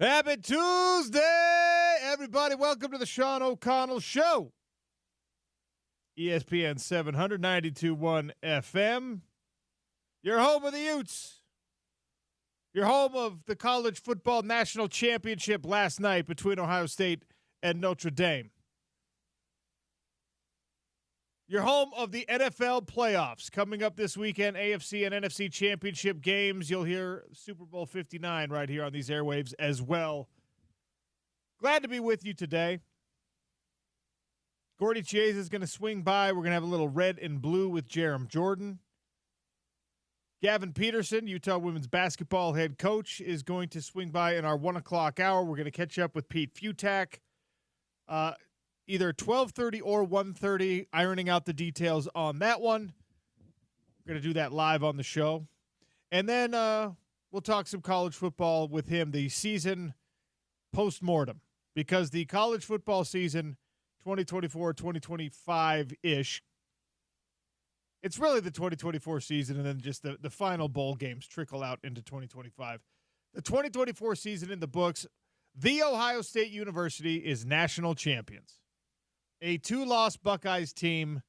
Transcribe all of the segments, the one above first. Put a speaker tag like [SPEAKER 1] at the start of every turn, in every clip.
[SPEAKER 1] Happy Tuesday, everybody. Welcome to the Sean O'Connell Show. ESPN 792.1 FM. Your home of the Utes. Your home of the college football national championship last night between Ohio State and Notre Dame. Your home of the NFL playoffs coming up this weekend, AFC and NFC championship games. You'll hear Super Bowl 59 right here on these airwaves as well. Glad to be with you today. Gordy Chase is going to swing by. We're going to have a little red and blue with Jerem Jordan. Gavin Peterson, Utah women's basketball head coach, is going to swing by in our 1 o'clock hour. We're going to catch up with Pete Futak. Either 12:30 or 1:30, ironing out the details on that one. We're going to do that live on the show. And then we'll talk some college football with him, the season post-mortem, because the college football season 2024-2025-ish, it's really the 2024 season, and then just the final bowl games trickle out into 2025. The 2024 season in the books, The Ohio State University is national champions. A 2-loss Buckeyes team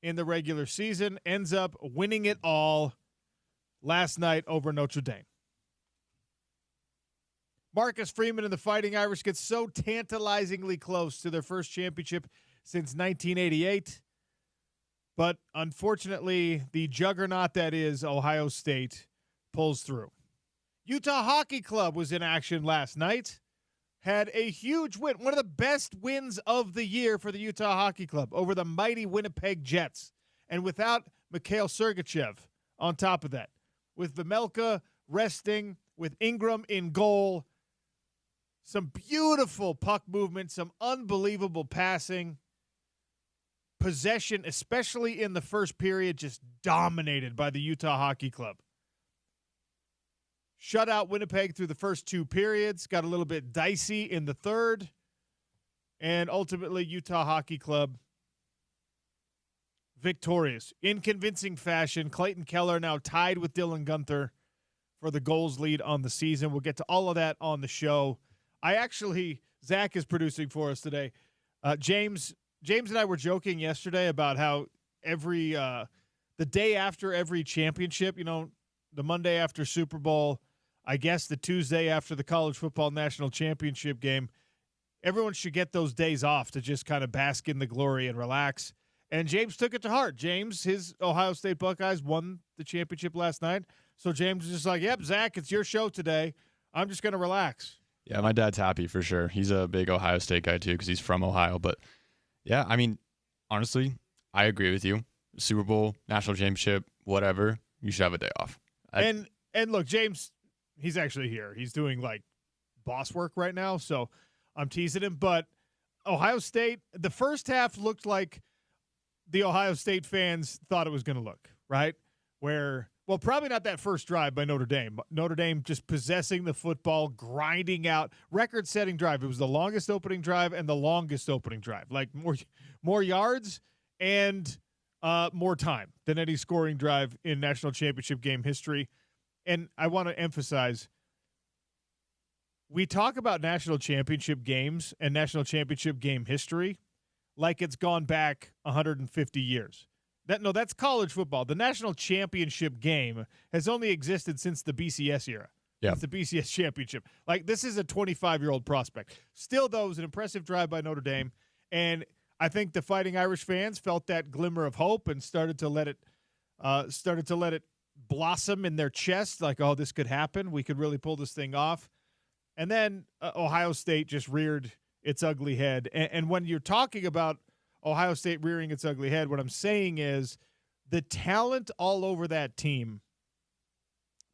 [SPEAKER 1] in the regular season ends up winning it all last night over Notre Dame. Marcus Freeman and the Fighting Irish get so tantalizingly close to their first championship since 1988. But unfortunately, the juggernaut that is Ohio State pulls through. Utah Hockey Club was in action last night. Had a huge win, one of the best wins of the year for the Utah Hockey Club over the mighty Winnipeg Jets. And without Mikhail Sergachev on top of that. With Vemelka resting, with Ingram in goal, some beautiful puck movement, some unbelievable passing. Possession, especially in the first period, just dominated by the Utah Hockey Club. Shut out Winnipeg through the first 2 periods, got a little bit dicey in the third, and ultimately Utah Hockey Club victorious in convincing fashion. Clayton Keller now tied with Dylan Gunther for the goals lead on the season. We'll get to all of that on the show. Zach is producing for us today. James and I were joking yesterday about how the day after every championship, the Monday after Super Bowl, I guess the Tuesday after the college football national championship game, everyone should get those days off to just kind of bask in the glory and relax. And James took it to heart. His Ohio State Buckeyes won the championship last night. So James was just like, yep, Zach, it's your show today. I'm just going to relax.
[SPEAKER 2] Yeah, my dad's happy for sure. He's a big Ohio State guy too because he's from Ohio. But, yeah, I mean, honestly, I agree with you. Super Bowl, national championship, whatever, you should have a day off.
[SPEAKER 1] And look, James, he's actually here. He's doing, boss work right now, so I'm teasing him. But Ohio State, the first half looked like the Ohio State fans thought it was going to look, right? Probably not that first drive by Notre Dame. Notre Dame just possessing the football, grinding out, record-setting drive. It was the longest opening drive and the longest opening drive. More yards and more time than any scoring drive in national championship game history. And I want to emphasize, we talk about national championship games and national championship game history like it's gone back 150 years. That's college football. The national championship game has only existed since the BCS era.
[SPEAKER 2] Yeah.
[SPEAKER 1] It's the BCS championship. This is a 25-year-old prospect. Still, though, it was an impressive drive by Notre Dame. And I think the Fighting Irish fans felt that glimmer of hope and started to let it blossom in their chest. Oh, this could happen. We could really pull this thing off. And then Ohio State just reared its ugly head. And when you're talking about Ohio State rearing its ugly head, what I'm saying is the talent all over that team,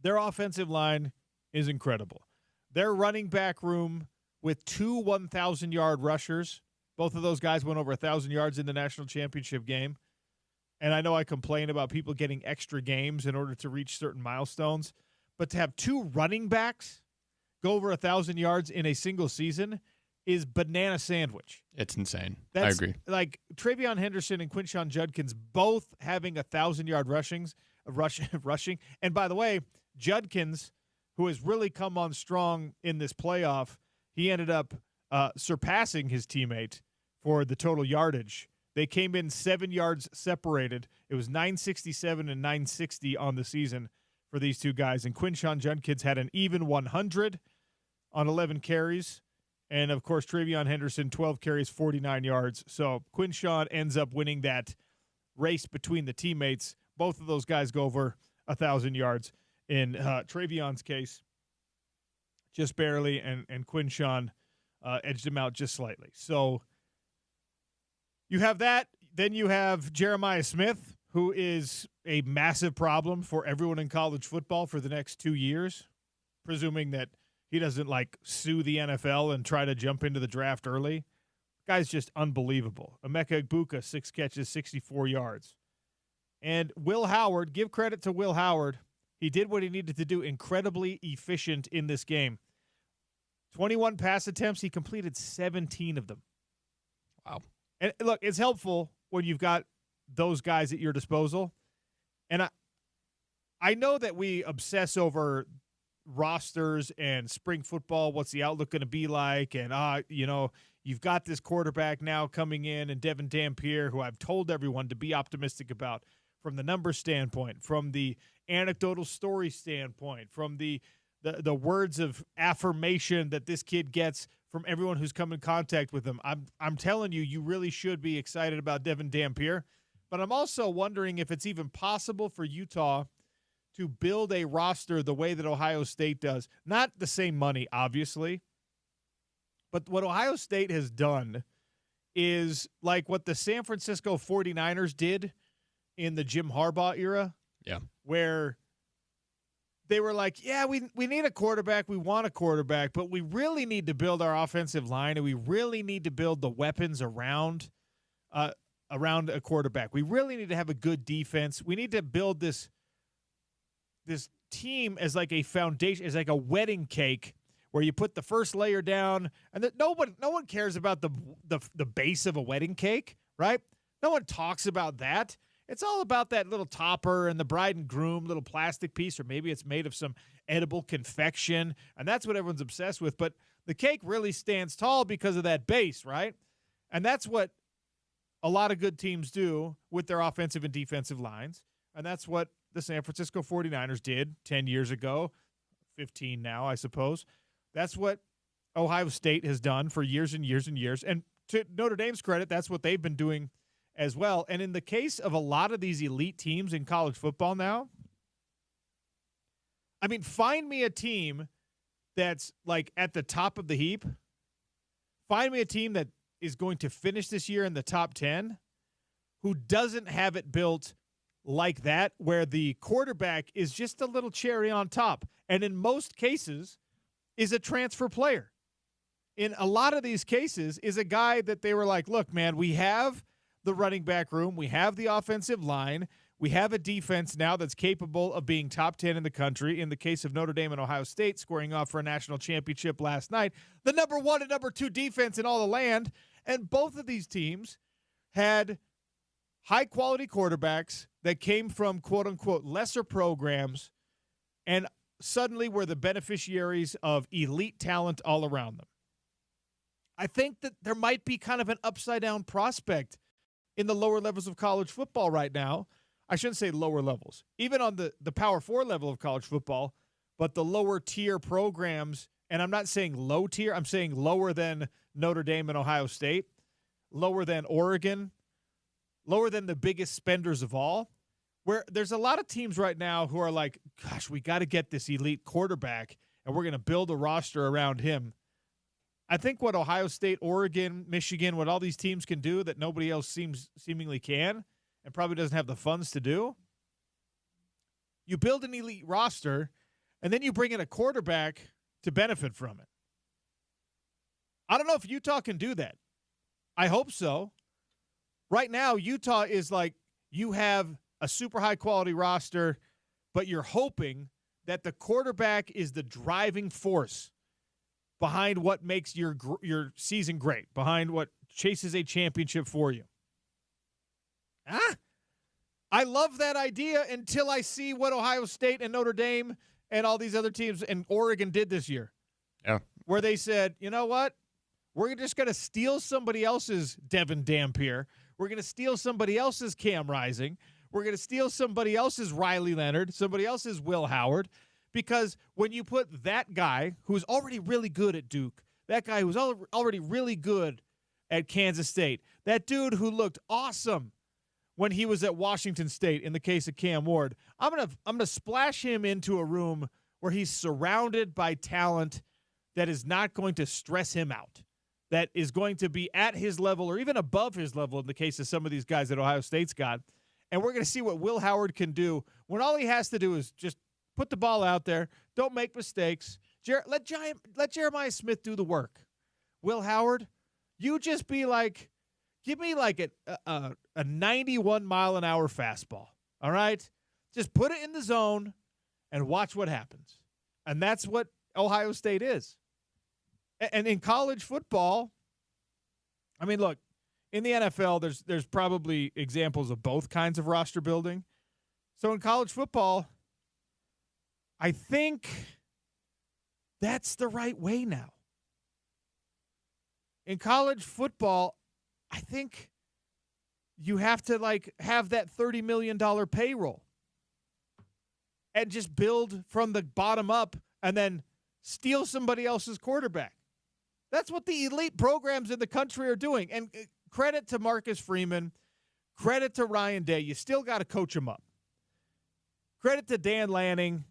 [SPEAKER 1] their offensive line is incredible. Their running back room with 2 1,000-yard rushers, both of those guys went over 1,000 yards in the national championship game. And I know I complain about people getting extra games in order to reach certain milestones, but to have 2 running backs go over 1,000 yards in a single season is banana sandwich.
[SPEAKER 2] It's insane.
[SPEAKER 1] I
[SPEAKER 2] agree.
[SPEAKER 1] Travion Henderson and Quinshon Judkins both having 1,000-yard rushing. And by the way, Judkins, who has really come on strong in this playoff. He ended up surpassing his teammate for the total yardage. They came in 7 yards separated. It was 967 and 960 on the season for these two guys. And Quinshon Judkins had an even 100 on 11 carries. And, of course, Travion Henderson, 12 carries, 49 yards. So Quinshon ends up winning that race between the teammates. Both of those guys go over 1,000 yards. In Travion's case, just barely, and Quinshon edged him out just slightly. So you have that. Then you have Jeremiah Smith, who is a massive problem for everyone in college football for the next 2 years, presuming that he doesn't, sue the NFL and try to jump into the draft early. Guy's just unbelievable. Emeka Egbuka, 6 catches, 64 yards. And Will Howard, give credit to Will Howard. He did what he needed to do, incredibly efficient in this game. 21 pass attempts, he completed 17 of them.
[SPEAKER 2] Wow.
[SPEAKER 1] And look, it's helpful when you've got those guys at your disposal. And I know that we obsess over rosters and spring football, what's the outlook going to be like? And, you've got this quarterback now coming in, and Devin Dampier, who I've told everyone to be optimistic about from the numbers standpoint, from the anecdotal story standpoint, from the words of affirmation that this kid gets from everyone who's come in contact with him. I'm telling you, you really should be excited about Devin Dampier. But I'm also wondering if it's even possible for Utah to build a roster the way that Ohio State does. Not the same money, obviously. But what Ohio State has done is like what the San Francisco 49ers did in the Jim Harbaugh era.
[SPEAKER 2] Yeah.
[SPEAKER 1] Where they were like, yeah, we need a quarterback. We want a quarterback, but we really need to build our offensive line, and we really need to build the weapons around a quarterback. We really need to have a good defense. We need to build this team as like a foundation, as like a wedding cake where you put the first layer down, and no one cares about the base of a wedding cake, right? No one talks about that. It's all about that little topper and the bride and groom little plastic piece, or maybe it's made of some edible confection, and that's what everyone's obsessed with. But the cake really stands tall because of that base, right? And that's what a lot of good teams do with their offensive and defensive lines, and that's what the San Francisco 49ers did 10 years ago, 15 now, I suppose. That's what Ohio State has done for years and years and years. And to Notre Dame's credit, that's what they've been doing as well. And in the case of a lot of these elite teams in college football now, I mean, find me a team that's like at the top of the heap. Find me a team that is going to finish this year in the top 10 who doesn't have it built like that, where the quarterback is just a little cherry on top, and in most cases is a transfer player. In a lot of these cases is a guy that they were like, look, man, we have the running back room, we have the offensive line, we have a defense now that's capable of being top 10 in the country. In the case of Notre Dame and Ohio State, scoring off for a national championship last night, the number 1 and number 2 defense in all the land. And both of these teams had high-quality quarterbacks that came from, quote-unquote, lesser programs and suddenly were the beneficiaries of elite talent all around them. I think that there might be kind of an upside-down prospect in the lower levels of college football right now. I shouldn't say lower levels. Even on the Power 4 level of college football, but the lower-tier programs, and I'm not saying low tier, I'm saying lower than Notre Dame and Ohio State, lower than Oregon, lower than the biggest spenders of all, where there's a lot of teams right now who are like, gosh, we got to get this elite quarterback, and we're going to build a roster around him. I think what Ohio State, Oregon, Michigan, what all these teams can do that nobody else seemingly can and probably doesn't have the funds to do, you build an elite roster, and then you bring in a quarterback to benefit from it. I don't know if Utah can do that. I hope so. Right now, Utah is like, you have a super high-quality roster, but you're hoping that the quarterback is the driving force behind what makes your season great, behind what chases a championship for you. I love that idea until I see what Ohio State and Notre Dame and all these other teams, and Oregon did this year.
[SPEAKER 2] Yeah.
[SPEAKER 1] Where they said, you know what? We're just going to steal somebody else's Devin Dampier. We're going to steal somebody else's Cam Rising. We're going to steal somebody else's Riley Leonard, somebody else's Will Howard, because when you put that guy who's already really good at Duke, that guy who's already really good at Kansas State, that dude who looked awesome when he was at Washington State in the case of Cam Ward, I'm gonna splash him into a room where he's surrounded by talent that is not going to stress him out, that is going to be at his level or even above his level in the case of some of these guys that Ohio State's got. And we're going to see what Will Howard can do when all he has to do is just put the ball out there, don't make mistakes. Let Jeremiah Smith do the work. Will Howard, you just be like, give me like a 91-mile-an-hour fastball, all right? Just put it in the zone and watch what happens. And that's what Ohio State is. And in college football, I mean, look, in the NFL, there's probably examples of both kinds of roster building. So in college football, I think that's the right way now. In college football, I think you have to like have that $30 million payroll and just build from the bottom up and then steal somebody else's quarterback. That's what the elite programs in the country are doing. And credit to Marcus Freeman, credit to Ryan Day. You still got to coach him up. Credit to Dan Lanning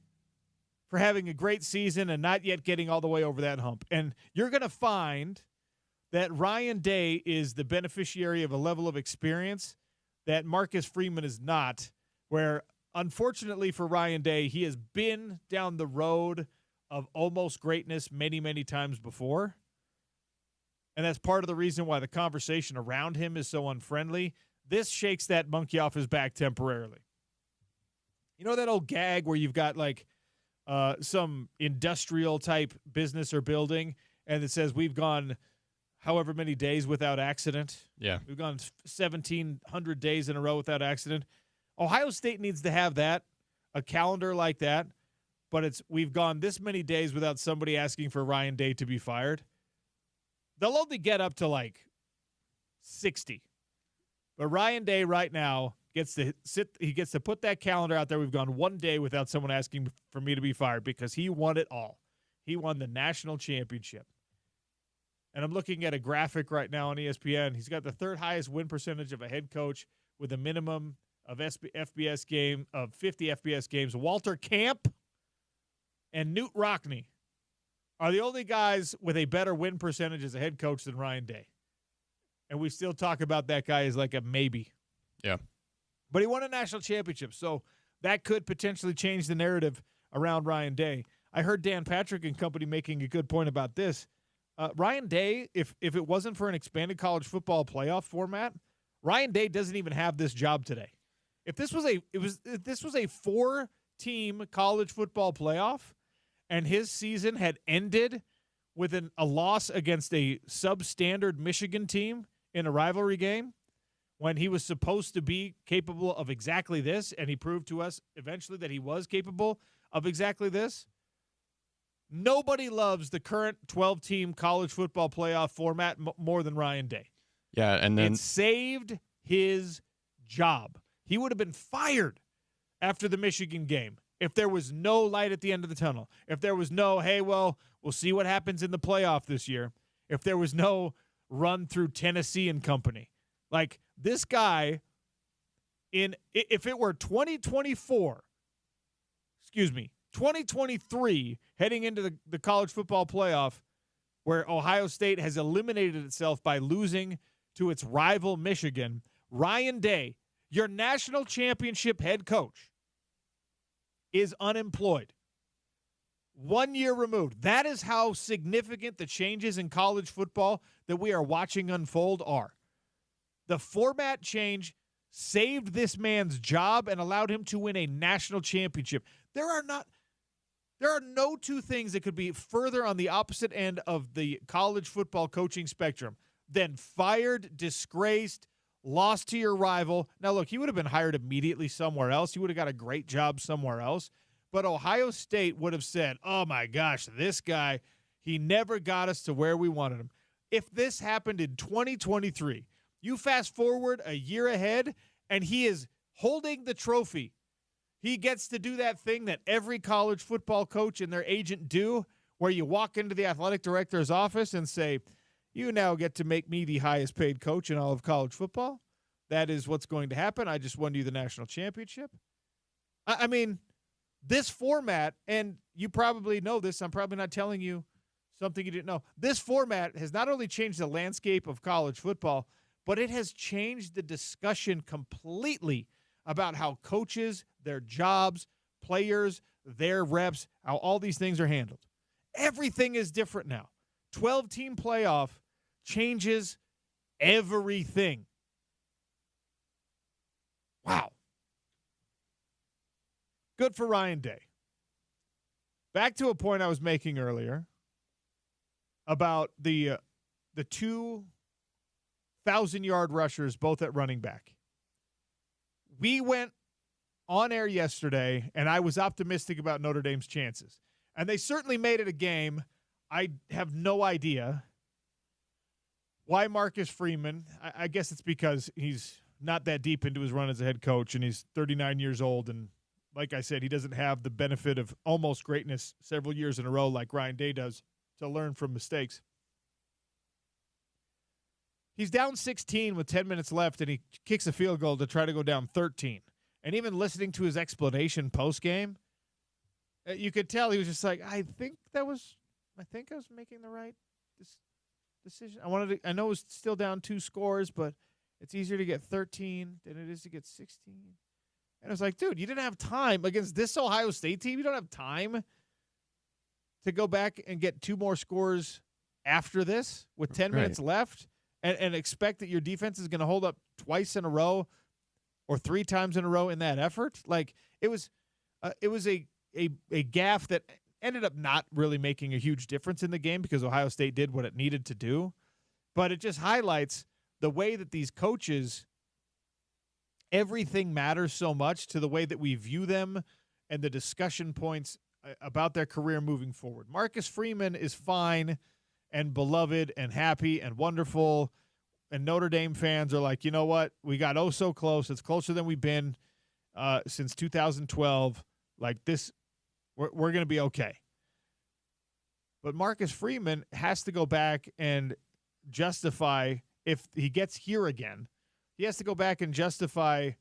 [SPEAKER 1] for having a great season and not yet getting all the way over that hump. And you're going to find that Ryan Day is the beneficiary of a level of experience that Marcus Freeman is not, where unfortunately for Ryan Day, he has been down the road of almost greatness many, many times before. And that's part of the reason why the conversation around him is so unfriendly. This shakes that monkey off his back temporarily. You know that old gag where you've got like some industrial type business or building and it says we've gone however many days without accident?
[SPEAKER 2] Yeah.
[SPEAKER 1] We've gone 1,700 days in a row without accident. Ohio State needs to have that, a calendar like that, but we've gone this many days without somebody asking for Ryan Day to be fired. They'll only get up to like 60. But Ryan Day right now gets to sit. He gets to put that calendar out there. We've gone one day without someone asking for me to be fired because he won it all. He won the national championship. And I'm looking at a graphic right now on ESPN. He's got the third highest win percentage of a head coach with a minimum of 50 FBS games. Walter Camp and Newt Rockne are the only guys with a better win percentage as a head coach than Ryan Day. And we still talk about that guy as like a maybe.
[SPEAKER 2] Yeah.
[SPEAKER 1] But he won a national championship, so that could potentially change the narrative around Ryan Day. I heard Dan Patrick and company making a good point about this. Ryan Day, if it wasn't for an expanded college football playoff format, Ryan Day doesn't even have this job today. If this was a 4-team college football playoff, and his season had ended with a loss against a substandard Michigan team in a rivalry game when he was supposed to be capable of exactly this, and he proved to us eventually that he was capable of exactly this, nobody loves the current 12-team college football playoff format more than Ryan Day.
[SPEAKER 2] Yeah, and then
[SPEAKER 1] it saved his job. He would have been fired after the Michigan game if there was no light at the end of the tunnel, if there was no, hey, well, we'll see what happens in the playoff this year, if there was no run through Tennessee and company. Like, this guy, if it were 2023, heading into the college football playoff, where Ohio State has eliminated itself by losing to its rival Michigan, Ryan Day, your national championship head coach, is unemployed. 1 year removed. That is how significant the changes in college football that we are watching unfold are. The format change saved this man's job and allowed him to win a national championship. There are no two things that could be further on the opposite end of the college football coaching spectrum than fired, disgraced, lost to your rival. Now, look, he would have been hired immediately somewhere else. He would have got a great job somewhere else. but Ohio State would have said, oh my gosh, this guy, he never got us to where we wanted him. If this happened in 2023, you fast forward a year ahead, and he is holding the trophy. He gets to do that thing that every college football coach and their agent do, where you walk into the athletic director's office and say, you now get to make me the highest paid coach in all of college football. That is what's going to happen. I just won you the national championship. I mean, this format, and you probably know this, I'm probably not telling you something you didn't know. This format has not only changed the landscape of college football, but it has changed the discussion completely about how coaches, their jobs, players, their reps, how all these things are handled. Everything is different now. 12-team playoff changes everything. Wow. Good for Ryan Day. Back to a point I was making earlier about the 2 1,000-yard rushers, both at running back. We went on air yesterday, and I was optimistic about Notre Dame's chances. And they certainly made it a game. I have no idea why Marcus Freeman. I guess it's because he's not that deep into his run as a head coach, and he's 39 years old. And like I said, he doesn't have the benefit of almost greatness several years in a row like Ryan Day does to learn from mistakes. He's down 16 with 10 minutes left, and he kicks a field goal to try to go down 13. And even listening to his explanation post-game, you could tell he was just like, I think I was making the right decision. I know it was still down 2 scores, but it's easier to get 13 than it is to get 16. And I was like, dude, you didn't have time against this Ohio State team. You don't have time to go back and get 2 more scores after this with 10 minutes left and expect that your defense is going to hold up twice in a row or 3 times in a row in that effort. Like it was a gaffe that ended up not really making a huge difference in the game because Ohio State did what it needed to do. But it just highlights the way that these coaches, everything matters so much to the way that we view them and the discussion points about their career moving forward. Marcus Freeman is fine and beloved and happy and wonderful. And Notre Dame fans are like, you know what? We got so close. It's closer than we've been since 2012. Like this, we're going to be okay. But Marcus Freeman has to go back and justify, if he gets here again, he has to go back and justify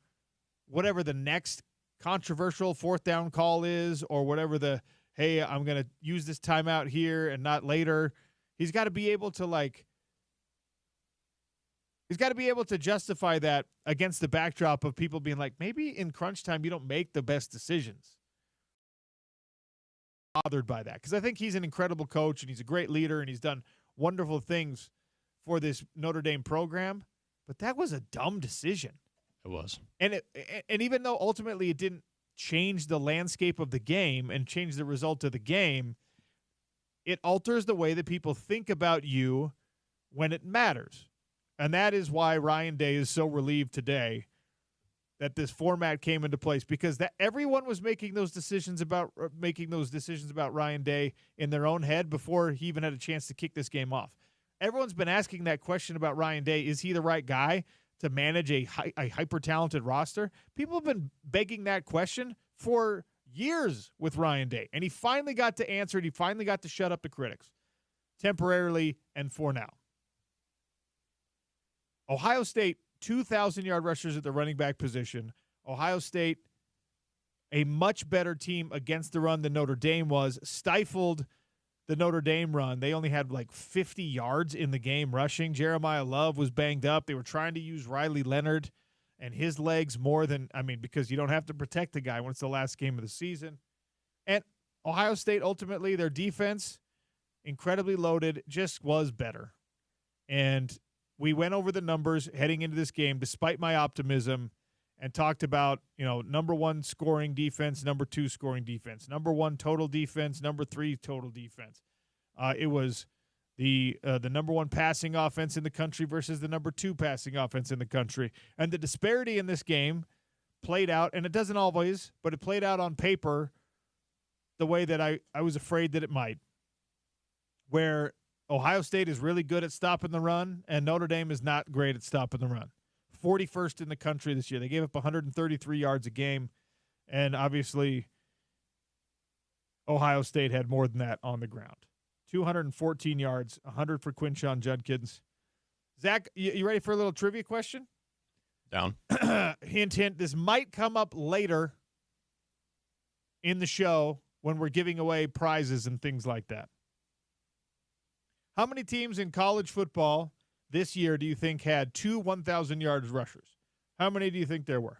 [SPEAKER 1] whatever the next controversial 4th down call is, or whatever hey, I'm going to use this timeout here and not later. He's got to be able to justify that against the backdrop of people being like, maybe in crunch time you don't make the best decisions. Bothered by that, because I think he's an incredible coach and he's a great leader and he's done wonderful things for this Notre Dame program, but that was a dumb decision.
[SPEAKER 2] It was.
[SPEAKER 1] And even though ultimately it didn't change the landscape of the game and change the result of the game, it alters the way that people think about you when it matters. And that is why Ryan Day is so relieved today that this format came into place, because that everyone was making those decisions about Ryan Day in their own head before he even had a chance to kick this game off. Everyone's been asking that question about Ryan Day. Is he the right guy to manage a hyper-talented roster? People have been begging that question for years with Ryan Day, and he finally got to answer it. He finally got to shut up the critics temporarily and for now. Ohio State, 2,000-yard rushers at the running back position. Ohio State, a much better team against the run than Notre Dame was, stifled the Notre Dame run. They only had like 50 yards in the game rushing. Jeremiah Love was banged up. They were trying to use Riley Leonard and his legs more than, because you don't have to protect the guy when it's the last game of the season. And Ohio State, ultimately, their defense, incredibly loaded, just was better. And we went over the numbers heading into this game, despite my optimism, and talked about, number 1 scoring defense, number 2 scoring defense, number 1 total defense, number 3 total defense. It was the number 1 passing offense in the country versus the number 2 passing offense in the country. And the disparity in this game played out, and it doesn't always, but it played out on paper the way that I was afraid that it might, where Ohio State is really good at stopping the run and Notre Dame is not great at stopping the run. 41st in the country this year. They gave up 133 yards a game, and obviously Ohio State had more than that on the ground. 214 yards, 100 for Quinshon Judkins. Zach, you ready for a little trivia question?
[SPEAKER 2] Down.
[SPEAKER 1] Hint, hint. This might come up later in the show when we're giving away prizes and things like that. How many teams in college football this year do you think had 2 1,000 yards rushers? How many do you think there were?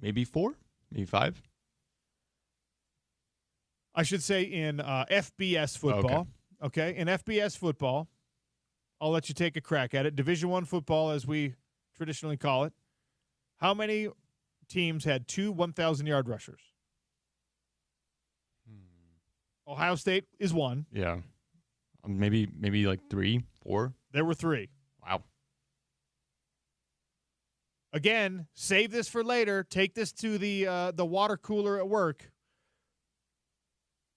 [SPEAKER 2] Maybe 4, maybe 5.
[SPEAKER 1] I should say in FBS football. Okay, in FBS football, I'll let you take a crack at it. Division I football, as we traditionally call it. How many teams had 2 1,000-yard rushers? Ohio State is 1.
[SPEAKER 2] Yeah. Maybe like 3, 4.
[SPEAKER 1] There were 3.
[SPEAKER 2] Wow.
[SPEAKER 1] Again, save this for later. Take this to the water cooler at work.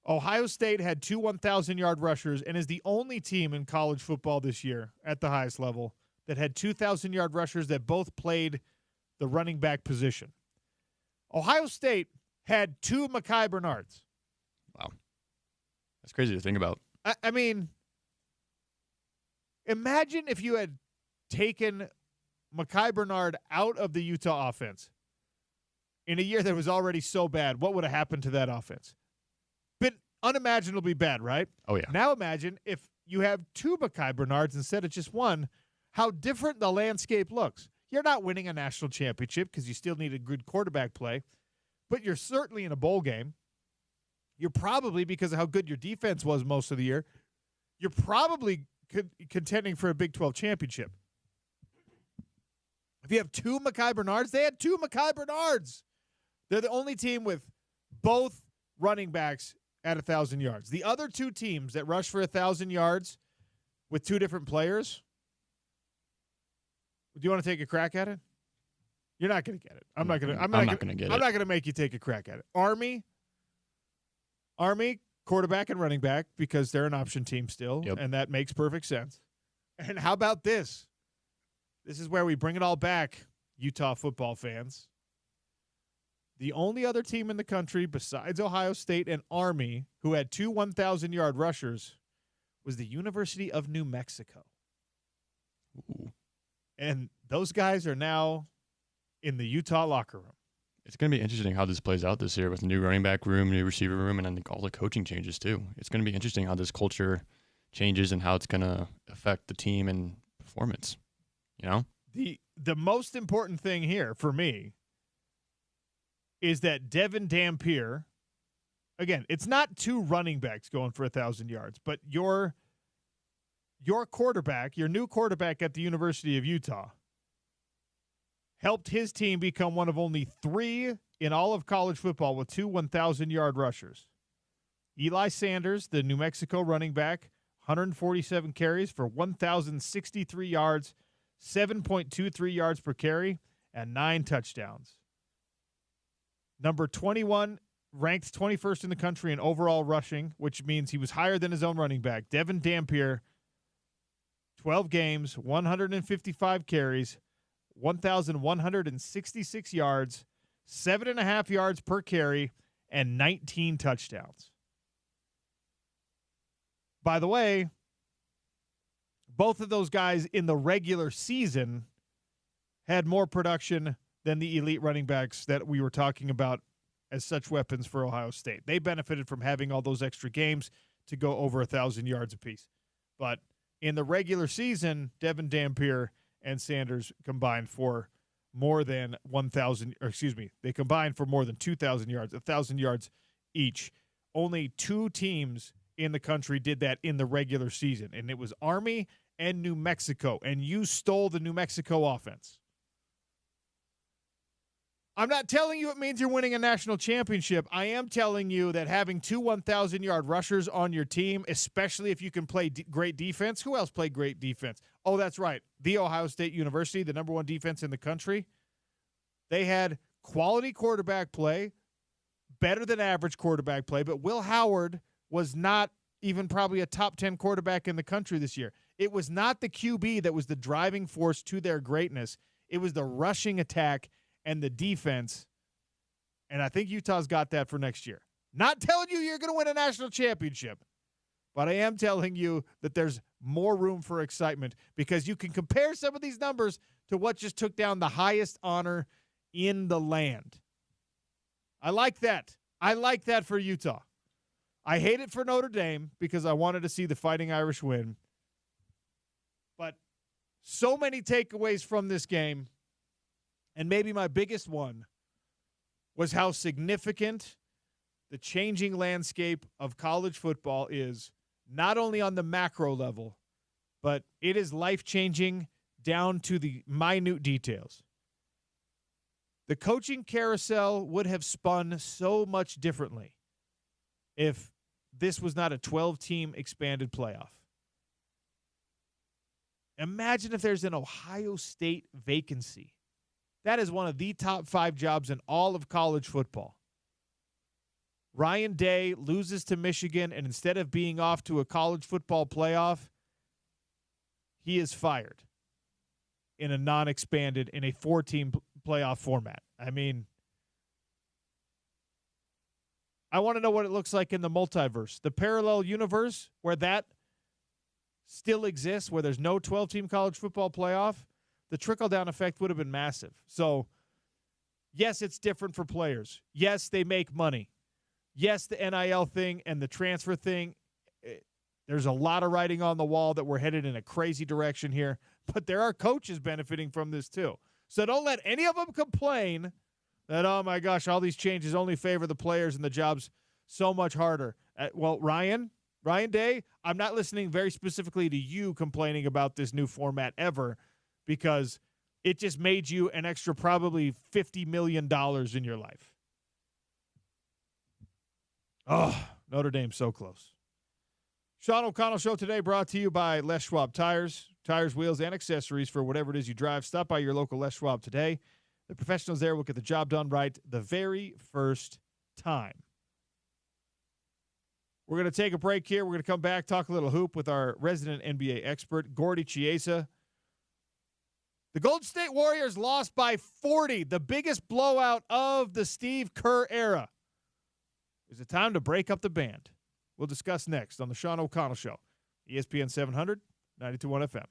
[SPEAKER 1] Ohio State had 2 1,000-yard rushers and is the only team in college football this year at the highest level that had 2,000-yard rushers that both played the running back position. Ohio State had 2 Mekhi Bernards.
[SPEAKER 2] Wow. That's crazy to think about.
[SPEAKER 1] I mean, imagine if you had taken Mekhi Bernard out of the Utah offense in a year that was already so bad. What would have happened to that offense? Been unimaginably bad, right?
[SPEAKER 2] Oh, yeah.
[SPEAKER 1] Now imagine if you have 2 Mekhi Bernards instead of just 1, how different the landscape looks. You're not winning a national championship because you still need a good quarterback play, but you're certainly in a bowl game. You're probably, because of how good your defense was most of the year, you're probably contending for a Big 12 championship. If you have 2 Mekhi Bernards, they had 2 Mekhi Bernards. They're the only team with both running backs at 1,000 yards. The other 2 teams that rush for 1,000 yards with 2 different players, do you want to take a crack at it? You're not going to get it. I'm not going to make you take a crack at it. Army, quarterback and running back, because they're an option team still, and that makes perfect sense. And how about this? This is where we bring it all back, Utah football fans. The only other team in the country besides Ohio State and Army who had 2 1,000-yard rushers was the University of New Mexico.
[SPEAKER 2] Ooh.
[SPEAKER 1] And those guys are now in the Utah locker room.
[SPEAKER 2] It's going to be interesting how this plays out this year with new running back room, new receiver room, and then all the coaching changes too. It's going to be interesting how this culture changes and how it's going to affect the team and performance. You know?
[SPEAKER 1] The most important thing here for me is that Devin Dampier, again, it's not 2 running backs going for 1,000 yards, but your quarterback, your new quarterback at the University of Utah, helped his team become one of only 3 in all of college football with 2 1,000-yard rushers. Eli Sanders, the New Mexico running back, 147 carries for 1,063 yards, 7.23 yards per carry, and 9 touchdowns. Number 21, ranked 21st in the country in overall rushing, which means he was higher than his own running back. Devin Dampier, 12 games, 155 carries, 1,166 yards, 7.5 yards per carry, and 19 touchdowns. By the way, both of those guys in the regular season had more production than the elite running backs that we were talking about as such weapons for Ohio State. They benefited from having all those extra games to go over 1,000 yards apiece. But in the regular season, Devin Dampier and Sanders combined for more than 1,000, or excuse me, they combined for more than 2,000 yards, 1,000 yards each. Only 2 teams in the country did that in the regular season, and it was Army and New Mexico, and you stole the New Mexico offense. I'm not telling you it means you're winning a national championship. I am telling you that having 2 1,000-yard rushers on your team, especially if you can play great defense. Who else played great defense? Oh, that's right. The Ohio State University, the number 1 defense in the country. They had quality quarterback play, better than average quarterback play, but Will Howard was not even probably a top 10 quarterback in the country this year. It was not the QB that was the driving force to their greatness. It was the rushing attack and the defense. And I think Utah's got that for next year. Not telling you you're going to win a national championship, but I am telling you that there's more room for excitement because you can compare some of these numbers to what just took down the highest honor in the land. I like that. I like that for Utah. I hate it for Notre Dame because I wanted to see the Fighting Irish win. But so many takeaways from this game, and maybe my biggest one was how significant the changing landscape of college football is, not only on the macro level, but it is life-changing down to the minute details. The coaching carousel would have spun so much differently if this was not a 12-team expanded playoff. Imagine if there's an Ohio State vacancy. That is one of the top 5 jobs in all of college football. Ryan Day loses to Michigan, and instead of being off to a college football playoff, he is fired in a non-expanded, in a 4-team playoff format. I mean, I want to know what it looks like in the multiverse, the parallel universe where that still exists, where there's no 12-team college football playoff. The trickle-down effect would have been massive. So, yes, it's different for players. Yes, they make money. Yes, the NIL thing and the transfer thing, there's a lot of writing on the wall that we're headed in a crazy direction here. But there are coaches benefiting from this too. So don't let any of them complain that, oh, my gosh, all these changes only favor the players and the jobs so much harder. Well, Ryan Day, I'm not listening very specifically to you complaining about this new format ever because it just made you an extra probably $50 million in your life. Oh, Notre Dame so close. Sean O'Connell Show today brought to you by Les Schwab Tires, wheels, and accessories for whatever it is you drive. Stop by your local Les Schwab today. The professionals there will get the job done right the very first time. We're going to take a break here. We're going to come back, talk a little hoop with our resident NBA expert, Gordy Chiesa. The Golden State Warriors lost by 40, the biggest blowout of the Steve Kerr era. Is it time to break up the band? We'll discuss next on the Sean O'Connell Show, ESPN 700, 92.1 FM.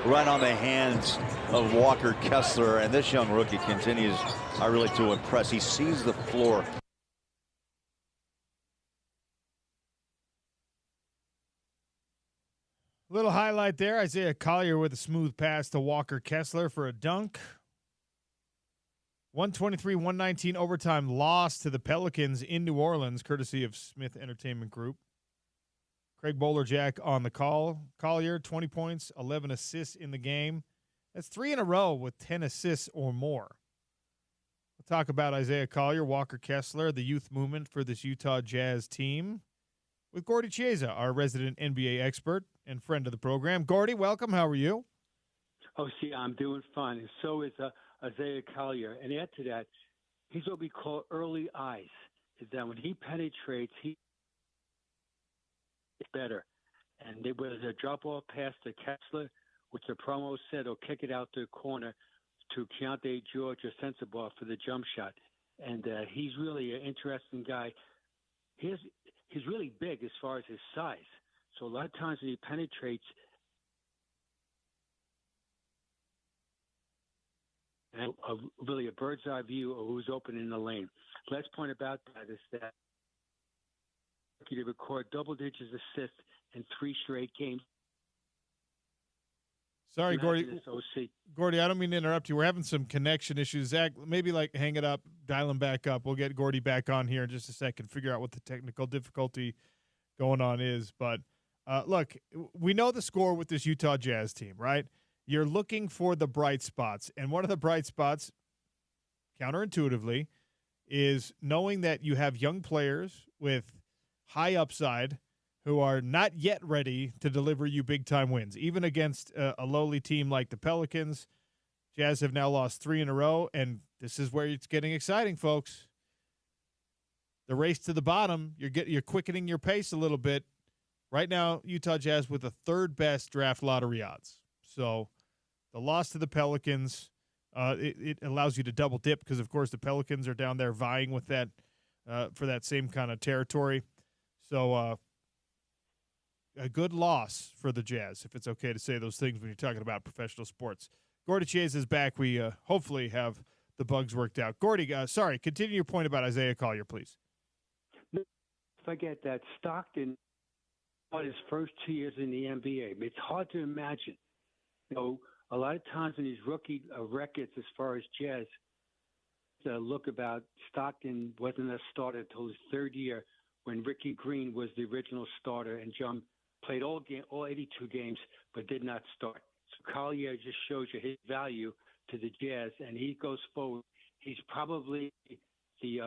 [SPEAKER 3] right on the hands of Walker Kessler, and this young rookie continues really to impress. He sees the floor.
[SPEAKER 1] Little highlight there. Isaiah Collier with a smooth pass to Walker Kessler for a dunk. 123-119 overtime loss to the Pelicans in New Orleans, courtesy of Smith Entertainment Group. Craig Bowler-Jack on the call. Collier, 20 points, 11 assists in the game. That's 3 in a row with 10 assists or more. We'll talk about Isaiah Collier, Walker Kessler, the youth movement for this Utah Jazz team, with Gordy Chiesa, our resident NBA expert and friend of the program. Gordy, welcome. How are you?
[SPEAKER 4] Oh, see, I'm doing fine. And so is Isaiah Collier. And add to that, he's what we call early eyes, is that when he penetrates, he is better. And there was a drop-off pass to Kessler, which the promo said will kick it out to the corner to Keontae George or Sensabaugh for the jump shot. And he's really an interesting guy. He's really big as far as his size. So a lot of times when he penetrates, and really a bird's eye view of who's open in the lane. Last point about that is that he to record double digits assists in 3 straight games.
[SPEAKER 1] Sorry, Gordy. Gordy, I don't mean to interrupt you. We're having some connection issues. Zach, maybe hang it up, dial him back up. We'll get Gordy back on here in just a second, figure out what the technical difficulty going on is. But look, we know the score with this Utah Jazz team, right? You're looking for the bright spots. And one of the bright spots, counterintuitively, is knowing that you have young players with high upside who are not yet ready to deliver you big-time wins. Even against a lowly team like the Pelicans, Jazz have now lost 3 in a row, and this is where it's getting exciting, folks. The race to the bottom, you're quickening your pace a little bit. Right now, Utah Jazz with the 3rd best draft lottery odds. So the loss to the Pelicans, it allows you to double dip because, of course, the Pelicans are down there vying with that for that same kind of territory. So a good loss for the Jazz, if it's okay to say those things when you're talking about professional sports. Gordy Chiesa is back. We hopefully have the bugs worked out. Gordy, sorry, continue your point about Isaiah Collier, please.
[SPEAKER 4] Forget that Stockton on his first 2 years in the NBA. It's hard to imagine. A lot of times in these rookie records as far as Jazz, look about Stockton wasn't a starter until his 3rd year when Ricky Green was the original starter and John played all 82 games but did not start. So Collier just shows you his value to the Jazz, and he goes forward. He's probably the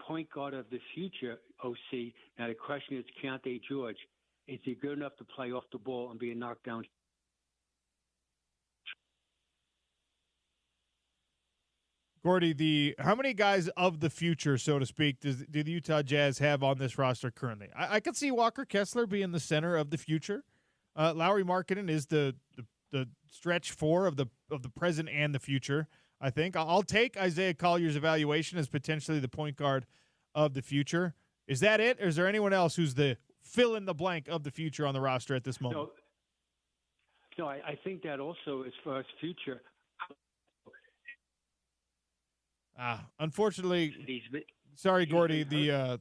[SPEAKER 4] point guard of the future, OC. Now the question is, Keontae George, is he good enough to play off the ball and be a knockdown?
[SPEAKER 1] Gordy, how many guys of the future, so to speak, do the Utah Jazz have on this roster currently? I could see Walker Kessler being the center of the future. Lauri Markkanen is the stretch 4 of the present and the future. I think I'll take Isaiah Collier's evaluation as potentially the point guard of the future. Is that it, or is there anyone else who's the fill in the blank of the future on the roster at this moment?
[SPEAKER 4] No, I think that also as far as future.
[SPEAKER 1] Unfortunately, sorry, Gordy. The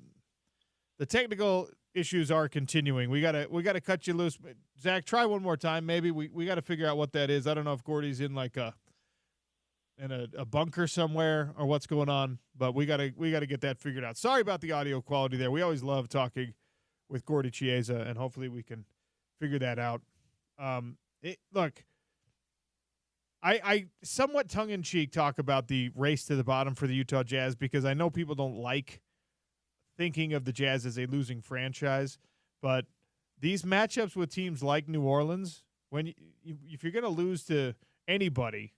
[SPEAKER 1] technical issues are continuing. We gotta cut you loose. Zach, try one more time. Maybe we got to figure out what that is. I don't know if Gordy's in a bunker somewhere or what's going on, but we gotta get that figured out. Sorry about the audio quality there. We always love talking with Gordy Chiesa, and hopefully we can figure that out. Look. I somewhat tongue-in-cheek talk about the race to the bottom for the Utah Jazz because I know people don't like thinking of the Jazz as a losing franchise, but these matchups with teams like New Orleans, if you're going to lose to anybody,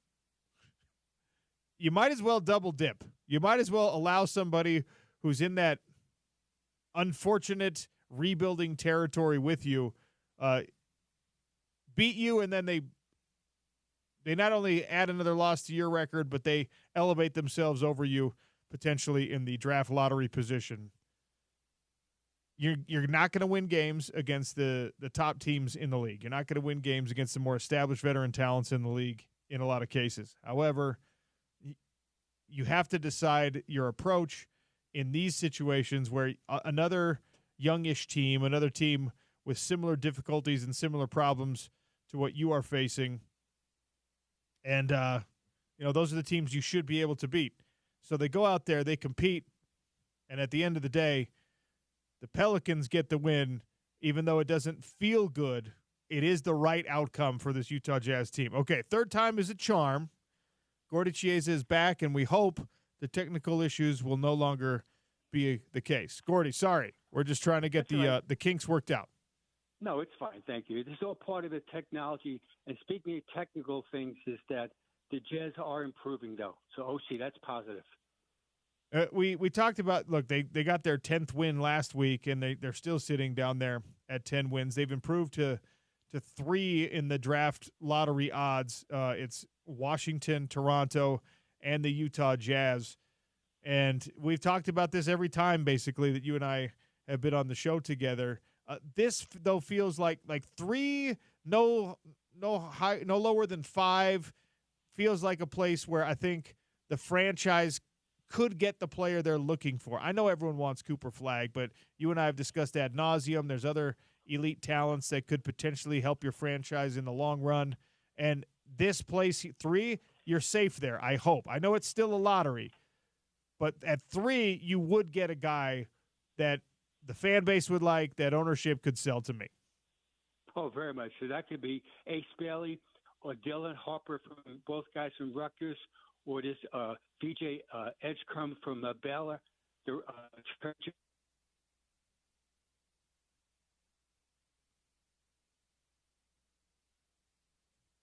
[SPEAKER 1] you might as well double dip. You might as well allow somebody who's in that unfortunate rebuilding territory with you beat you, and then they not only add another loss to your record, but they elevate themselves over you potentially in the draft lottery position. you're not going to win games against the top teams in the league. You're not going to win games against the more established veteran talents in the league in a lot of cases. However, you have to decide your approach in these situations where another youngish team, another team with similar difficulties and similar problems to what you are facing, and those are the teams you should be able to beat. So they go out there, they compete, and at the end of the day, the Pelicans get the win, even though it doesn't feel good. It is the right outcome for this Utah Jazz team. Okay, third time is a charm. Gordy Chiesa is back, and we hope the technical issues will no longer be the case. Gordy, sorry. We're just trying to get the kinks worked out.
[SPEAKER 4] No, it's fine. Thank you. This is all part of the technology. And speaking of technical things, is that the Jazz are improving, though. So, OC, that's positive.
[SPEAKER 1] We talked about, look, they got their 10th win last week, and they're still sitting down there at 10 wins. They've improved to 3 in the draft lottery odds. It's Washington, Toronto, and the Utah Jazz. And we've talked about this every time, basically, that you and I have been on the show together. This, though, feels like 3, no lower than 5, feels like a place where I think the franchise could get the player they're looking for. I know everyone wants Cooper Flagg, but you and I have discussed ad nauseum. There's other elite talents that could potentially help your franchise in the long run. And this place, 3, you're safe there, I hope. I know it's still a lottery, but at 3, you would get a guy that the fan base would like, that ownership could sell to me.
[SPEAKER 4] Oh, very much. So that could be Ace Bailey or Dylan Harper, from both guys from Rutgers, or this DJ Edgecombe from Baylor.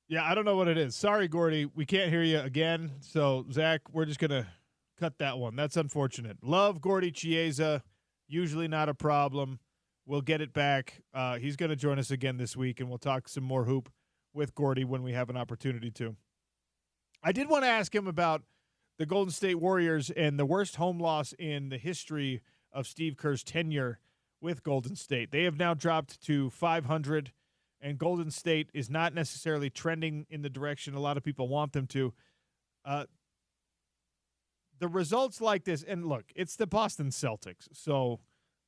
[SPEAKER 1] Yeah, I don't know what it is. Sorry, Gordy. We can't hear you again. So, Zach, we're just going to cut that one. That's unfortunate. Love Gordy Chiesa. Usually not a problem. We'll get it back. He's going to join us again this week, and we'll talk some more hoop with Gordy when we have an opportunity to. I did want to ask him about the Golden State Warriors and the worst home loss in the history of Steve Kerr's tenure with Golden State. They have now dropped to 500, and Golden State is not necessarily trending in the direction a lot of people want them to. The results like this, and look, it's the Boston Celtics, so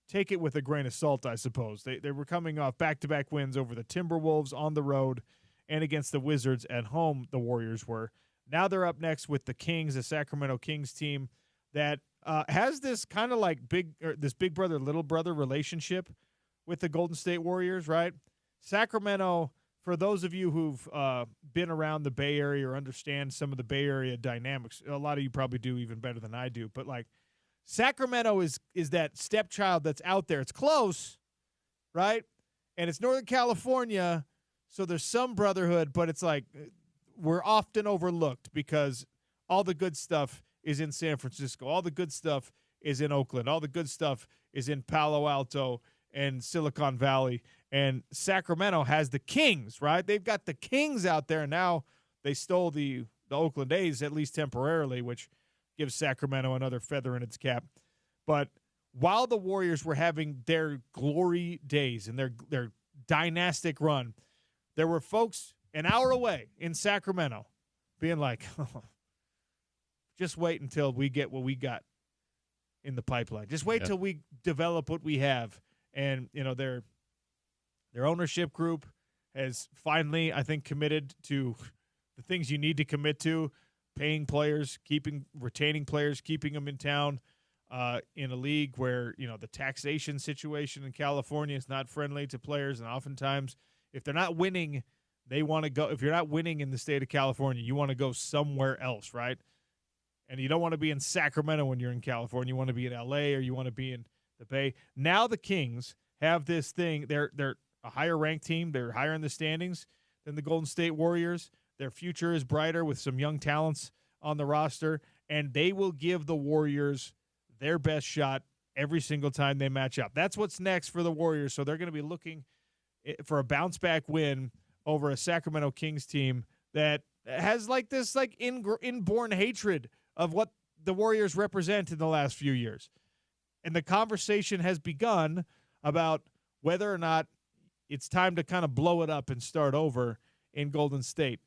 [SPEAKER 1] take it with a grain of salt, I suppose. They were coming off back-to-back wins over the Timberwolves on the road and against the Wizards at home, the Warriors were. Now they're up next with the Kings, the Sacramento Kings team that has this kind of like this big brother, little brother relationship with the Golden State Warriors, right? Sacramento, for those of you who've been around the Bay Area or understand some of the Bay Area dynamics, a lot of you probably do even better than I do, but like Sacramento is that stepchild that's out there. It's close, right? And it's Northern California, so there's some brotherhood, but it's like we're often overlooked because all the good stuff is in San Francisco. All the good stuff is in Oakland. All the good stuff is in Palo Alto and Silicon Valley. And Sacramento has the Kings, right? They've got the Kings out there, and now they stole the Oakland A's, at least temporarily, which gives Sacramento another feather in its cap. But while the Warriors were having their glory days and their dynastic run, there were folks an hour away in Sacramento being like, just wait until we get what we got in the pipeline. Just wait till we develop what we have. And, their ownership group has finally, I think, committed to the things you need to commit to: paying players, retaining players, keeping them in town in a league where, the taxation situation in California is not friendly to players. And oftentimes, if they're not winning, they want to go. If you're not winning in the state of California, you want to go somewhere else, right? And you don't want to be in Sacramento when you're in California. You want to be in L.A. or you want to be in the Bay. Now the Kings have this thing. They're a higher-ranked team. They're higher in the standings than the Golden State Warriors. Their future is brighter with some young talents on the roster, and they will give the Warriors their best shot every single time they match up. That's what's next for the Warriors, so they're going to be looking for a bounce-back win over a Sacramento Kings team that has like this inborn hatred of what the Warriors represent in the last few years. And the conversation has begun about whether or not it's time to kind of blow it up and start over in Golden State.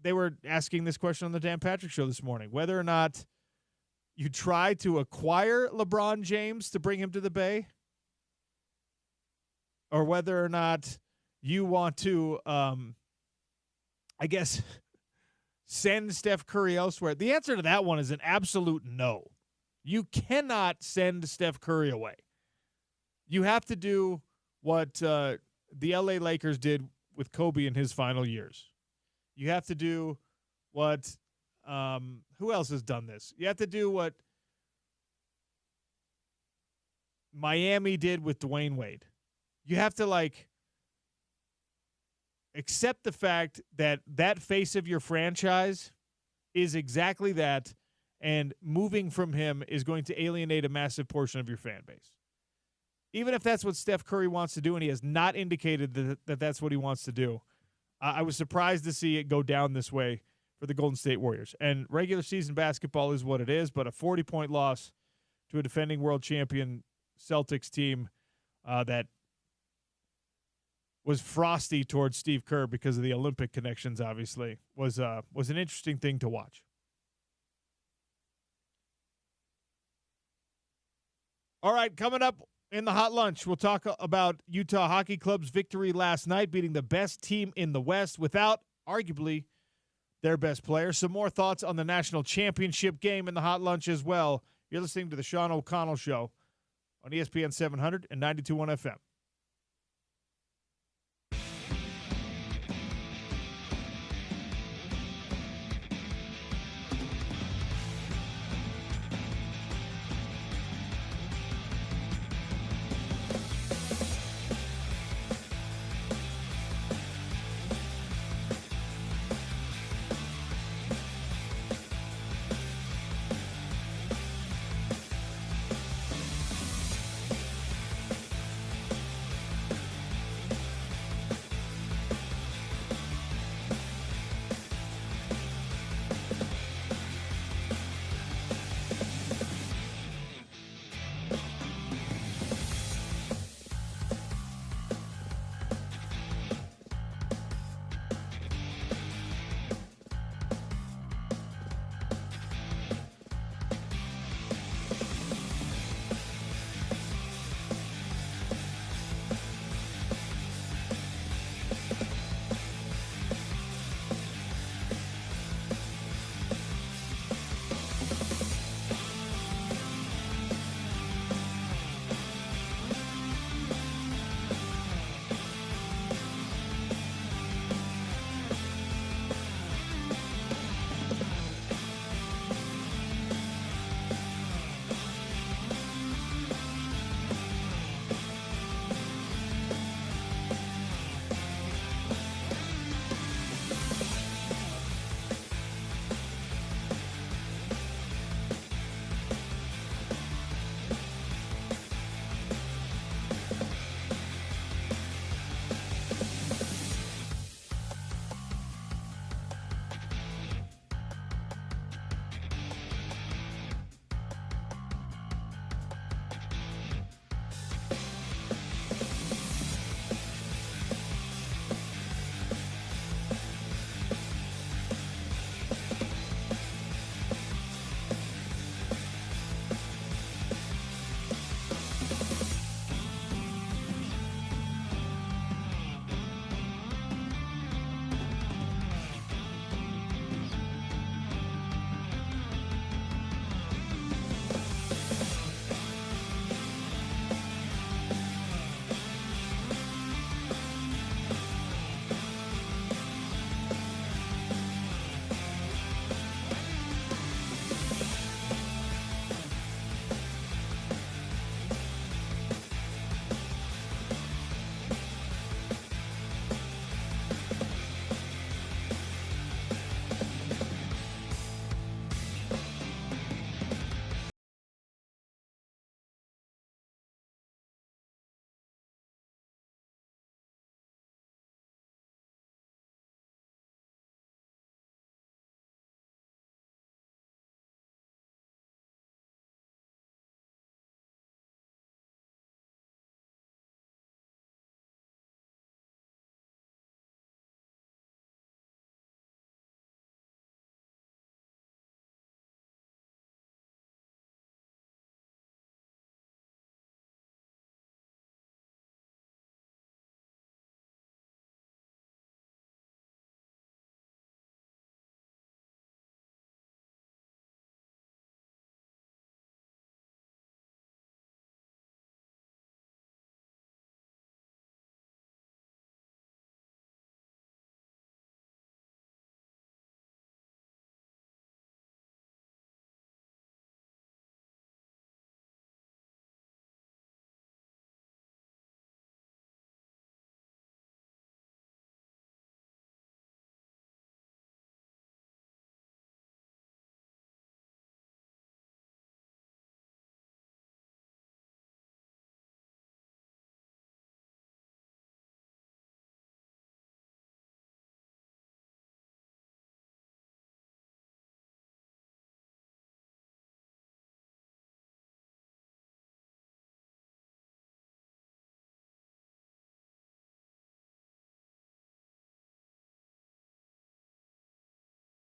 [SPEAKER 1] They were asking this question on the Dan Patrick Show this morning, whether or not you try to acquire LeBron James to bring him to the Bay, or whether or not you want to, send Steph Curry elsewhere. The answer to that one is an absolute no. You cannot send Steph Curry away. You have to do what the LA Lakers did with Kobe in his final years. You have to do what who else has done this? You have to do what Miami did with Dwayne Wade. You have to accept the fact that that face of your franchise is exactly that, and moving from him is going to alienate a massive portion of your fan base. Even if that's what Steph Curry wants to do, and he has not indicated that that's what he wants to do, I was surprised to see it go down this way for the Golden State Warriors. And regular season basketball is what it is, but a 40-point loss to a defending world champion Celtics team that was frosty towards Steve Kerr because of the Olympic connections, obviously, was an interesting thing to watch. All right, coming up in the Hot Lunch, we'll talk about Utah Hockey Club's victory last night, beating the best team in the West without, arguably, their best player. Some more thoughts on the national championship game in the Hot Lunch as well. You're listening to the Sean O'Connell Show on ESPN 700 and 92.1 FM.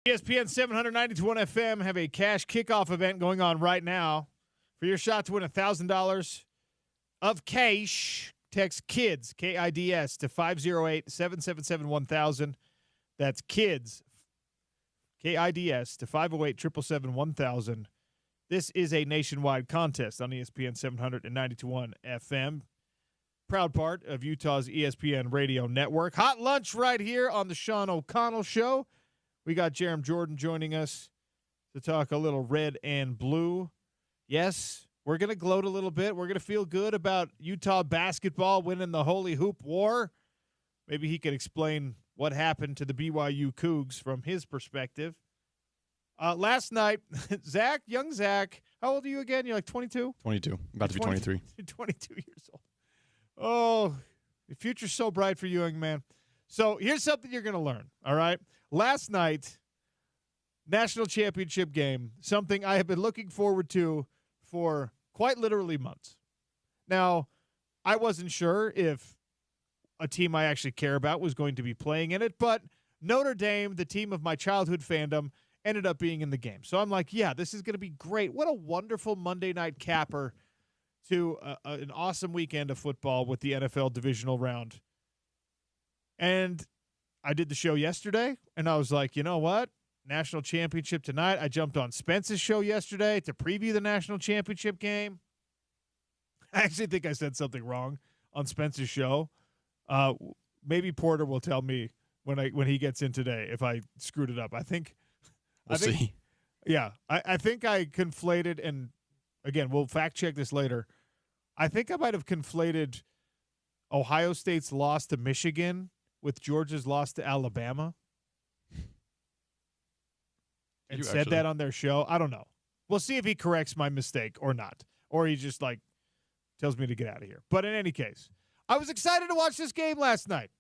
[SPEAKER 1] ESPN 791 FM have a cash kickoff event going on right now. For your shot to win $1,000 of cash, text KIDS, KIDS, to 508-777-1000. That's KIDS, KIDS, to 508-777-1000. This is a nationwide contest on ESPN 792.1 FM. Proud part of Utah's ESPN radio network. Hot lunch right here on the Sean O'Connell Show. We got Jerem Jordan joining us to talk a little red and blue. Yes, we're going to gloat a little bit. We're going to feel good about Utah basketball winning the Holy Hoop War. Maybe he could explain what happened to the BYU Cougs from his perspective. Last night, young Zach, how old are you again? You're like 22?
[SPEAKER 2] 22. About to be 23.
[SPEAKER 1] You're 22 years old. Oh, the future's so bright for you, young man. So here's something you're going to learn, all right? Last night, national championship game, something I have been looking forward to for quite literally months. Now, I wasn't sure if a team I actually care about was going to be playing in it, but Notre Dame, the team of my childhood fandom, ended up being in the game. So I'm like, yeah, this is going to be great. What a wonderful Monday night capper to an awesome weekend of football with the NFL divisional round. And I did the show yesterday, and I was like, you know what? National championship tonight. I jumped on Spence's show yesterday to preview the national championship game. I actually think I said something wrong on Spence's show. Maybe Porter will tell me when he gets in today if I screwed it up.
[SPEAKER 2] We'll see.
[SPEAKER 1] Yeah, I think I conflated, and again, we'll fact check this later. I think I might have conflated Ohio State's loss to Michigan with Georgia's loss to Alabama. And said that on their show. I don't know. We'll see if he corrects my mistake or not. Or he just, tells me to get out of here. But in any case, I was excited to watch this game last night.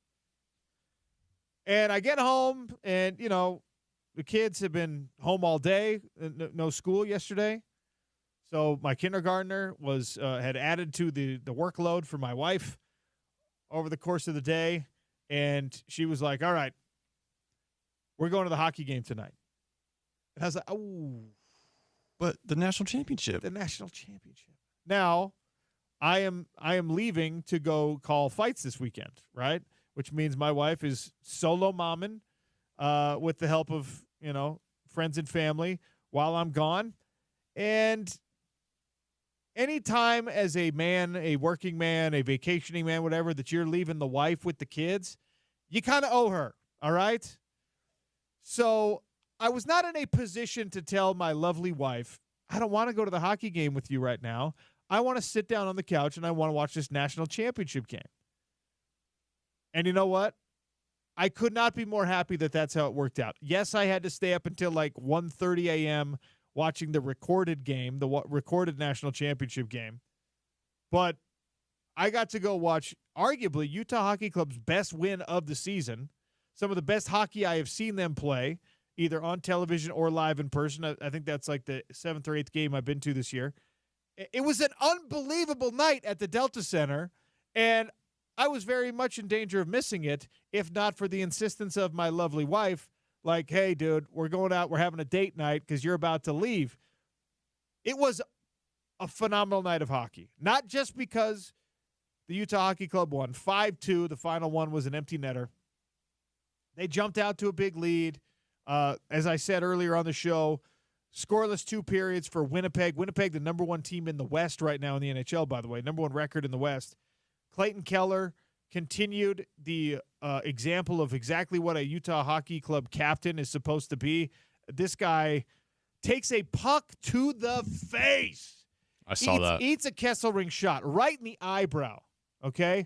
[SPEAKER 1] And I get home, and, the kids have been home all day. No school yesterday. So my kindergartner had added to the workload for my wife over the course of the day. And she was like, all right, we're going to the hockey game tonight. And I was like, oh.
[SPEAKER 2] But the national championship.
[SPEAKER 1] The national championship. Now, I am leaving to go call fights this weekend, right? Which means my wife is solo momming with the help of, friends and family while I'm gone. And anytime as a man, a working man, a vacationing man, whatever, that you're leaving the wife with the kids, you kind of owe her, all right? So I was not in a position to tell my lovely wife, I don't want to go to the hockey game with you right now. I want to sit down on the couch and I want to watch this national championship game. And you know what? I could not be more happy that that's how it worked out. Yes, I had to stay up until 1:30 a.m. watching the recorded game, the recorded national championship game. But I got to go watch arguably Utah Hockey Club's best win of the season, some of the best hockey I have seen them play, either on television or live in person. I think that's the 7th or 8th game I've been to this year. It was an unbelievable night at the Delta Center, and I was very much in danger of missing it if not for the insistence of my lovely wife, hey, dude, we're going out, we're having a date night because you're about to leave. It was a phenomenal night of hockey, not just because the Utah Hockey Club won 5-2. The final one was an empty netter. They jumped out to a big lead. As I said earlier on the show, scoreless 2 periods for Winnipeg. Winnipeg, the number 1 team in the West right now in the NHL, by the way, number 1 record in the West. Clayton Keller continued the example of exactly what a Utah Hockey Club captain is supposed to be. This guy takes a puck to the face.
[SPEAKER 2] I saw that.
[SPEAKER 1] Eats a Kesselring shot right in the eyebrow, okay?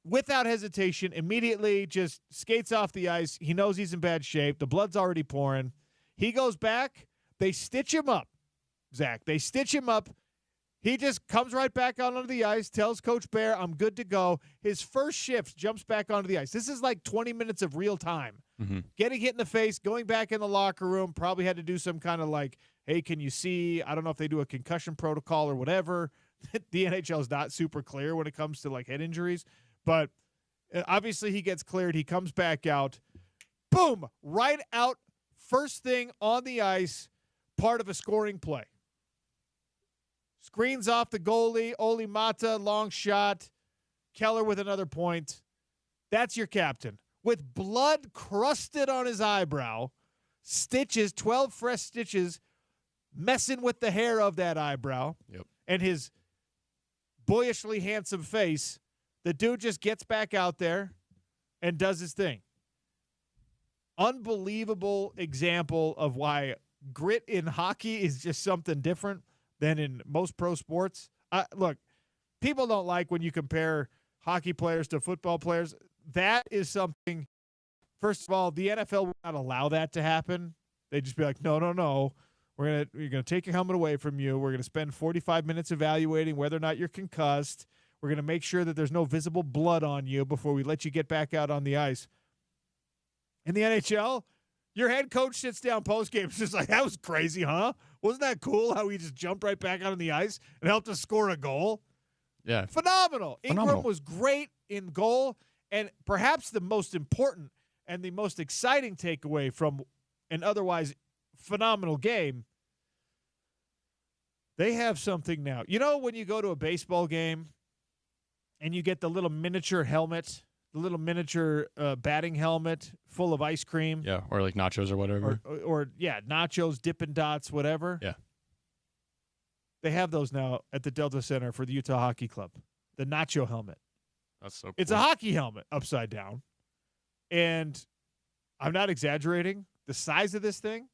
[SPEAKER 1] Without hesitation, immediately just skates off the ice. He knows he's in bad shape. The blood's already pouring. He goes back. They stitch him up, Zach. They stitch him up. He just comes right back out onto the ice, tells Coach Bear, I'm good to go. His first shift jumps back onto the ice. This is 20 minutes of real time.
[SPEAKER 2] Mm-hmm.
[SPEAKER 1] Getting hit in the face, going back in the locker room, probably had to do some kind of hey, can you see? I don't know if they do a concussion protocol or whatever. The NHL is not super clear when it comes to head injuries. But obviously he gets cleared. He comes back out. Boom! Right out first thing on the ice, part of a scoring play. Screens off the goalie, Oli Mata, long shot, Keller with another point. That's your captain. With blood crusted on his eyebrow, stitches, 12 fresh stitches, messing with the hair of that eyebrow, and his boyishly handsome face, the dude just gets back out there and does his thing. Unbelievable example of why grit in hockey is just something different than in most pro sports. Look, people don't like when you compare hockey players to football players. That is something, first of all, the NFL will not allow that to happen. They'd just be like, no. You're gonna take your helmet away from you. We're gonna spend 45 minutes evaluating whether or not you're concussed. We're gonna make sure that there's no visible blood on you before we let you get back out on the ice. In the NHL, your head coach sits down postgame. It's just like, that was crazy, huh? Wasn't that cool how he just jumped right back out on the ice and helped us score a goal?
[SPEAKER 2] Yeah.
[SPEAKER 1] Phenomenal. Ingram was great in goal, and perhaps the most important and the most exciting takeaway from an otherwise phenomenal game, they have something now. You know when you go to a baseball game and you get the little miniature helmet, the little miniature batting helmet full of ice cream?
[SPEAKER 2] Yeah, or like nachos or whatever.
[SPEAKER 1] Or nachos, Dippin' Dots, whatever.
[SPEAKER 2] Yeah.
[SPEAKER 1] They have those now at the Delta Center for the Utah Hockey Club. The nacho helmet.
[SPEAKER 2] That's so cool.
[SPEAKER 1] It's a hockey helmet upside down. And I'm not exaggerating. The size of this thing.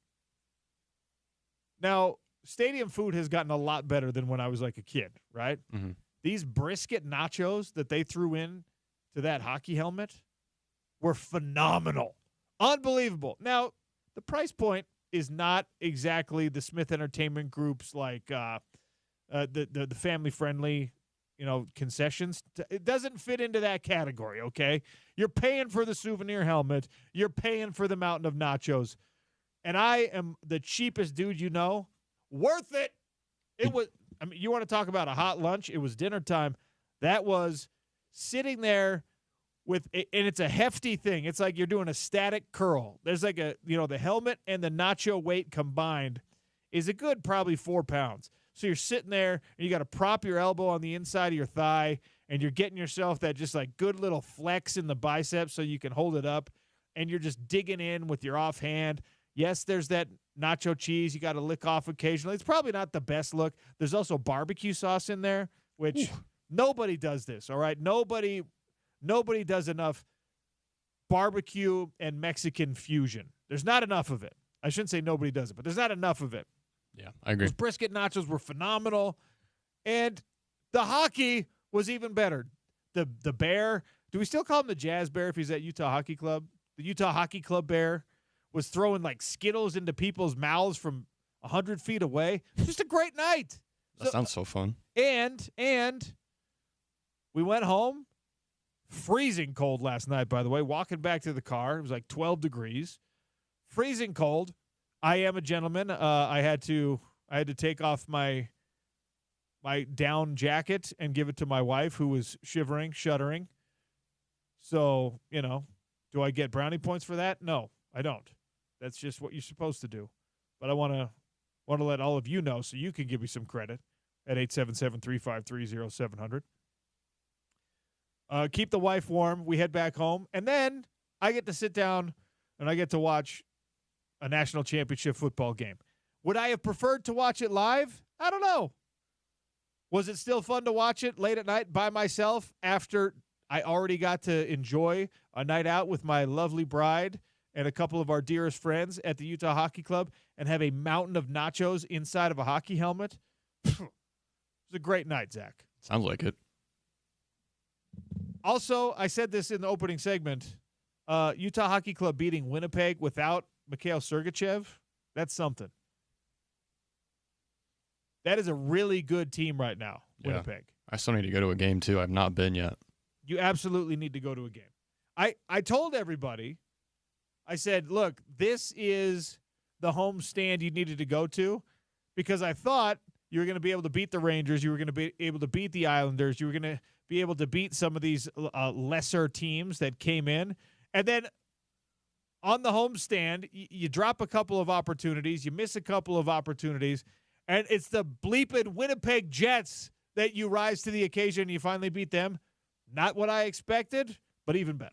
[SPEAKER 1] Now, stadium food has gotten a lot better than when I was like a kid, right?
[SPEAKER 2] Mm-hmm.
[SPEAKER 1] These brisket nachos that they threw in to that hockey helmet were phenomenal. Unbelievable. Now, the price point is not exactly the Smith Entertainment Group's like the family-friendly, concessions. It doesn't fit into that category, okay? You're paying for the souvenir helmet. You're paying for the mountain of nachos. And I am the cheapest dude you know. Worth it. It was, you want to talk about a hot lunch? It was dinner time. That was sitting there and it's a hefty thing. It's like you're doing a static curl. There's like the helmet and the nacho weight combined is a good probably 4 pounds. So you're sitting there and you got to prop your elbow on the inside of your thigh and you're getting yourself that just like good little flex in the biceps so you can hold it up and you're just digging in with your offhand. Yes, there's that nacho cheese you got to lick off occasionally. It's probably not the best look. There's also barbecue sauce in there, which nobody does this, all right? Nobody does enough barbecue and Mexican fusion. There's not enough of it. I shouldn't say nobody does it, but there's not enough of it.
[SPEAKER 2] Yeah, I agree.
[SPEAKER 1] Those brisket nachos were phenomenal, and the hockey was even better. The bear, do we still call him the Jazz Bear if he's at Utah Hockey Club? The Utah Hockey Club Bear was throwing like Skittles into people's mouths from 100 feet away. Just a great night.
[SPEAKER 2] That sounds so fun.
[SPEAKER 1] And we went home. Freezing cold last night, by the way. Walking back to the car, it was like 12 degrees. Freezing cold. I am a gentleman. I had to take off my down jacket and give it to my wife, who was shivering, shuddering. So, do I get brownie points for that? No, I don't. That's just what you're supposed to do. But I want to let all of you know so you can give me some credit at 877-353-0700. Keep the wife warm. We head back home. And then I get to sit down and I get to watch a national championship football game. Would I have preferred to watch it live? I don't know. Was it still fun to watch it late at night by myself after I already got to enjoy a night out with my lovely bride and a couple of our dearest friends at the Utah Hockey Club and have a mountain of nachos inside of a hockey helmet? It was a great night, Zach.
[SPEAKER 2] Sounds like it.
[SPEAKER 1] Also, I said this in the opening segment, Utah Hockey Club beating Winnipeg without Mikhail Sergachev, that's something. That is a really good team right now, Winnipeg.
[SPEAKER 2] I still need to go to a game, too. I've not been yet.
[SPEAKER 1] You absolutely need to go to a game. I told everybody, I said, look, this is the home stand you needed to go to because I thought you were going to be able to beat the Rangers. You were going to be able to beat the Islanders. You were going to be able to beat some of these lesser teams that came in. And then on the homestand, you drop a couple of opportunities, you miss a couple of opportunities, and it's the bleeping Winnipeg Jets that you rise to the occasion and you finally beat them. Not what I expected, but even better.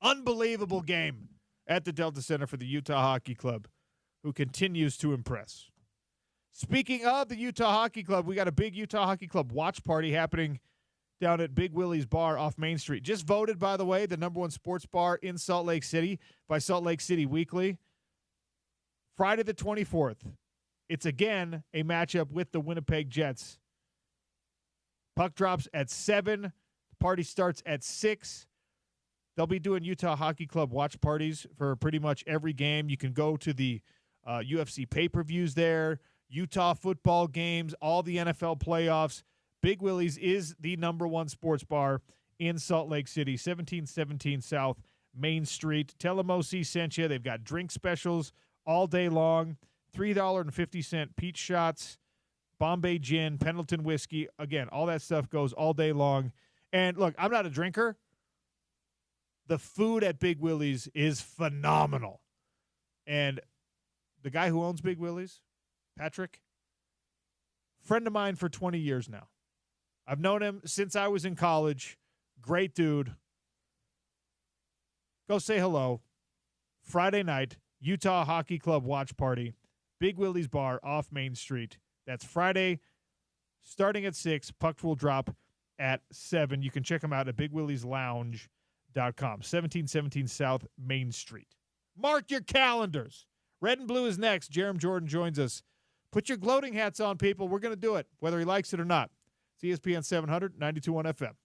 [SPEAKER 1] Unbelievable game at the Delta Center for the Utah Hockey Club, who continues to impress. Speaking of the Utah Hockey Club, we got a big Utah Hockey Club watch party happening down at Big Willie's Bar off Main Street. Just voted, by the way, the #1 sports bar in Salt Lake City by Salt Lake City Weekly. Friday the 24th. It's again a matchup with the Winnipeg Jets. Puck drops at 7. The party starts at 6. They'll be doing Utah Hockey Club watch parties for pretty much every game. You can go to the UFC pay-per-views there, Utah football games, all the NFL playoffs. Big Willie's is the #1 sports bar in Salt Lake City, 1717 South Main Street. Tell them OC sent you. They've got drink specials all day long, $3.50 peach shots, Bombay gin, Pendleton whiskey. Again, all that stuff goes all day long. And look, I'm not a drinker. The food at Big Willie's is phenomenal. And the guy who owns Big Willie's, Patrick, friend of mine for 20 years now. I've known him since I was in college. Great dude. Go say hello. Friday night, Utah Hockey Club watch party, Big Willie's Bar off Main Street. That's Friday, starting at 6. Puck will drop at 7. You can check them out at BigWilliesLounge.com, 1717 South Main Street. Mark your calendars. Red and Blue is next. Jerem Jordan joins us. Put your gloating hats on, people. We're going to do it, whether he likes it or not. It's ESPN 700, 92.1 FM.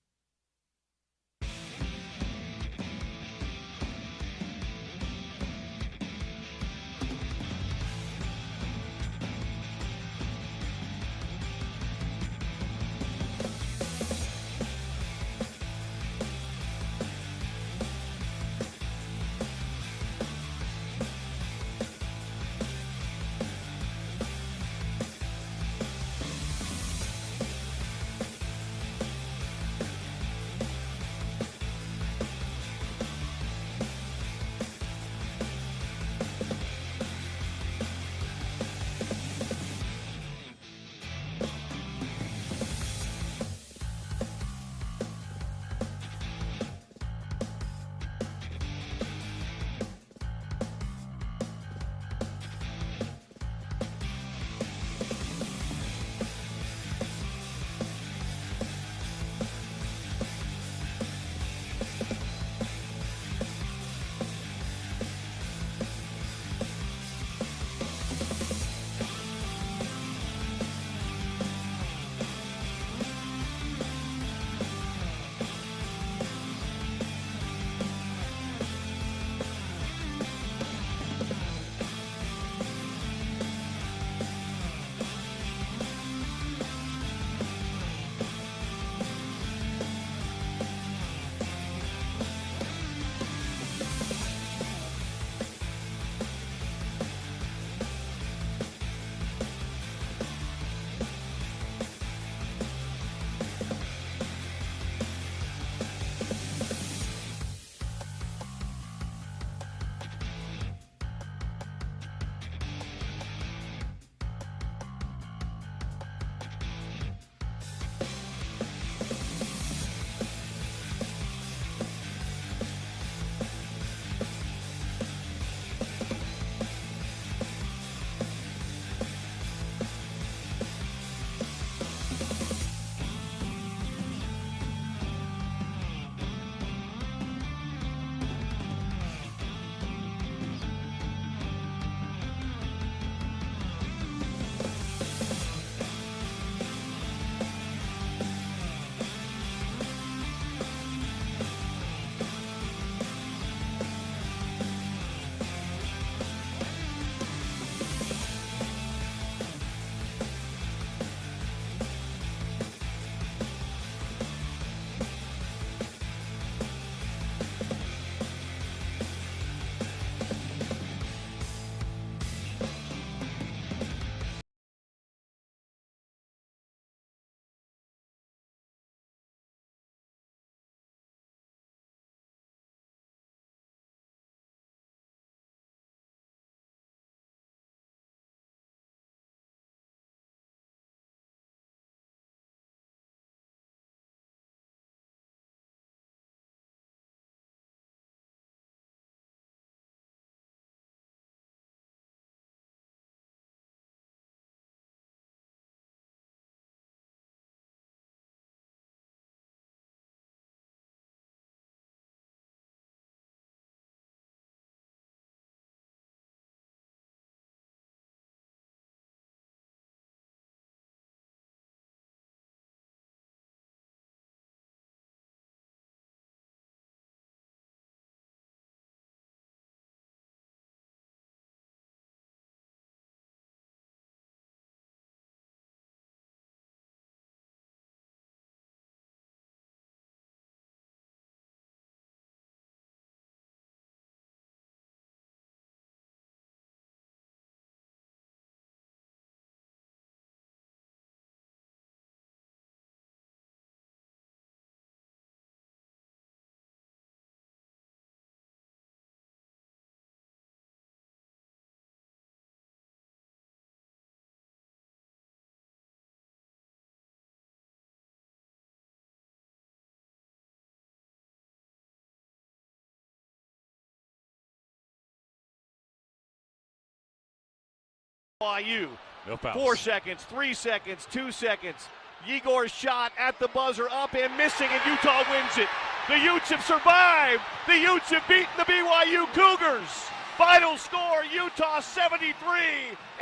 [SPEAKER 5] BYU.
[SPEAKER 2] No fouls.
[SPEAKER 5] 4 seconds, 3 seconds, 2 seconds. Yegor's shot at the buzzer, up and missing, and Utah wins it. The Utes have survived. The Utes have beaten the BYU Cougars. Final score, Utah 73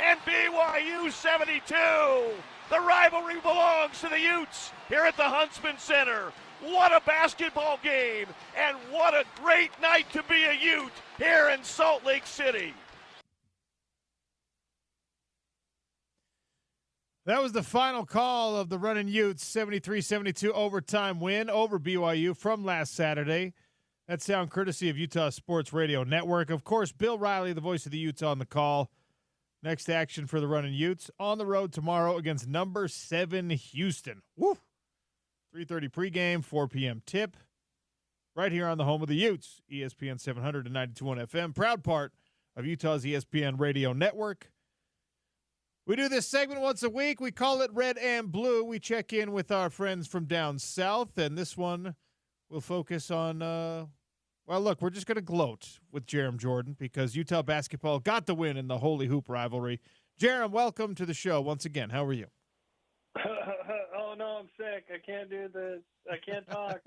[SPEAKER 5] and BYU 72. The rivalry belongs to the Utes here at the Huntsman Center. What a basketball game, and what a great night to be a Ute here in Salt Lake City.
[SPEAKER 1] That was the final call of the Runnin' Utes 73-72 overtime win over BYU from last Saturday. That sound courtesy of Utah Sports Radio Network. Of course, Bill Riley, the voice of the Utes, on the call. Next action for the Runnin' Utes on the road tomorrow against number 7 Houston. Woo! 3:30 pregame, 4 p.m. tip. Right here on the home of the Utes, ESPN 700 and 92.1 FM. Proud part of Utah's ESPN Radio Network. We do this segment once a week. We call it Red and Blue. We check in with our friends from down south, and this one will focus on, well, look, we're just going to gloat with Jerem Jordan because Utah basketball got the win in the Holy Hoop rivalry. Jerem, welcome to the show once again. How are you?
[SPEAKER 6] Oh, no, I'm sick. I can't do this. I can't talk.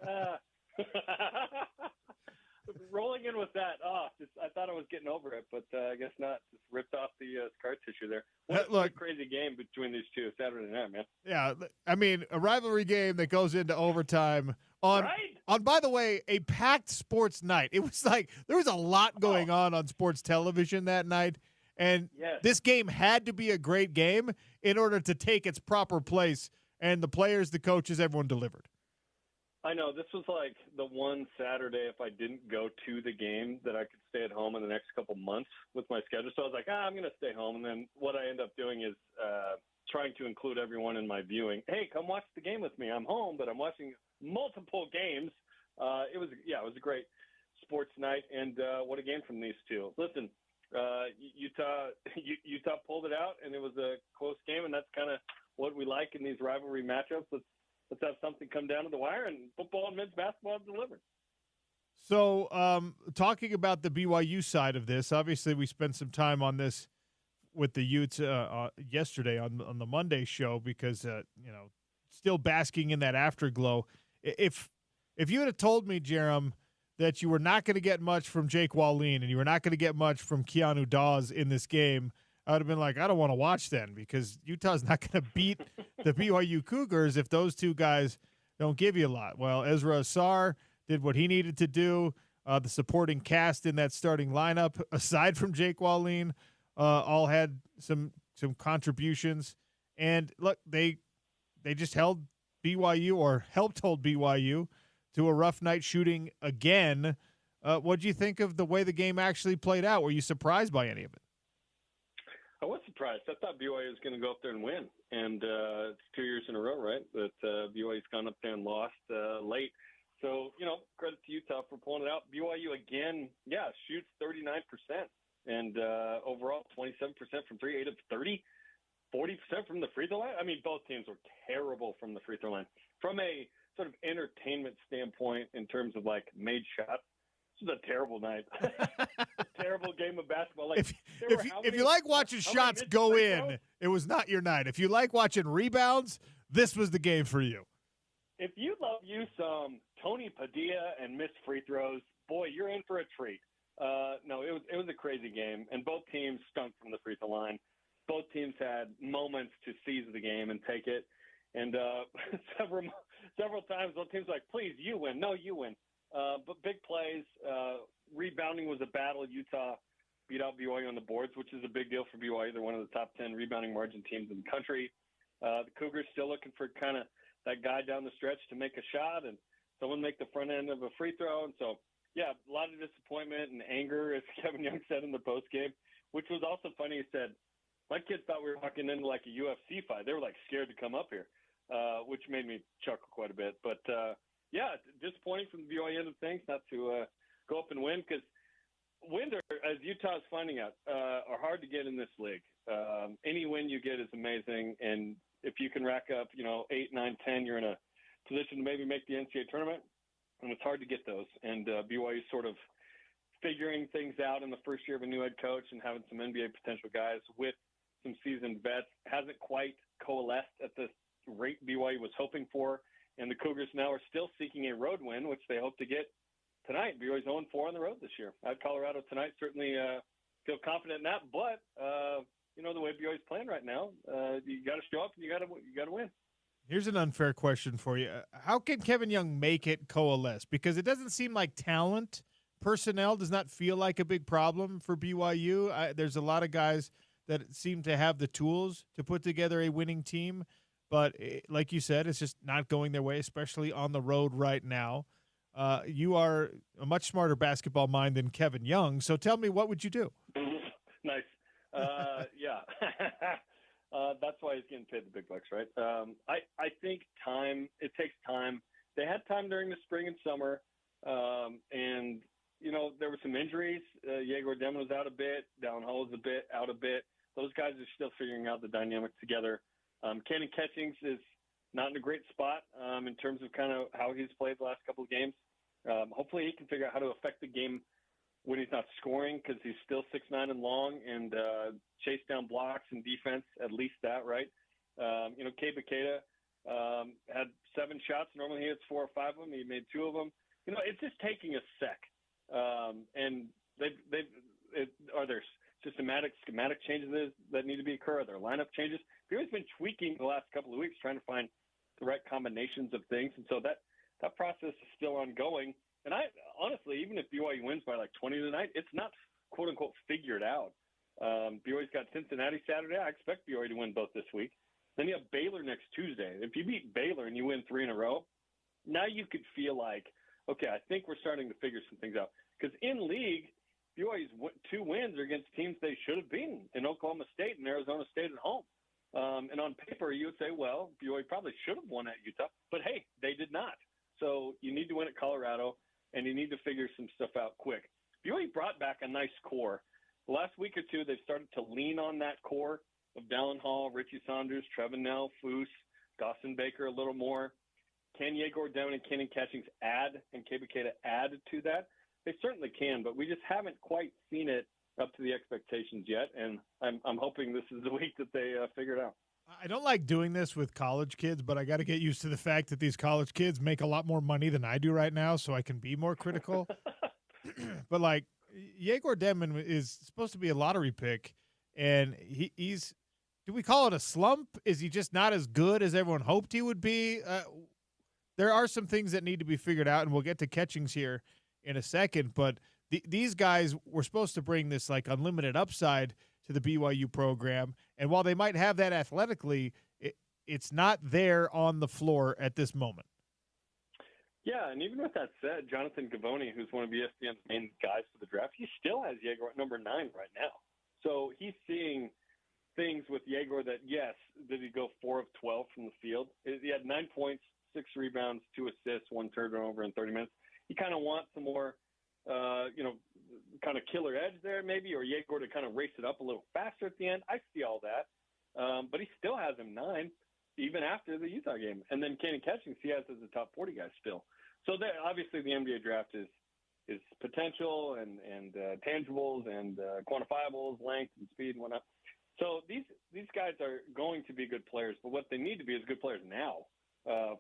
[SPEAKER 6] Rolling in with that. I thought I was getting over it, but I guess not. Just ripped off the scar tissue there. What a crazy game between these two Saturday night, man.
[SPEAKER 1] Yeah, I mean, a rivalry game that goes into overtime on, by the way, a packed sports night. It was like there was a lot going on sports television that night, and this game had to be a great game in order to take its proper place, and the players, the coaches, everyone delivered.
[SPEAKER 6] I know. This was like the one Saturday, if I didn't go to the game, that I could stay at home in the next couple months with my schedule. So I was like, I'm going to stay home. And then what I end up doing is trying to include everyone in my viewing. Hey, come watch the game with me. I'm home, but I'm watching multiple games. It was a great sports night. And what a game from these two. Listen, Utah pulled it out, and it was a close game. And that's kind of what we like in these rivalry matchups. Let's have something come down to the wire, and football and men's basketball have delivered.
[SPEAKER 1] So talking about the BYU side of this, obviously we spent some time on this with the Utes yesterday on the Monday show because, still basking in that afterglow. If you had told me, Jerem, that you were not going to get much from Jake Wallin and you were not going to get much from Keanu Dawes in this game, I would have been like, I don't want to watch then because Utah's not going to beat the BYU Cougars if those two guys don't give you a lot. Well, Ezra Asar did what he needed to do. The supporting cast in that starting lineup, aside from Jake Wallin, all had some contributions. And look, they just held BYU or helped hold BYU to a rough night shooting again. What do you think of the way the game actually played out? Were you surprised by any of it?
[SPEAKER 6] I was surprised. I thought BYU was going to go up there and win. And it's 2 years in a row, right, that BYU's gone up there and lost late. So, credit to Utah for pulling it out. BYU, again, shoots 39%. And overall, 27% from 3, 8 of 30, 40% from the free throw line. I mean, both teams were terrible from the free throw line. From a sort of entertainment standpoint in terms of, made shots, this was a terrible night. A terrible game of basketball.
[SPEAKER 1] If you like watching shots go in, it was not your night. If you like watching rebounds, this was the game for you.
[SPEAKER 6] If you love some Tony Padilla and missed free throws, boy, you're in for a treat. No, it was a crazy game, and both teams stunk from the free throw line. Both teams had moments to seize the game and take it. And several times, both teams were like, please, you win. No, you win. But big plays, rebounding was a battle. Utah beat out BYU on the boards, which is a big deal for BYU. They're one of the top 10 rebounding margin teams in the country. The Cougars still looking for kind of that guy down the stretch to make a shot and someone make the front end of a free throw. And so, a lot of disappointment and anger, as Kevin Young said in the postgame, which was also funny. He said, my kids thought we were walking into like a UFC fight. They were scared to come up here, which made me chuckle quite a bit. But, disappointing from the BYU end of things not to go up and win because wins, as Utah's finding out, are hard to get in this league. Any win you get is amazing, and if you can rack up, 8, 9, 10, you're in a position to maybe make the NCAA tournament, and it's hard to get those. And BYU sort of figuring things out in the first year of a new head coach and having some NBA potential guys with some seasoned vets. Hasn't quite coalesced at the rate BYU was hoping for, and the Cougars now are still seeking a road win, which they hope to get tonight. BYU's 0-4 on the road this year. At Colorado tonight, certainly feel confident in that, but the way BYU's playing right now, you got to show up and you got to win.
[SPEAKER 1] Here's an unfair question for you. How can Kevin Young make it coalesce? Because it doesn't seem like talent, personnel does not feel like a big problem for BYU. There's a lot of guys that seem to have the tools to put together a winning team, but like you said, it's just not going their way, especially on the road right now. You are a much smarter basketball mind than Kevin Young, so tell me, what would you do?
[SPEAKER 6] Nice. Yeah. That's why he's getting paid the big bucks, right? I think it takes time. They had time during the spring and summer, and, there were some injuries. Yegor Demon was out a bit. Dallin Hall was out a bit. Those guys are still figuring out the dynamic together. Cannon Catchings is not in a great spot in terms of kind of how he's played the last couple of games. Hopefully he can figure out how to affect the game when he's not scoring, because he's still 6'9" and long, and chase down blocks and defense, at least that, right? Kei Bakeda had 7 shots. Normally he hits 4 or 5 of them. He made 2 of them. It's just taking a sec. And are there schematic changes that need to be occur? Are there lineup changes? BYU's been tweaking the last couple of weeks, trying to find the right combinations of things. And so that process is still ongoing. And I honestly, even if BYU wins by like 20 tonight, it's not quote unquote figured out. BYU's got Cincinnati Saturday. I expect BYU to win both this week. Then you have Baylor next Tuesday. If you beat Baylor and you win 3 in a row, now you could feel like, okay, I think we're starting to figure some things out. Because in league, BYU's 2 wins are against teams they should have beaten in Oklahoma State and Arizona State at home. And on paper, you would say, well, BYU probably should have won at Utah. But, hey, they did not. So you need to win at Colorado, and you need to figure some stuff out quick. BYU brought back a nice core. The last week or two, they've started to lean on that core of Dallin Hall, Richie Saunders, Trevin Nell, Foose, Dawson Baker a little more. Can Yegor Demon and Cannon Catchings add, and Kei Bakeda add to that? They certainly can, but we just haven't quite seen it up to the expectations yet, and I'm hoping this is the week that they figure it out.
[SPEAKER 1] I don't like doing this with college kids, but I got to get used to the fact that these college kids make a lot more money than I do right now, so I can be more critical. But, like, Yegor Demon is supposed to be a lottery pick, and he's – do we call it a slump? Is he just not as good as everyone hoped he would be? There are some things that need to be figured out, and we'll get to Catchings here in a second, but these guys were supposed to bring this like unlimited upside to the BYU program, and while they might have that athletically, it's not there on the floor at this moment.
[SPEAKER 6] Yeah, and even with that said, Jonathan Gavoni, who's one of ESPN's main guys for the draft, he still has Yegor at number 9 right now. So he's seeing things with Yegor that, yes, did he go 4 of 12 from the field? He had 9 points, 6 rebounds, 2 assists, 1 turnover in 30 minutes. You kind of want some more, kind of killer edge there maybe, or Yegor to kind of race it up a little faster at the end. I see all that. But he still has him 9, even after the Utah game. And then Cannon Catchings, he has as a top 40 guy still. So obviously the NBA draft is potential and tangibles and quantifiables, length and speed and whatnot. So these guys are going to be good players, but what they need to be is good players now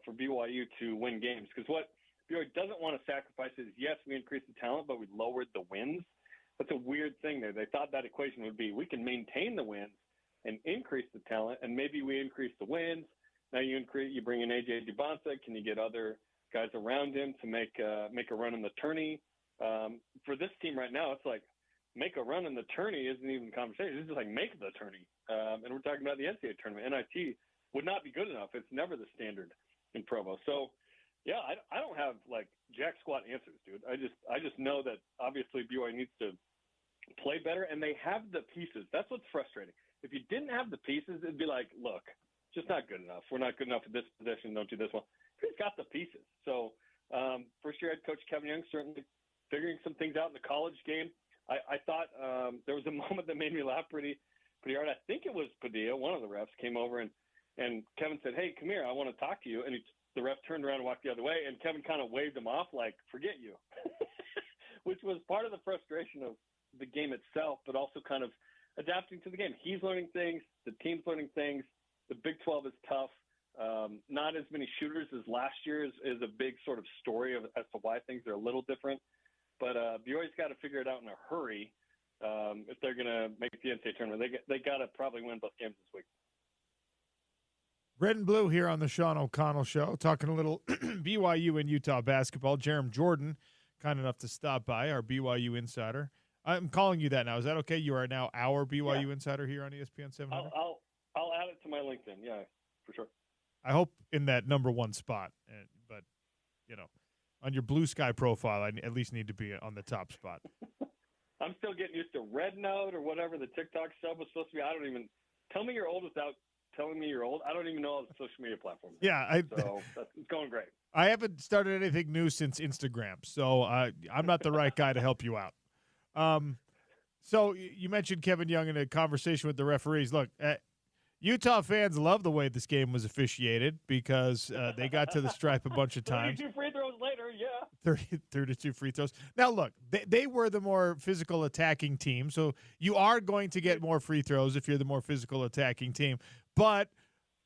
[SPEAKER 6] for BYU to win games. Because what BYU doesn't want to sacrifice is, yes, we increased the talent, but we lowered the wins. That's a weird thing there. They thought that equation would be, we can maintain the wins and increase the talent, and maybe we increase the wins. Now you bring in A.J. Dubonsa. Can you get other guys around him to make a run in the tourney? For this team right now, it's like make a run in the tourney isn't even conversation. It's just like make the tourney. And we're talking about the NCAA tournament. NIT would not be good enough. It's never the standard in Provo. So, yeah, I don't have like jack squat answers, dude. I just know that obviously BYU needs to play better, and they have the pieces. That's what's frustrating. If you didn't have the pieces, it'd be like, look, just not good enough. We're not good enough at this position. Don't do this one. He's got the pieces. So first-year head coach Kevin Young certainly figuring some things out in the college game. I thought there was a moment that made me laugh pretty hard. I think it was Padilla, one of the refs, came over and Kevin said, "Hey, come here. I want to talk to you." And the ref turned around and walked the other way, and Kevin kind of waved him off like, "Forget you," which was part of the frustration of the game itself, but also kind of adapting to the game. He's learning things. The team's learning things. The Big 12 is tough. Not as many shooters as last year is a big sort of story as to why things are a little different. But BYU's got to figure it out in a hurry if they're going to make the NCAA tournament. They got to probably win both games this week.
[SPEAKER 1] Red and Blue here on the Sean O'Connell Show, talking a little BYU and Utah basketball. Jerem Jordan, kind enough to stop by, our BYU insider. I'm calling you that now. Is that okay? You are now our BYU insider here on ESPN 700.
[SPEAKER 6] I'll add it to my LinkedIn. Yeah, for sure.
[SPEAKER 1] I hope in that number one spot, but on your Blue Sky profile, I at least need to be on the top spot.
[SPEAKER 6] I'm still getting used to Red Note or whatever the TikTok sub was supposed to be. I don't even tell me you're old without telling me you're old. I don't even know all the social media platforms.
[SPEAKER 1] Yeah,
[SPEAKER 6] it's going great.
[SPEAKER 1] I haven't started anything new since Instagram, so I'm not the right guy to help you out. So you mentioned Kevin Young in a conversation with the referees. Look, Utah fans love the way this game was officiated because they got to the stripe a bunch of times.
[SPEAKER 6] 32 free throws later, yeah.
[SPEAKER 1] 32 free throws. Now, look, they were the more physical attacking team, so you are going to get more free throws if you're the more physical attacking team. But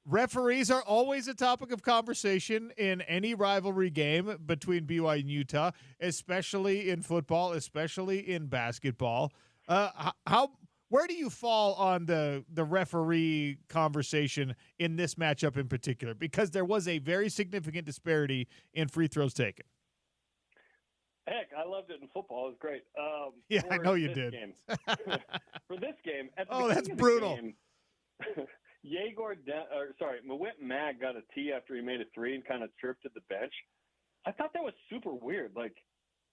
[SPEAKER 1] referees are always a topic of conversation in any rivalry game between BYU and Utah, especially in football, especially in basketball. Where do you fall on the referee conversation in this matchup in particular? Because there was a very significant disparity in free throws taken.
[SPEAKER 6] Heck, I loved it in football. It was great.
[SPEAKER 1] Yeah, I know you did.
[SPEAKER 6] For this game, at the
[SPEAKER 1] that's brutal.
[SPEAKER 6] Game, Mawit Mag got a tee after he made a three and kind of tripped at the bench. I thought that was super weird. Like,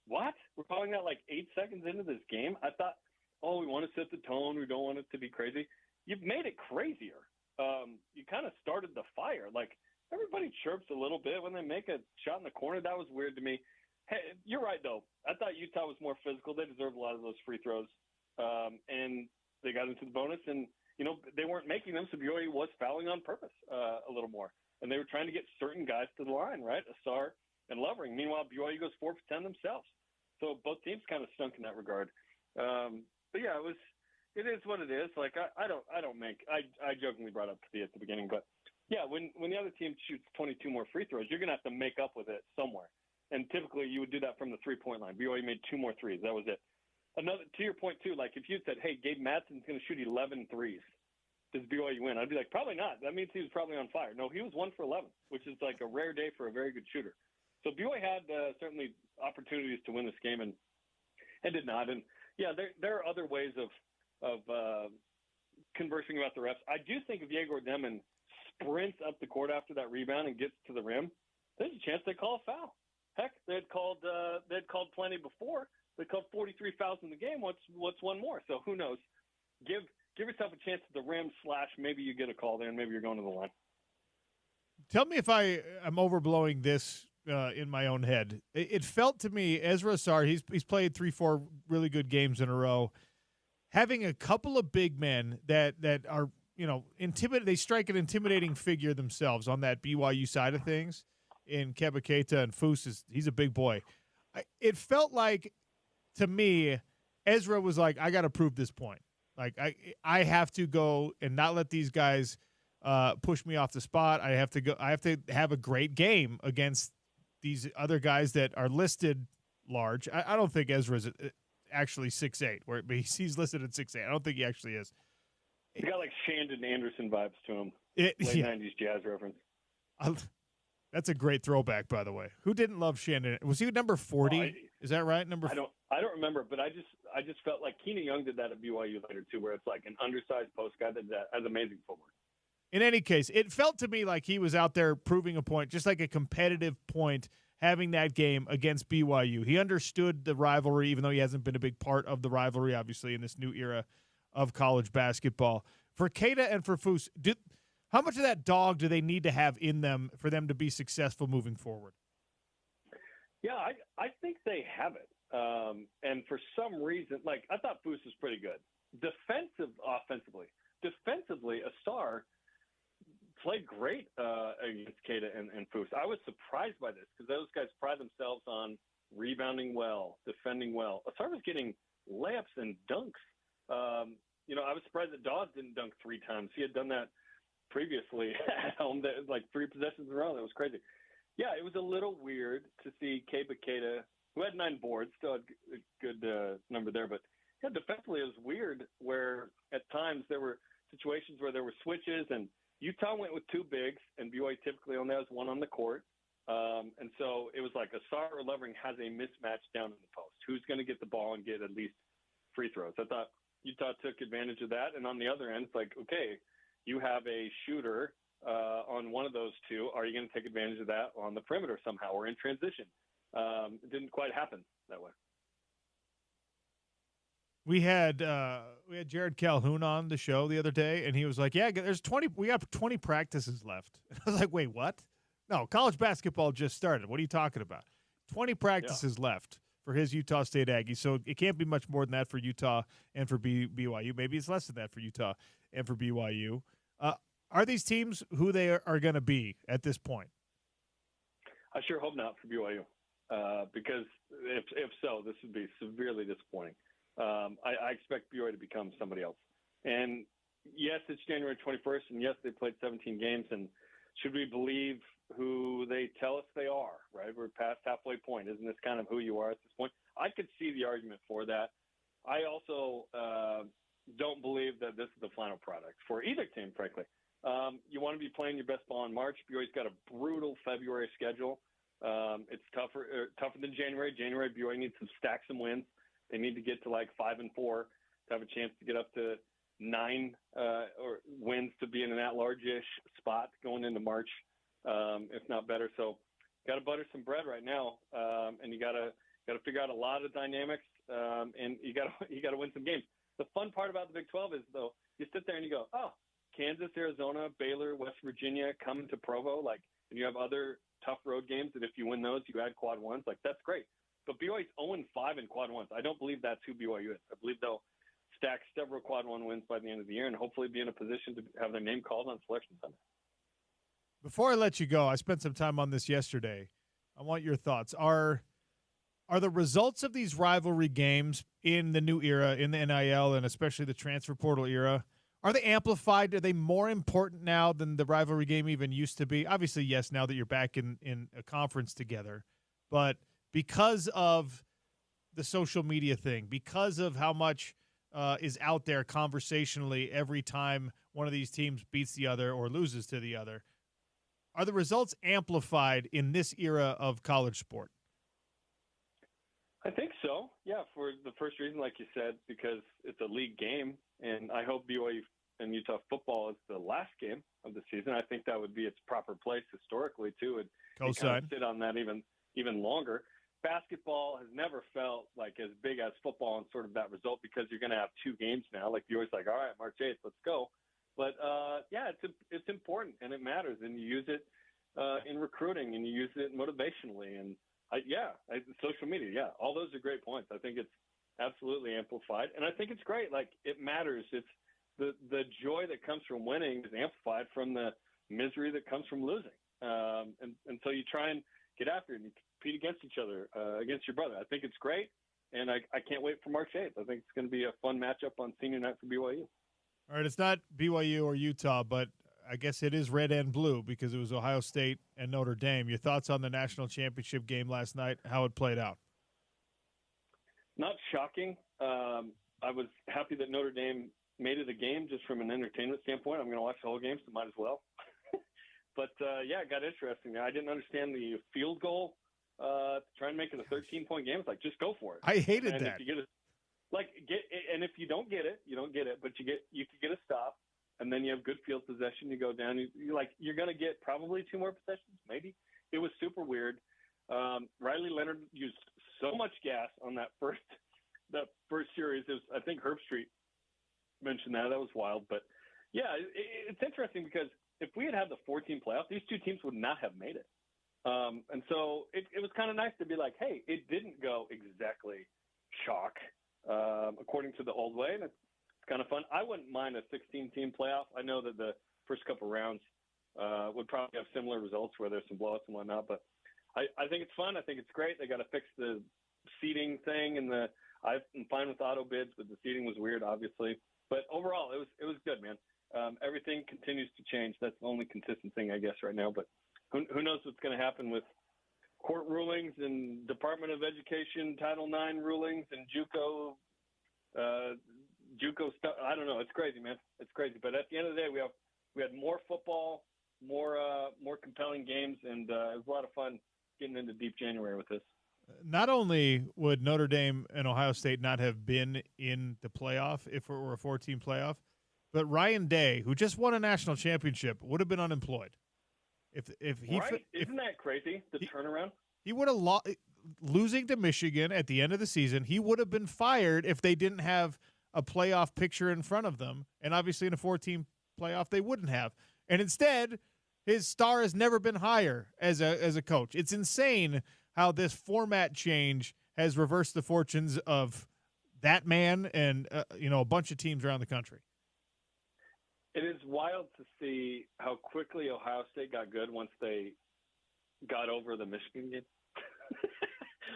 [SPEAKER 6] what? We're calling that like 8 seconds into this game? I thought, we want to set the tone. We don't want it to be crazy. You've made it crazier. You kind of started the fire. Like, everybody chirps a little bit when they make a shot in the corner. That was weird to me. Hey, you're right, though. I thought Utah was more physical. They deserved a lot of those free throws. And they got into the bonus, and, they weren't making them, so BYU was fouling on purpose a little more. And they were trying to get certain guys to the line, right? Asar and Lovering. Meanwhile, BYU goes 4 for 10 themselves. So both teams kind of stunk in that regard. But yeah, it is what it is. Like I jokingly brought up at the beginning, but yeah, when the other team shoots 22 more free throws, you're gonna have to make up with it somewhere. And typically you would do that from the 3-point line. BYU made 2 more threes. That was it. Another to your point too, like if you said, hey, Gabe Matson's gonna shoot 11 threes, does BYU win? I'd be like, probably not. That means he was probably on fire. No, he was 1 for 11, which is like a rare day for a very good shooter. So BYU had certainly opportunities to win this game and did not. And yeah, there are other ways of conversing about the refs. I do think if Yegor Demon sprints up the court after that rebound and gets to the rim, there's a chance they call a foul. Heck, they'd called plenty before. They called 43 fouls in the game. What's one more? So who knows? Give yourself a chance at the rim / maybe you get a call there and maybe you're going to the line.
[SPEAKER 1] Tell me if I'm overblowing this in my own head. It felt to me, Ezra Asar, he's played 3-4 really good games in a row. Having a couple of big men that are, they strike an intimidating figure themselves on that BYU side of things. In Keba Keita and Foose, he's a big boy. It felt like, to me, Ezra was like, I got to prove this point. Like, I have to go and not let these guys push me off the spot. I have to have a great game against these other guys that are listed large. I don't think Ezra's actually 6'8", but he's listed at 6'8". I don't think he actually is.
[SPEAKER 6] He got like Shandon Anderson vibes to him. Late 90s jazz reference.
[SPEAKER 1] That's a great throwback, by the way. Who didn't love Shandon? Was he number 40? Is that right?
[SPEAKER 6] I don't remember, but I just felt like Keenan Young did that at BYU later too, where it's like an undersized post guy that has amazing footwork.
[SPEAKER 1] In any case, it felt to me like he was out there proving a point, just like a competitive point, having that game against BYU. He understood the rivalry, even though he hasn't been a big part of the rivalry, obviously, in this new era of college basketball. For Keita and for Foose, how much of that dog do they need to have in them for them to be successful moving forward?
[SPEAKER 6] Yeah, I think they have it. And for some reason, like, I thought Foose was pretty good. Offensively, Asar played great against Keita and Foose. I was surprised by this because those guys pride themselves on rebounding well, defending well. Asar was getting layups and dunks. I was surprised that Dawes didn't dunk 3 times. He had done that previously at home, like 3 possessions in a row. That was crazy. Yeah, it was a little weird to see Kei Bakeda, who had 9 boards, still had a good number there, but yeah, defensively it was weird where at times there were situations where there were switches and Utah went with 2 bigs and BYU typically only has 1 on the court. And so it was like Asar or Lovering has a mismatch down in the post. Who's going to get the ball and get at least free throws? I thought Utah took advantage of that. And on the other end, it's like, okay, you have a shooter on one of those 2. Are you going to take advantage of that on the perimeter somehow or in transition? It didn't quite happen that way.
[SPEAKER 1] We had Jared Calhoun on the show the other day, and he was like, "Yeah, there's 20. We got 20 practices left." I was like, "Wait, what? No, college basketball just started. What are you talking about? 20 practices left for his Utah State Aggies. So it can't be much more than that for Utah and for BYU. Maybe it's less than that for Utah and for BYU. Are these teams who they are going to be at this point?
[SPEAKER 6] I sure hope not for BYU, because if so, this would be severely disappointing. I expect BYU to become somebody else. And yes, it's January 21st, and yes, they played 17 games. And should we believe who they tell us they are, right? We're past halfway point. Isn't this kind of who you are at this point? I could see the argument for that. I also don't believe that this is the final product for either team, frankly. You want to be playing your best ball in March. BYU's got a brutal February schedule. It's tougher than January. January, BYU needs to stack some wins. They need to get to like 5-4 to have a chance to get up to 9 or wins to be in an at-large-ish spot going into March, if not better. So, got to butter some bread right now, and you got to figure out a lot of dynamics, and you got to win some games. The fun part about the Big 12 is though you sit there and you go, oh, Kansas, Arizona, Baylor, West Virginia coming to Provo, and you have other tough road games that if you win those, you add quad ones. That's great. But BYU's 0-5 in quad ones. I don't believe that's who BYU is. I believe they'll stack several quad 1 wins by the end of the year and hopefully be in a position to have their name called on Selection Sunday.
[SPEAKER 1] Before I let you go, I spent some time on this yesterday. I want your thoughts. Are the results of these rivalry games in the new era, in the NIL and especially the transfer portal era, are they amplified? Are they more important now than the rivalry game even used to be? Obviously, yes, now that you're back in a conference together. But because of the social media thing, because of how much is out there conversationally every time one of these teams beats the other or loses to the other, are the results amplified in this era of college sport?
[SPEAKER 6] I think so. Yeah, for the first reason, like you said, because it's a league game, and I hope BYU and Utah football is the last game of the season. I think that would be its proper place historically too, and kind of sit on that even longer. Basketball has never felt like as big as football and sort of that result because you're going to have 2 games now. Like you're always like, all right, March 8th, let's go. But yeah, it's important and it matters, and you use it in recruiting and you use it motivationally, and social media, yeah, all those are great points. I think it's absolutely amplified, and I think it's great. Like it matters. It's the joy that comes from winning is amplified from the misery that comes from losing, and so you try and get after it and you compete against each other, against your brother. I think it's great, and I can't wait for March 8th. I think it's going to be a fun matchup on senior night for BYU.
[SPEAKER 1] All right, it's not BYU or Utah, but I guess it is red and blue because it was Ohio State and Notre Dame. Your thoughts on the national championship game last night, how it played out?
[SPEAKER 6] Not shocking. I was happy that Notre Dame made it a game just from an entertainment standpoint. I'm going to watch the whole game, so might as well. But, yeah, it got interesting. I didn't understand the field goal. Trying to make it a 13-point game. It's like, just go for it.
[SPEAKER 1] I hated
[SPEAKER 6] and
[SPEAKER 1] that.
[SPEAKER 6] If you and if you don't get it, you don't get it. But you could get a stop, and then you have good field possession. You go down. You're going to get probably 2 more possessions, maybe. It was super weird. Riley Leonard used so much gas on that first series. It was, I think Herbstreit mentioned that. That was wild. But, yeah, it's interesting because if we had the 14 playoff, these 2 teams would not have made it. And so it was kind of nice to be like, hey, it didn't go exactly chalk according to the old way. And it's kind of fun. I wouldn't mind a 16-team playoff. I know that the first couple rounds would probably have similar results where there's some blowouts and whatnot. But I think it's fun. I think it's great. They got to fix the seeding thing and the I'm fine with auto bids, but the seating was weird, obviously. But overall, it was good, man. Everything continues to change. That's the only consistent thing, I guess, right now. But who knows what's going to happen with court rulings and Department of Education Title IX rulings and JUCO stuff. I don't know. It's crazy, man. It's crazy. But at the end of the day, we had more football, more compelling games, and it was a lot of fun getting into deep January with this.
[SPEAKER 1] Not only would Notre Dame and Ohio State not have been in the playoff if it were a 4-team playoff, but Ryan Day, who just won a national championship, would have been unemployed. If he
[SPEAKER 6] right? Isn't that crazy? The turnaround.
[SPEAKER 1] He would have losing to Michigan at the end of the season. He would have been fired if they didn't have a playoff picture in front of them, and obviously in a 4-team playoff they wouldn't have. And instead, his star has never been higher as a coach. It's insane how this format change has reversed the fortunes of that man and a bunch of teams around the country.
[SPEAKER 6] It is wild to see how quickly Ohio State got good once they got over the Michigan game.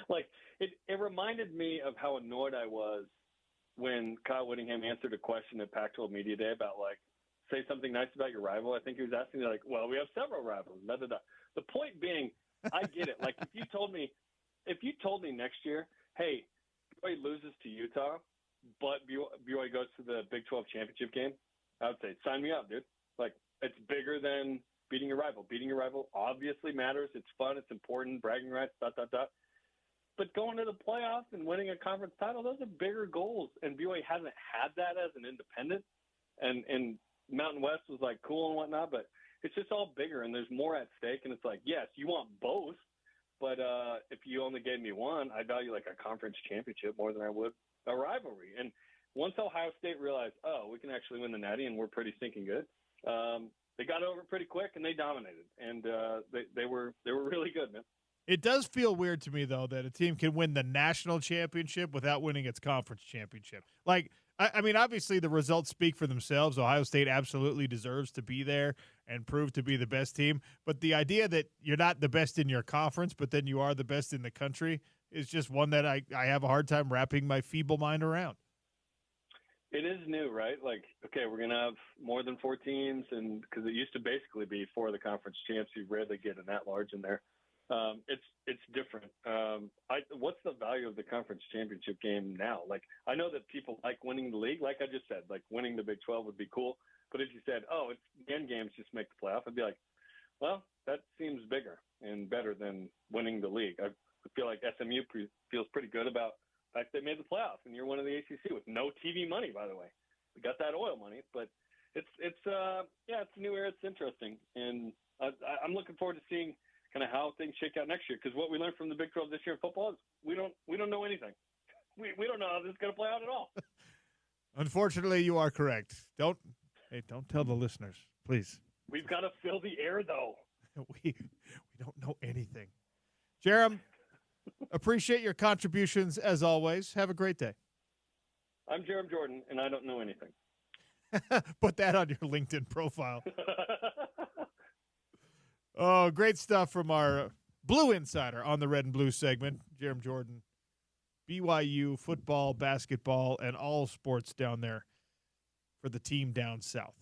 [SPEAKER 6] Like, it reminded me of how annoyed I was when Kyle Whittingham answered a question at Pac-12 Media Day about, like, say something nice about your rival. I think he was asking, like, well, we have several rivals. Da, da, da. The point being, I get it. Like, if you told me next year, hey, BYU loses to Utah, but BYU goes to the Big 12 championship game, I would say, sign me up, dude. Like, it's bigger than beating your rival. Beating your rival obviously matters. It's fun. It's important. Bragging rights, dot, dot, dot. But going to the playoffs and winning a conference title, those are bigger goals. And BYU hasn't had that as an independent. And Mountain West was, like, cool and whatnot, but it's just all bigger, and there's more at stake. And it's like, yes, you want both, but if you only gave me one, I value, like, a conference championship more than I would a rivalry. And once Ohio State realized, oh, we can actually win the Natty and we're pretty stinking good, they got over it pretty quick and they dominated. And they were really good, man.
[SPEAKER 1] It does feel weird to me, though, that a team can win the national championship without winning its conference championship. Like, I mean, obviously the results speak for themselves. Ohio State absolutely deserves to be there and prove to be the best team. But the idea that you're not the best in your conference, but then you are the best in the country is just one that I have a hard time wrapping my feeble mind around.
[SPEAKER 6] It is new, right? Like, okay, we're going to have more than 4 teams, and because it used to basically be 4 of the conference champs. You rarely get an at-large in there. It's different. What's the value of the conference championship game now? Like, I know that people like winning the league. Like I just said, like, winning the Big 12 would be cool. But if you said, oh, it's the end games just make the playoff, I'd be like, well, that seems bigger and better than winning the league. I feel like SMU feels pretty good about the fact they made the playoffs, and you're one of the ACC with no TV money, by the way. We got that oil money, but it's a new era. It's interesting, and I'm looking forward to seeing kind of how things shake out next year. Because what we learned from the Big 12 this year in football is we don't know anything. We don't know how this is going to play out at all.
[SPEAKER 1] Unfortunately, you are correct. Don't tell the listeners, please.
[SPEAKER 6] We've got to fill the air, though.
[SPEAKER 1] we don't know anything. Jerem, appreciate your contributions as always. Have a great day.
[SPEAKER 6] I'm Jerem Jordan, and I don't know anything.
[SPEAKER 1] Put that on your LinkedIn profile. Oh, great stuff from our Blue Insider on the Red and Blue segment. Jerem Jordan, BYU football, basketball, and all sports down there for the team down south.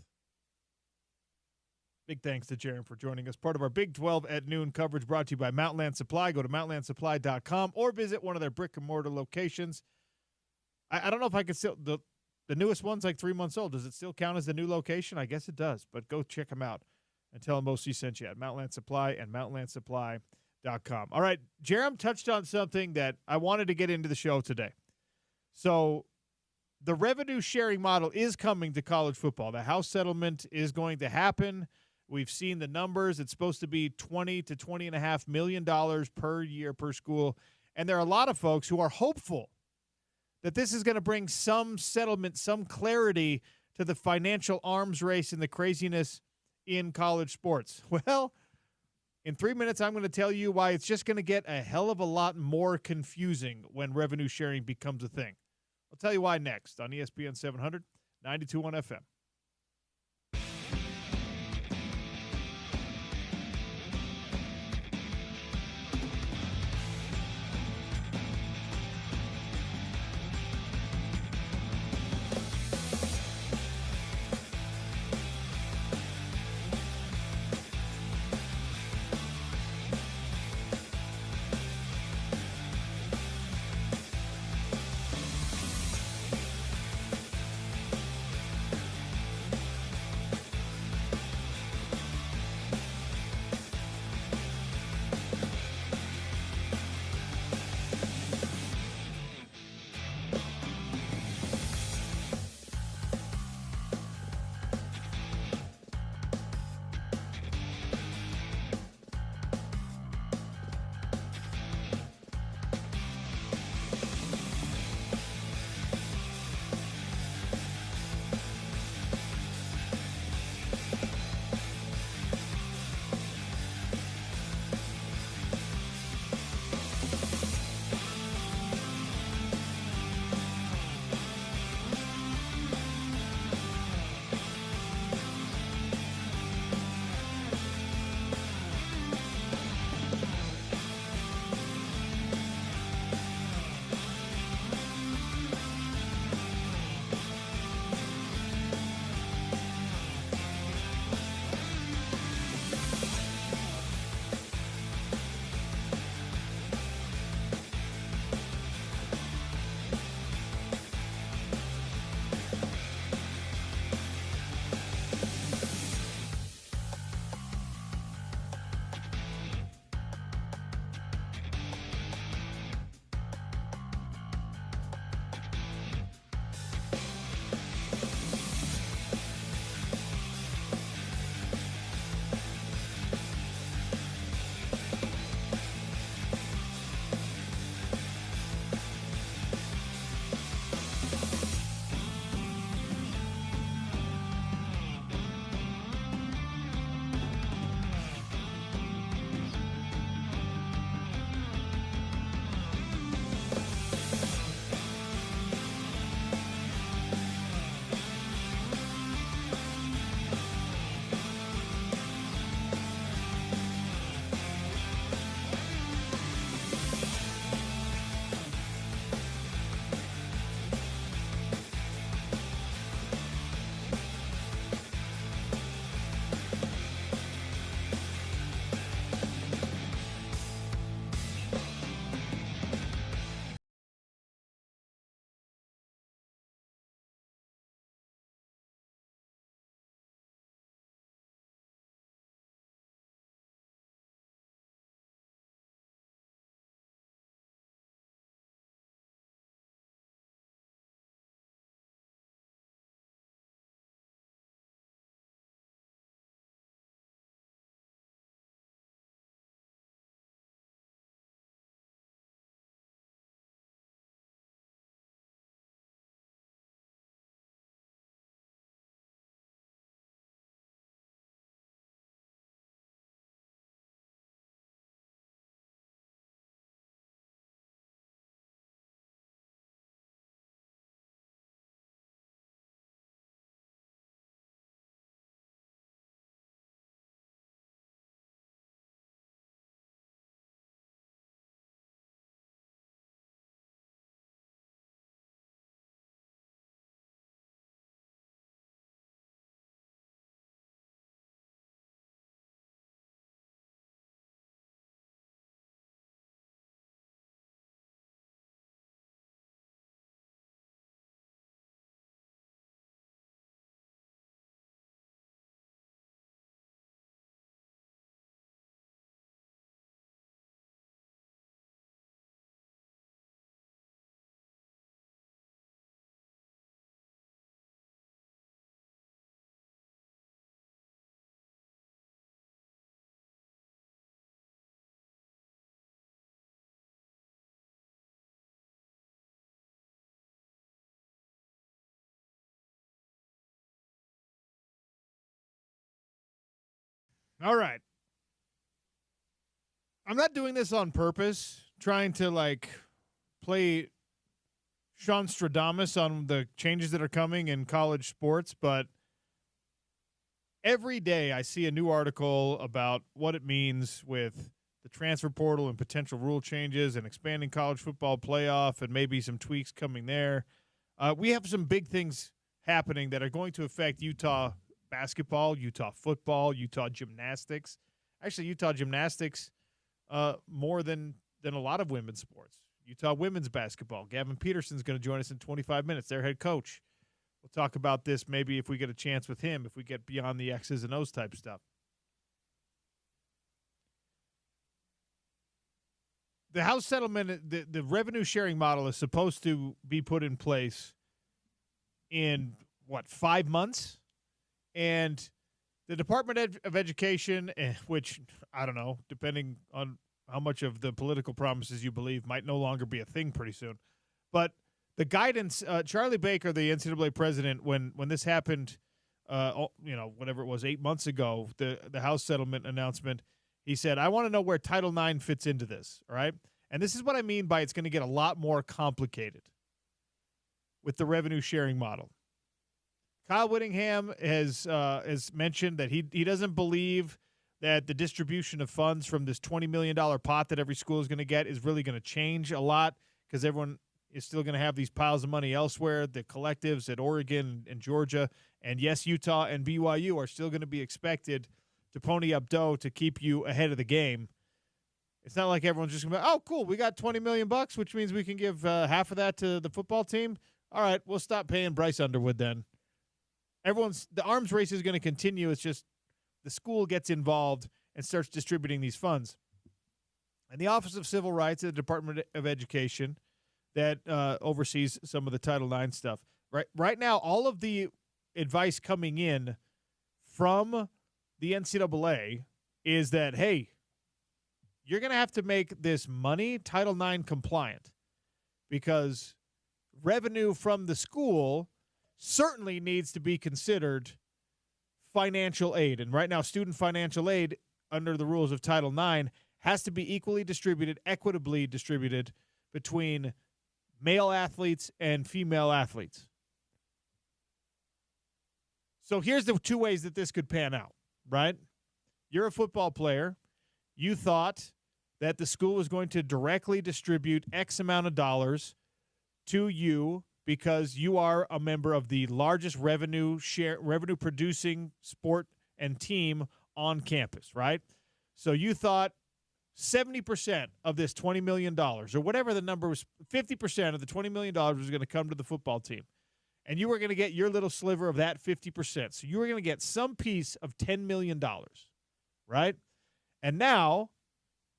[SPEAKER 1] Big thanks to Jerem for joining us. Part of our Big 12 at noon coverage brought to you by Mountainland Supply. Go to mountainlandsupply.com or visit one of their brick-and-mortar locations. I don't know if I can still – the newest one's like 3 months old. Does it still count as the new location? I guess it does, but go check them out and tell them OC sent you at Mountainland Supply and mountainlandsupply.com. All right, Jerem touched on something that I wanted to get into the show today. So the revenue-sharing model is coming to college football. The House settlement is going to happen. We've seen the numbers. It's supposed to be $20 to $20.5 million per year per school. And there are a lot of folks who are hopeful that this is going to bring some settlement, some clarity to the financial arms race and the craziness in college sports. Well, in 3 minutes, I'm going to tell you why it's just going to get a hell of a lot more confusing when revenue sharing becomes a thing. I'll tell you why next on ESPN 700, 92.1 FM. All right. I'm not doing this on purpose, trying to play Sean Stradamus on the changes that are coming in college sports, but every day I see a new article about what it means with the transfer portal and potential rule changes and expanding college football playoff and maybe some tweaks coming there. We have some big things happening that are going to affect Utah basketball, Utah football, Utah gymnastics. Actually, Utah gymnastics more than a lot of women's sports. Utah women's basketball. Gavin Peterson's going to join us in 25 minutes, their head coach. We'll talk about this maybe if we get a chance with him, if we get beyond the X's and O's type stuff. The House settlement, the revenue sharing model is supposed to be put in place in, 5 months? And the Department of Education, which, I don't know, depending on how much of the political promises you believe, might no longer be a thing pretty soon. But the guidance, Charlie Baker, the NCAA president, when this happened, whatever it was, 8 months ago, the House settlement announcement, he said, I want to know where Title IX fits into this, all right? And this is what I mean by it's going to get a lot more complicated with the revenue sharing model. Kyle Whittingham has mentioned that he doesn't believe that the distribution of funds from this $20 million pot that every school is going to get is really going to change a lot because everyone is still going to have these piles of money elsewhere. The collectives at Oregon and Georgia, and yes, Utah and BYU are still going to be expected to pony up dough to keep you ahead of the game. It's not like everyone's just going to be, oh, cool, we got $20 million, which means we can give half of that to the football team. All right, we'll stop paying Bryce Underwood then. The arms race is going to continue. It's just the school gets involved and starts distributing these funds. And the Office of Civil Rights at the Department of Education that oversees some of the Title IX stuff. Right now, all of the advice coming in from the NCAA is that, hey, you're going to have to make this money Title IX compliant because revenue from the school certainly needs to be considered financial aid. And right now, student financial aid under the rules of Title IX has to be equally distributed, equitably distributed between male athletes and female athletes. So here's the two ways that this could pan out, right? You're a football player. You thought that the school was going to directly distribute X amount of dollars to you because you are a member of the largest revenue producing sport and team on campus, right? So you thought 70% of this $20 million, or whatever the number was, 50% of the $20 million was going to come to the football team. And you were going to get your little sliver of that 50%. So you were going to get some piece of $10 million, right? And now,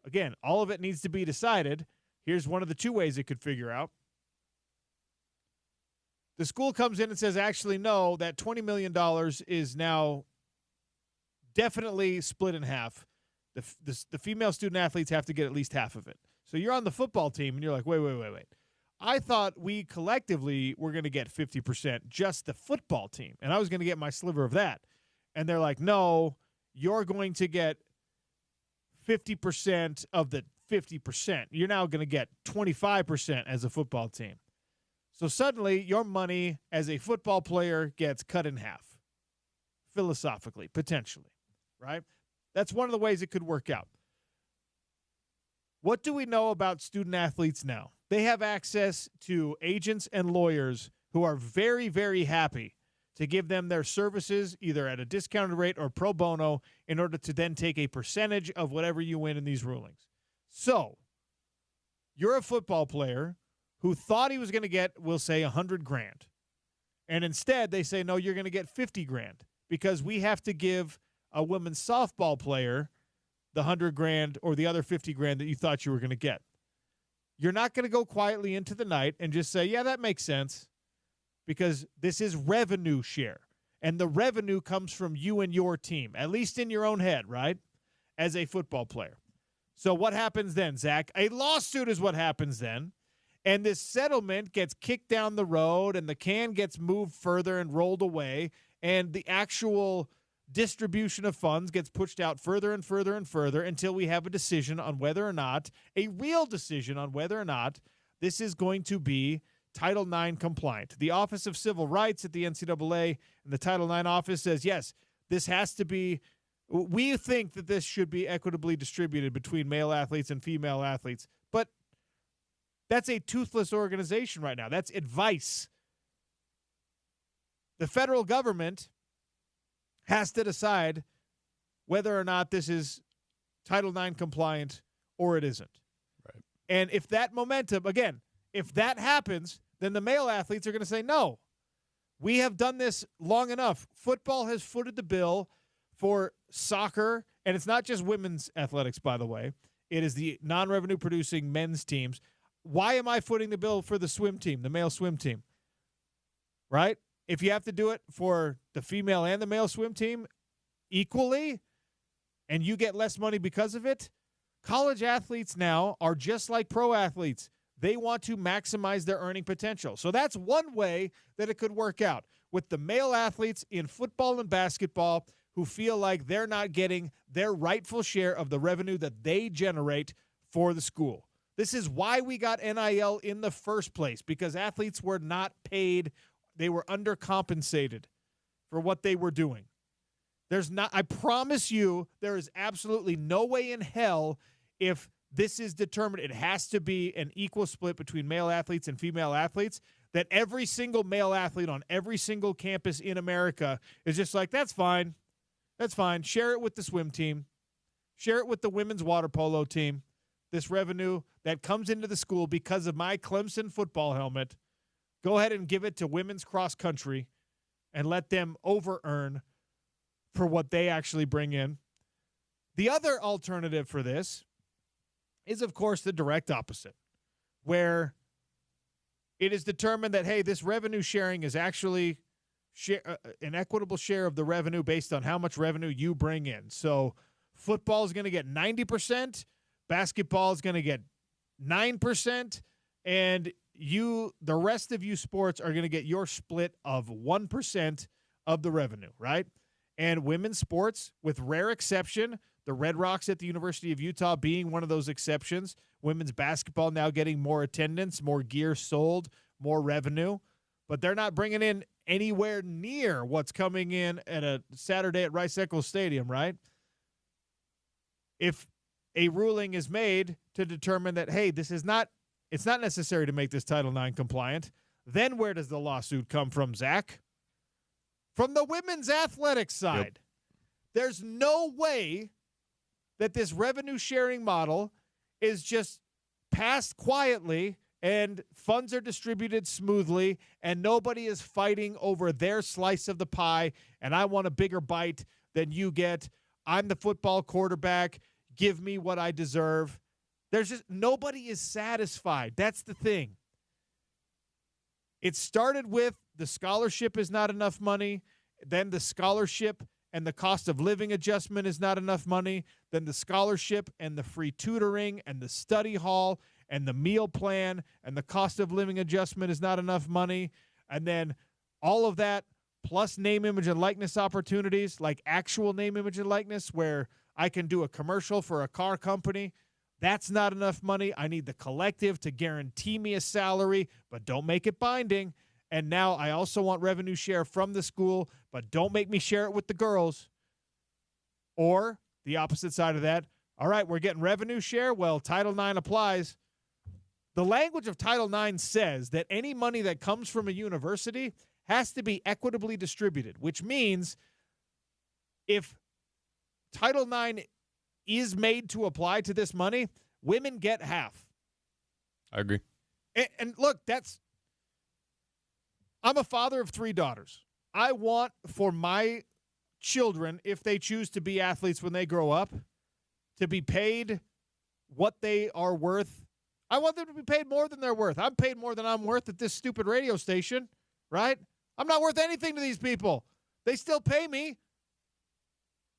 [SPEAKER 1] again, all of it needs to be decided. Here's one of the two ways it could figure out. The school comes in and says, actually, no, that $20 million is now definitely split in half. The female student athletes have to get at least half of it. So you're on the football team, and you're like, wait. I thought we collectively were going to get 50%, just the football team, and I was going to get my sliver of that. And they're like, no, you're going to get 50% of the 50%. You're now going to get 25% as a football team. So suddenly your money as a football player gets cut in half, philosophically, potentially, right? That's one of the ways it could work out. What do we know about student athletes now? They have access to agents and lawyers who are very, very happy to give them their services either at a discounted rate or pro bono in order to then take a percentage of whatever you win in these rulings. So you're a football player who thought he was going to get, we'll say, $100,000. And instead they say, no, you're going to get $50,000 because we have to give a women's softball player the $100,000 or the other $50,000 that you thought you were going to get. You're not going to go quietly into the night and just say, yeah, that makes sense, because this is revenue share. And the revenue comes from you and your team, at least in your own head, right, as a football player. So what happens then, Zach? A lawsuit is what happens then. And this settlement gets kicked down the road, and the can gets moved further and rolled away, and the actual distribution of funds gets pushed out further and further and further until we have a decision on whether or not, a real decision on whether or not this is going to be Title IX compliant. The Office of Civil Rights at the NCAA and the Title IX office says, yes, this has to be, we think that this should be equitably distributed between male athletes and female athletes. But that's a toothless organization right now. That's advice. The federal government has to decide whether or not this is Title IX compliant or it isn't.
[SPEAKER 2] Right.
[SPEAKER 1] And if that momentum, again, if that happens, then the male athletes are going to say, no, we have done this long enough. Football has footed the bill for soccer, and it's not just women's athletics, by the way. It is the non-revenue producing men's teams. Why am I footing the bill for the swim team, the male swim team? Right? If you have to do it for the female and the male swim team equally, and you get less money because of it, college athletes now are just like pro athletes. They want to maximize their earning potential. So that's one way that it could work out with the male athletes in football and basketball who feel like they're not getting their rightful share of the revenue that they generate for the school. This is why we got NIL in the first place, because athletes were not paid. They were undercompensated for what they were doing. I promise you, there is absolutely no way in hell if this is determined, it has to be an equal split between male athletes and female athletes, that every single male athlete on every single campus in America is just like, that's fine. That's fine. Share it with the swim team. Share it with the women's water polo team. This revenue that comes into the school because of my Clemson football helmet, go ahead and give it to women's cross country and let them over-earn for what they actually bring in. The other alternative for this is, of course, the direct opposite, where it is determined that, hey, this revenue sharing is actually an equitable share of the revenue based on how much revenue you bring in. So football is going to get 90%, basketball is going to get 9%, and the rest of you sports are going to get your split of 1% of the revenue, right? And women's sports, with rare exception, the Red Rocks at the University of Utah being one of those exceptions, women's basketball now getting more attendance, more gear sold, more revenue, but they're not bringing in anywhere near what's coming in at a Saturday at Rice-Eccles Stadium, right? If a ruling is made to determine that, hey, it's not necessary to make this Title IX compliant, then where does the lawsuit come from, Zach? From the women's athletics side. Yep. There's no way that this revenue sharing model is just passed quietly and funds are distributed smoothly and nobody is fighting over their slice of the pie and I want a bigger bite than you get. I'm the football quarterback. Give me what I deserve. There's just nobody is satisfied. That's the thing. It started with the scholarship is not enough money. Then the scholarship and the cost of living adjustment is not enough money. Then the scholarship and the free tutoring and the study hall and the meal plan and the cost of living adjustment is not enough money. And then all of that plus name, image, and likeness opportunities, like actual name, image, and likeness, where I can do a commercial for a car company. That's not enough money. I need the collective to guarantee me a salary, but don't make it binding. And now I also want revenue share from the school, but don't make me share it with the girls. Or the opposite side of that, all right, we're getting revenue share. Well, Title IX applies. The language of Title IX says that any money that comes from a university has to be equitably distributed, which means if Title IX is made to apply to this money, women get half.
[SPEAKER 2] I agree.
[SPEAKER 1] And look, I'm a father of 3 daughters. I want for my children, if they choose to be athletes when they grow up, to be paid what they are worth. I want them to be paid more than they're worth. I'm paid more than I'm worth at this stupid radio station, right? I'm not worth anything to these people. They still pay me.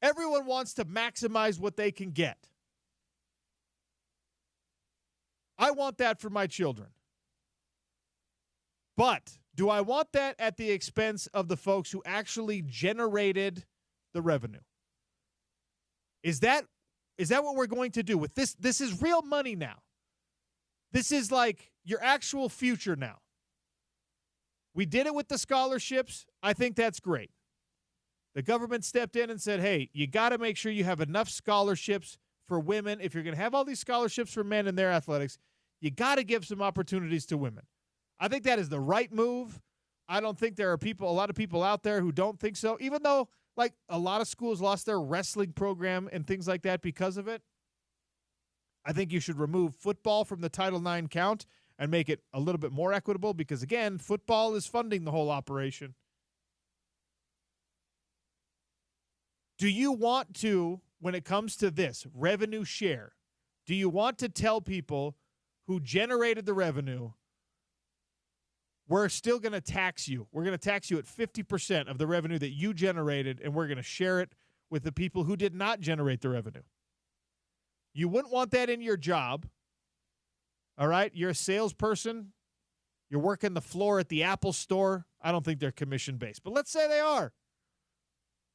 [SPEAKER 1] Everyone wants to maximize what they can get. I want that for my children. But do I want that at the expense of the folks who actually generated the revenue. Is that what we're going to do with this? This is real money now. This is like your actual future now. We did it with the scholarships. I think that's great. The government stepped in and said, hey, you got to make sure you have enough scholarships for women. If you're going to have all these scholarships for men in their athletics, you got to give some opportunities to women. I think that is the right move. I don't think there are a lot of people out there who don't think so, even though like a lot of schools lost their wrestling program and things like that because of it. I think you should remove football from the Title IX count and make it a little bit more equitable because, again, football is funding the whole operation. Do you want to, when it comes to this, revenue share, do you want to tell people who generated the revenue, we're still going to tax you. We're going to tax you at 50% of the revenue that you generated, and we're going to share it with the people who did not generate the revenue. You wouldn't want that in your job, all right? You're a salesperson. You're working the floor at the Apple store. I don't think they're commission-based, but let's say they are.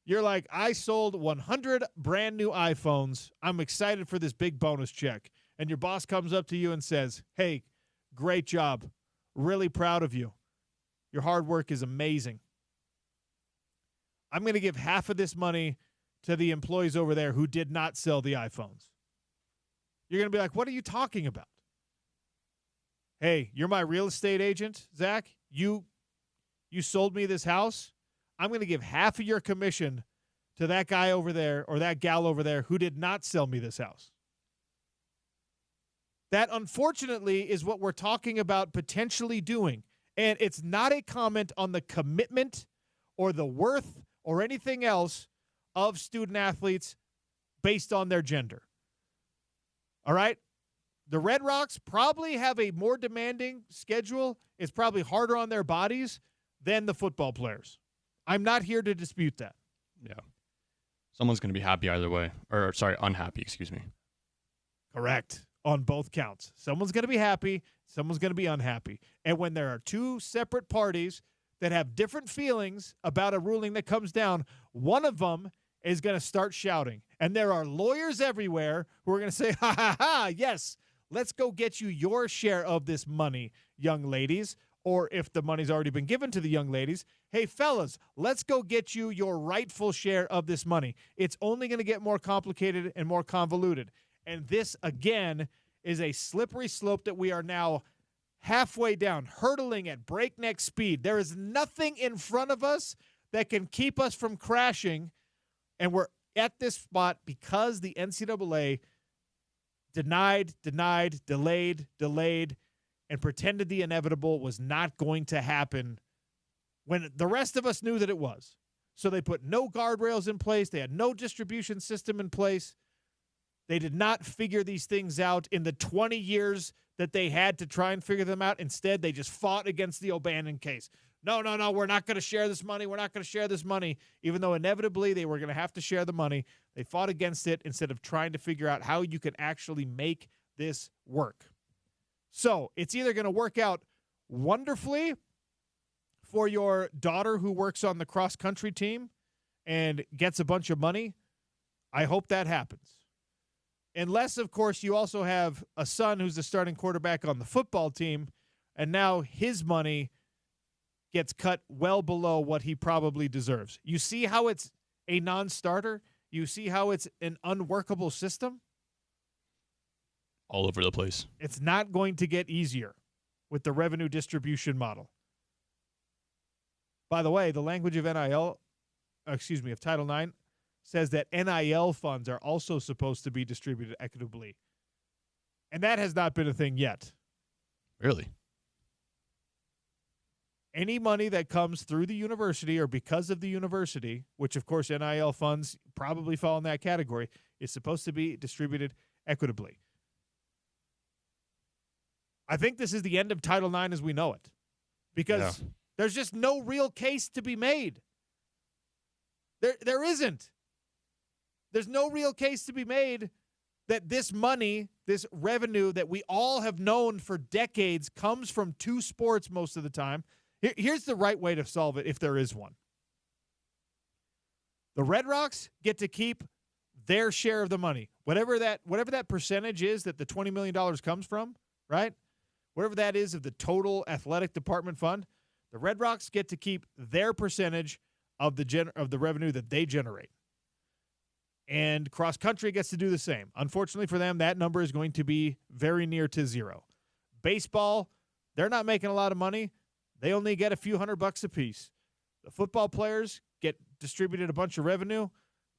[SPEAKER 1] You're like, I sold 100 brand new iPhones. I'm excited for this big bonus check. And your boss comes up to you and says, hey, great job. Really proud of you. Your hard work is amazing. I'm going to give half of this money to the employees over there who did not sell the iPhones. You're going to be like, what are you talking about? Hey, you're my real estate agent, Zach. You sold me this house. I'm going to give half of your commission to that guy over there or that gal over there who did not sell me this house. That, unfortunately, is what we're talking about potentially doing. And it's not a comment on the commitment or the worth or anything else of student athletes based on their gender. All right? The Red Rocks probably have a more demanding schedule. It's probably harder on their bodies than the football players. I'm not here to dispute that.
[SPEAKER 2] Yeah. Someone's going to be happy either way. Or, sorry, unhappy, excuse me.
[SPEAKER 1] Correct. On both counts. Someone's going to be happy. Someone's going to be unhappy. And when there are two separate parties that have different feelings about a ruling that comes down, one of them is going to start shouting. And there are lawyers everywhere who are going to say, ha, ha, ha, yes, let's go get you your share of this money, young ladies. Or if the money's already been given to the young ladies, hey, fellas, let's go get you your rightful share of this money. It's only going to get more complicated and more convoluted. And this, again, is a slippery slope that we are now halfway down, hurtling at breakneck speed. There is nothing in front of us that can keep us from crashing, and we're at this spot because the NCAA denied, delayed, and pretended the inevitable was not going to happen when the rest of us knew that it was. So they put no guardrails in place. They had no distribution system in place. They did not figure these things out in the 20 years that they had to try and figure them out. Instead, they just fought against the O'Bannon case. No, we're not going to share this money. We're not going to share this money. Even though inevitably they were going to have to share the money, they fought against it instead of trying to figure out how you can actually make this work. So it's either going to work out wonderfully for your daughter who works on the cross-country team and gets a bunch of money. I hope that happens. Unless, of course, you also have a son who's the starting quarterback on the football team, and now his money gets cut well below what he probably deserves. You see how it's a non-starter? You see how it's an unworkable system?
[SPEAKER 2] All over the place.
[SPEAKER 1] It's not going to get easier with the revenue distribution model. By the way, the language of Title IX, says that NIL funds are also supposed to be distributed equitably. And that has not been a thing yet.
[SPEAKER 2] Really?
[SPEAKER 1] Any money that comes through the university or because of the university, which of course NIL funds probably fall in that category, is supposed to be distributed equitably. I think this is the end of Title IX as we know it. Because there's just no real case to be made. There isn't. There's no real case to be made that this money, this revenue that we all have known for decades comes from two sports most of the time. Here's the right way to solve it if there is one. The Red Rocks get to keep their share of the money. Whatever that percentage is that the $20 million comes from, right? Whatever that is of the total athletic department fund, the Red Rocks get to keep their percentage of the revenue that they generate. And cross country gets to do the same. Unfortunately for them, that number is going to be very near to zero. Baseball, they're not making a lot of money. They only get a few $100 a piece. The football players get distributed a bunch of revenue.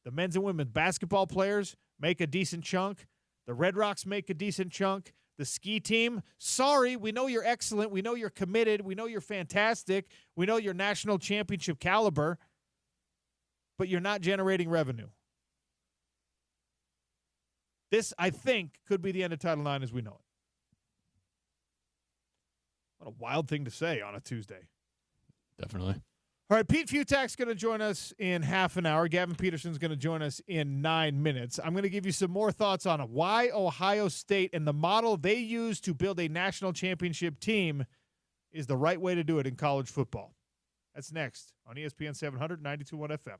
[SPEAKER 1] The men's and women's basketball players make a decent chunk. The Red Rocks make a decent chunk. The ski team, sorry, we know you're excellent. We know you're committed. We know you're fantastic. We know you're national championship caliber, but you're not generating revenue. This, I think, could be the end of Title IX as we know it. What a wild thing to say on a Tuesday.
[SPEAKER 2] Definitely.
[SPEAKER 1] All right, Pete Futak's going to join us in half an hour. Gavin Peterson's going to join us in 9 minutes. I'm going to give you some more thoughts on why Ohio State and the model they use to build a national championship team is the right way to do it in college football. That's next on ESPN 700, 92.1 FM.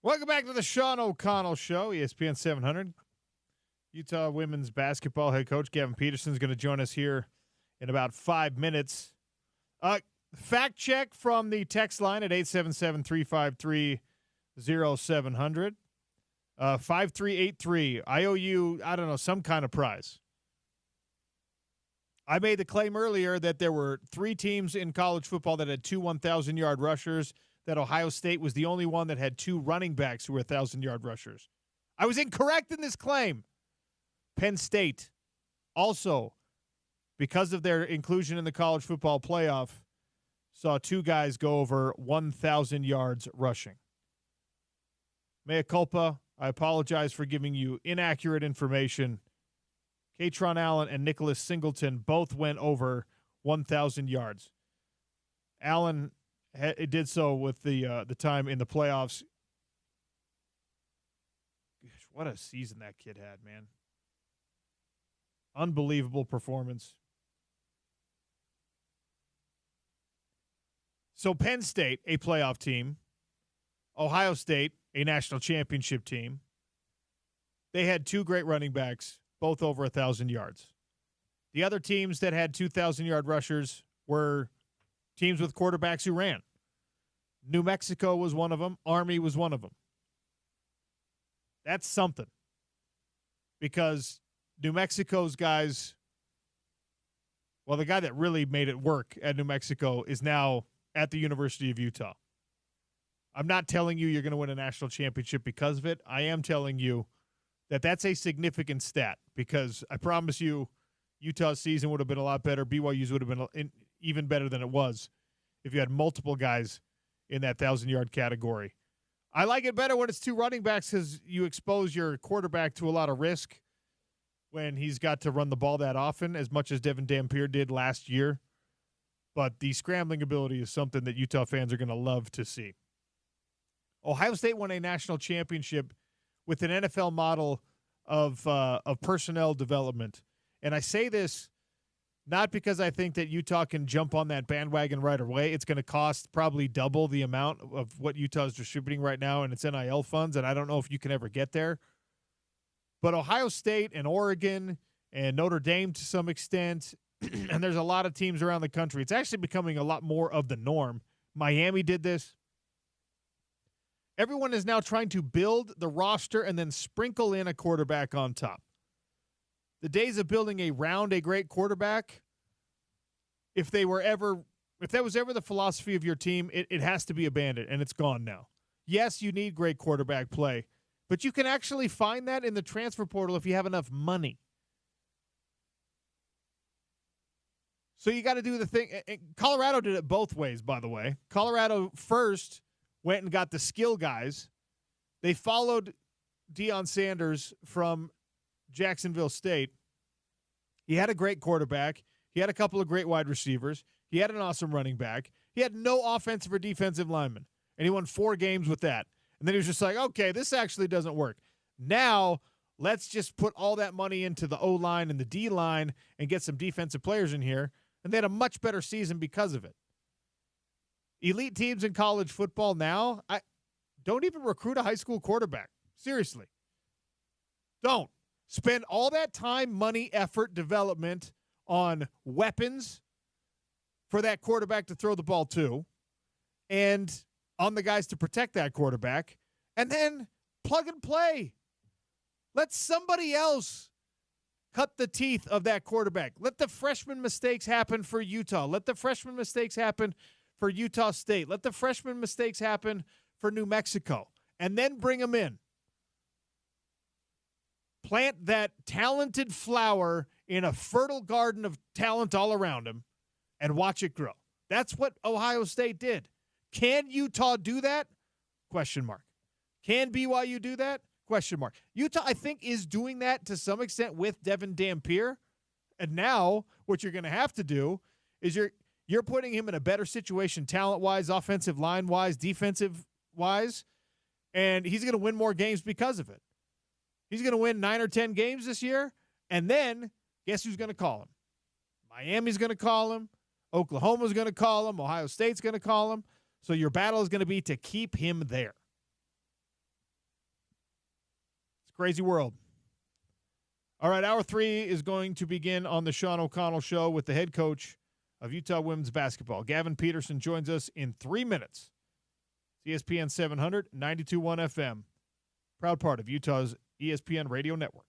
[SPEAKER 1] Welcome back to the Sean O'Connell Show, ESPN 700. Utah women's basketball head coach Gavin Peterson is going to join us here in about 5 minutes. Fact check from the text line at 877-353-0700. 5383. I owe you, I don't know, some kind of prize. I made the claim earlier that there were 3 teams in college football that had 2 1,000-yard rushers, that Ohio State was the only one that had 2 running backs who were 1,000-yard rushers. I was incorrect in this claim. Penn State also, because of their inclusion in the college football playoff, saw 2 guys go over 1,000 yards rushing. Mea culpa. I apologize for giving you inaccurate information. Katron Allen and Nicholas Singleton both went over 1,000 yards. Allen did so with the time in the playoffs. Gosh, what a season that kid had, man. Unbelievable performance. So Penn State, a playoff team. Ohio State, a national championship team. They had 2 great running backs, both over 1,000 yards. The other teams that had 2,000-yard rushers were teams with quarterbacks who ran. New Mexico was one of them. Army was one of them. That's something. Because New Mexico's guys, well, the guy that really made it work at New Mexico is now at the University of Utah. I'm not telling you you're going to win a national championship because of it. I am telling you that that's a significant stat, because I promise you Utah's season would have been a lot better. BYU's would have been even better than it was if you had multiple guys in that 1,000-yard category. I like it better when it's 2 running backs because you expose your quarterback to a lot of risk when he's got to run the ball that often, as much as Devin Dampier did last year. But the scrambling ability is something that Utah fans are going to love to see. Ohio State won a national championship with an NFL model of personnel development. And I say this not because I think that Utah can jump on that bandwagon right away. It's going to cost probably double the amount of what Utah is distributing right now in its NIL funds, and I don't know if you can ever get there. But Ohio State and Oregon and Notre Dame to some extent, and there's a lot of teams around the country. It's actually becoming a lot more of the norm. Miami did this. Everyone is now trying to build the roster and then sprinkle in a quarterback on top. The days of building around a great quarterback, if that was ever the philosophy of your team, it has to be abandoned, and it's gone now. Yes, you need great quarterback play, but you can actually find that in the transfer portal if you have enough money. So you got to do the thing. Colorado did it both ways, by the way. Colorado first went and got the skill guys. They followed Deion Sanders from Jacksonville State. He had a great quarterback. He had a couple of great wide receivers. He had an awesome running back. He had no offensive or defensive linemen, and he won 4 games with that. And then he was just like, okay, this actually doesn't work. Now let's just put all that money into the O-line and the D-line and get some defensive players in here. And they had a much better season because of it. Elite teams in college football now, don't even recruit a high school quarterback. Seriously. Don't. Spend all that time, money, effort, development on weapons for that quarterback to throw the ball to and on the guys to protect that quarterback, and then plug and play. Let somebody else cut the teeth of that quarterback. Let the freshman mistakes happen for Utah. Let the freshman mistakes happen for Utah State. Let the freshman mistakes happen for New Mexico, and then bring them in. Plant that talented flower in a fertile garden of talent all around him and watch it grow. That's what Ohio State did. Can Utah do that? Question mark. Can BYU do that? Question mark. Utah, I think, is doing that to some extent with Devin Dampier. And now what you're going to have to do is you're putting him in a better situation talent-wise, offensive line-wise, defensive-wise, and he's going to win more games because of it. He's going to win 9 or 10 games this year, and then guess who's going to call him? Miami's going to call him. Oklahoma's going to call him. Ohio State's going to call him. So your battle is going to be to keep him there. Crazy world. All right, hour 3 is going to begin on the Sean O'Connell Show with the head coach of Utah women's basketball. Gavin Peterson joins us in 3 minutes. ESPN 700, 92.1 FM. Proud part of Utah's ESPN radio network.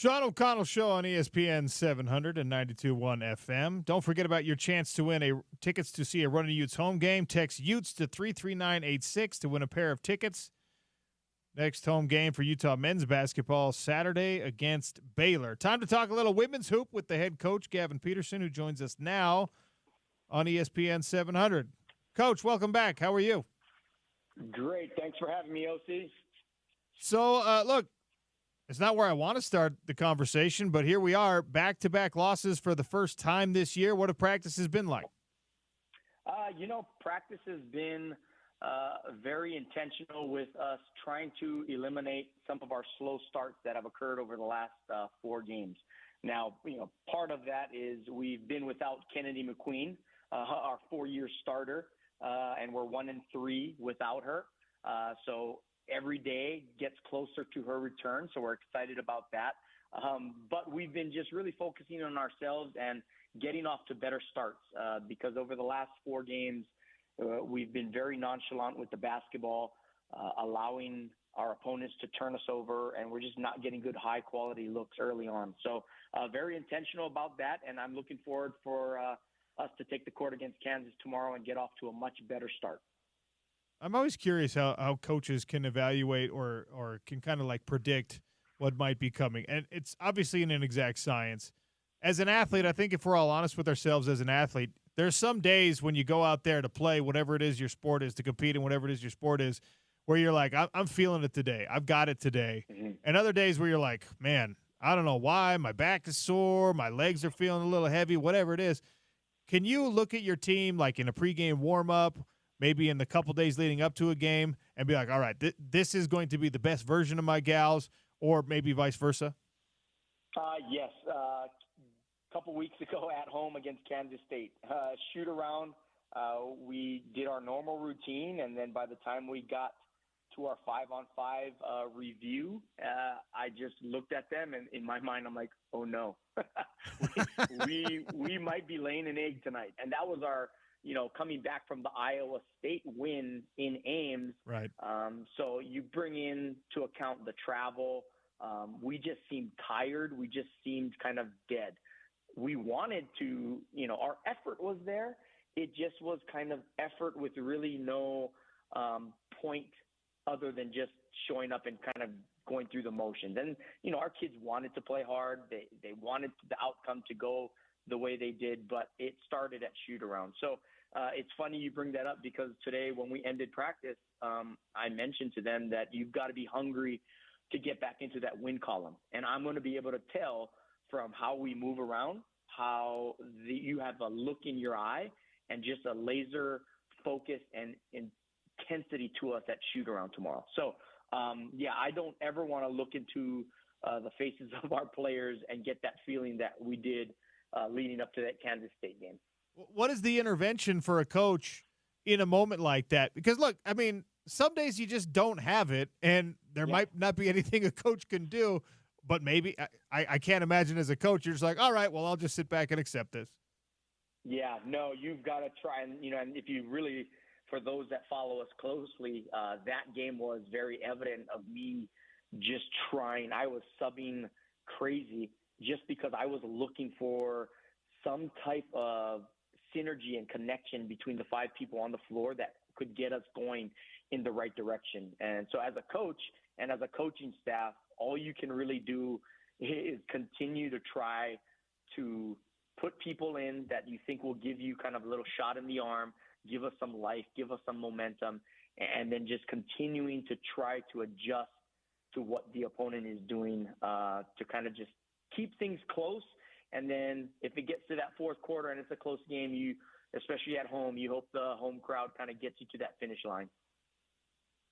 [SPEAKER 1] Sean O'Connell Show on ESPN 700 and 92.1 FM. Don't forget about your chance to win tickets to see a Running Utes home game. Text Utes to 33986 to win a pair of tickets. Next home game for Utah men's basketball Saturday against Baylor. Time to talk a little women's hoop with the head coach, Gavin Peterson, who joins us now on ESPN 700. Coach, welcome back. How are you?
[SPEAKER 7] Great. Thanks for having me, OC.
[SPEAKER 1] So, look, it's not where I want to start the conversation, but here we are, back-to-back losses for the first time this year. What have practices been like?
[SPEAKER 7] Practice has been very intentional with us trying to eliminate some of our slow starts that have occurred over the last 4 games. Now, part of that is we've been without Kennedy McQueen, our 4-year starter, and we're 1-3 without her. So every day gets closer to her return, so we're excited about that. But we've been just really focusing on ourselves and getting off to better starts because over the last 4 games, we've been very nonchalant with the basketball, allowing our opponents to turn us over, and we're just not getting good high-quality looks early on. So very intentional about that, and I'm looking forward for us to take the court against Kansas tomorrow and get off to a much better start.
[SPEAKER 1] I'm always curious how coaches can evaluate or can kind of like predict what might be coming. And it's obviously an inexact science. As an athlete, I think if we're all honest with ourselves as an athlete, there's some days when you go out there to play whatever it is your sport is, to compete in whatever it is your sport is, where you're like, I'm feeling it today. I've got it today. Mm-hmm. And other days where you're like, man, I don't know why. My back is sore. My legs are feeling a little heavy, whatever it is. Can you look at your team like in a pregame warm-up, maybe in the couple days leading up to a game, and be like, all right, this is going to be the best version of my gals, or maybe vice versa?
[SPEAKER 7] Yes. A couple weeks ago at home against Kansas State, shoot around, we did our normal routine, and then by the time we got to our 5-on-5 review, I just looked at them, and in my mind, I'm like, oh no, we might be laying an egg tonight. And that was our, coming back from the Iowa State win in Ames. Right. So you bring into account the travel. We just seemed tired. We just seemed kind of dead. We wanted to, our effort was there. It just was kind of effort with really no point other than just showing up and kind of going through the motions. And, our kids wanted to play hard. They wanted the outcome to go the way they did, but it started at shoot around. So it's funny you bring that up because today when we ended practice, I mentioned to them that you've got to be hungry to get back into that win column. And I'm going to be able to tell from how we move around, how you have a look in your eye and just a laser focus and intensity to us at shoot around tomorrow. So, I don't ever want to look into the faces of our players and get that feeling that we did leading up to that Kansas State game.
[SPEAKER 1] What is the intervention for a coach in a moment like that? Because, look, I mean, some days you just don't have it, and there might not be anything a coach can do, but maybe I can't imagine as a coach you're just like, all right, well, I'll just sit back and accept this. Yeah, no, you've got to try. And, and if you really – for those that follow us closely, that game was very evident of me just trying. I was subbing crazy just because I was looking for some type of synergy and connection between the 5 people on the floor that could get us going in the right direction. And so as a coach and as a coaching staff, all you can really do is continue to try to put people in that you think will give you kind of a little shot in the arm, give us some life, give us some momentum, and then just continuing to try to adjust to what the opponent is doing to kind of just keep things close. And then if it gets to that fourth quarter and it's a close game, especially at home, you hope the home crowd kind of gets you to that finish line.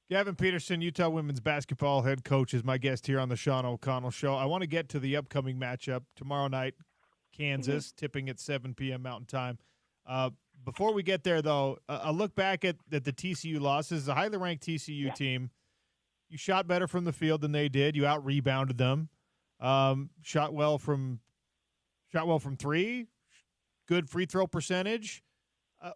[SPEAKER 1] Gavin Peterson, Utah women's basketball head coach, is my guest here on the Sean O'Connell Show. I want to get to the upcoming matchup tomorrow night, Kansas, tipping at 7 p.m. Mountain Time. Before we get there, though, a look back at the TCU losses. A highly ranked TCU team. You shot better from the field than they did. You out-rebounded them. Shot well from 3. Good free throw percentage.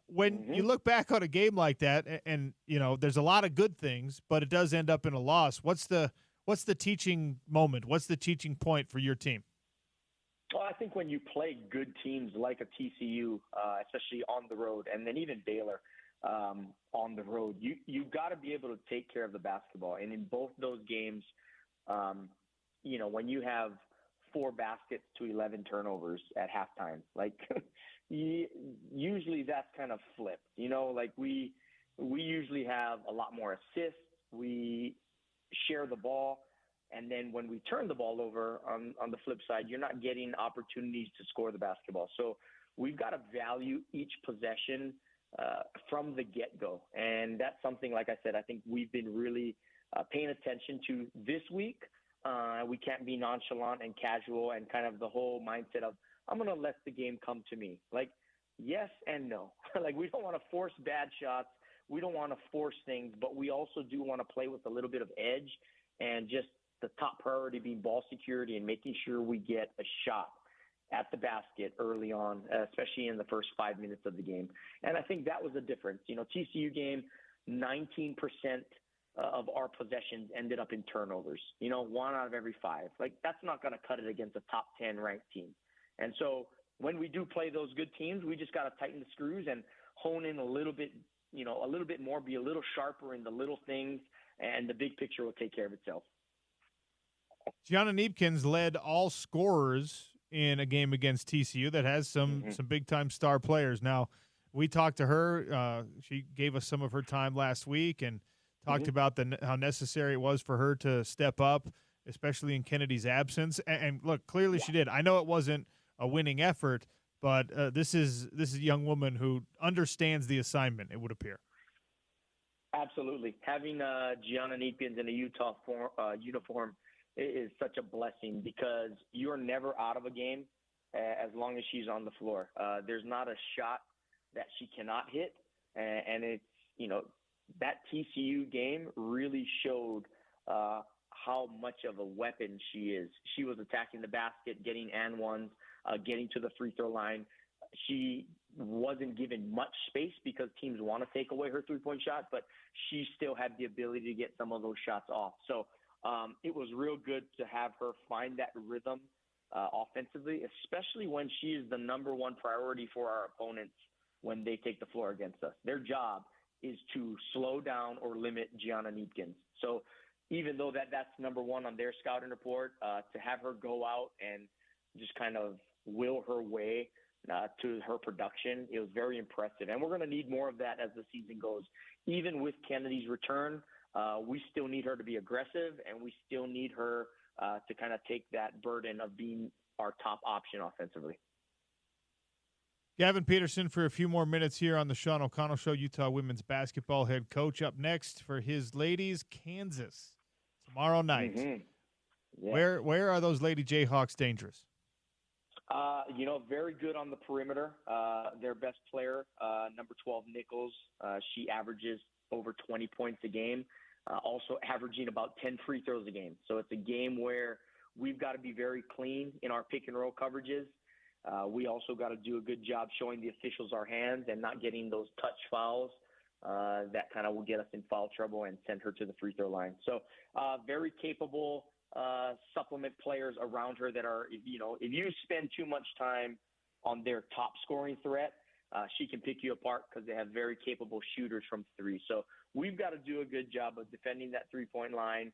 [SPEAKER 1] When you look back on a game like that, and there's a lot of good things, but it does end up in a loss. What's the what's the teaching moment? What's the teaching point for your team?
[SPEAKER 7] Well, I think when you play good teams like a TCU, especially on the road, and then even Baylor on the road, you got to be able to take care of the basketball. And in both those games, when you have 4 baskets to 11 turnovers at halftime, like usually that's kind of flipped. Like we usually have a lot more assists. We share the ball. And then when we turn the ball over on the flip side, you're not getting opportunities to score the basketball. So we've got to value each possession from the get-go. And that's something, like I said, I think we've been really paying attention to this week. We can't be nonchalant and casual and kind of the whole mindset of, I'm going to let the game come to me. Like, yes and no. Like, we don't want to force bad shots. We don't want to force things, but we also do want to play with a little bit of edge and just the top priority being ball security and making sure we get a shot at the basket early on, especially in the first 5 minutes of the game. And I think that was the difference. TCU game, 19% of our possessions ended up in turnovers, 1 out of every 5. Like, that's not going to cut it against a top 10 ranked team. And so when we do play those good teams, we just got to tighten the screws and hone in a little bit more, be a little sharper in the little things, and the big picture will take care of itself.
[SPEAKER 1] Gianna Neepkins led all scorers in a game against TCU that has some big-time star players. Now, we talked to her. She gave us some of her time last week and talked about how necessary it was for her to step up, especially in Kennedy's absence. And look, clearly she did. I know it wasn't a winning effort, but this is a young woman who understands the assignment, it would appear.
[SPEAKER 7] Absolutely. Having Gianna Neepkins in a Utah uniform is such a blessing because you're never out of a game as long as she's on the floor. There's not a shot that she cannot hit, and it's, that TCU game really showed how much of a weapon she is. She was attacking the basket, getting and ones, getting to the free throw line. She wasn't given much space because teams want to take away her three-point shot, but she still had the ability to get some of those shots off. So it was real good to have her find that rhythm offensively, especially when she is the number one priority for our opponents when they take the floor against us. Their job is to slow down or limit Gianna Neepkins. So even though that's number one on their scouting report, to have her go out and just kind of will her way to her production, it was very impressive. And we're going to need more of that as the season goes. Even with Kennedy's return, we still need her to be aggressive, and we still need her to kind of take that burden of being our top option offensively.
[SPEAKER 1] Gavin Peterson for a few more minutes here on the Sean O'Connell Show, Utah women's basketball head coach. Up next for his ladies, Kansas, tomorrow night. Yeah. Where are those Lady Jayhawks dangerous?
[SPEAKER 7] Very good on the perimeter. Their best player, number 12, Nichols, she averages over 20 points a game, also averaging about 10 free throws a game. So it's a game where we've got to be very clean in our pick and roll coverages. We also got to do a good job showing the officials our hands and not getting those touch fouls that kind of will get us in foul trouble and send her to the free throw line. So very capable supplement players around her that are, if you spend too much time on their top scoring threat, she can pick you apart because they have very capable shooters from three. So we've got to do a good job of defending that three-point line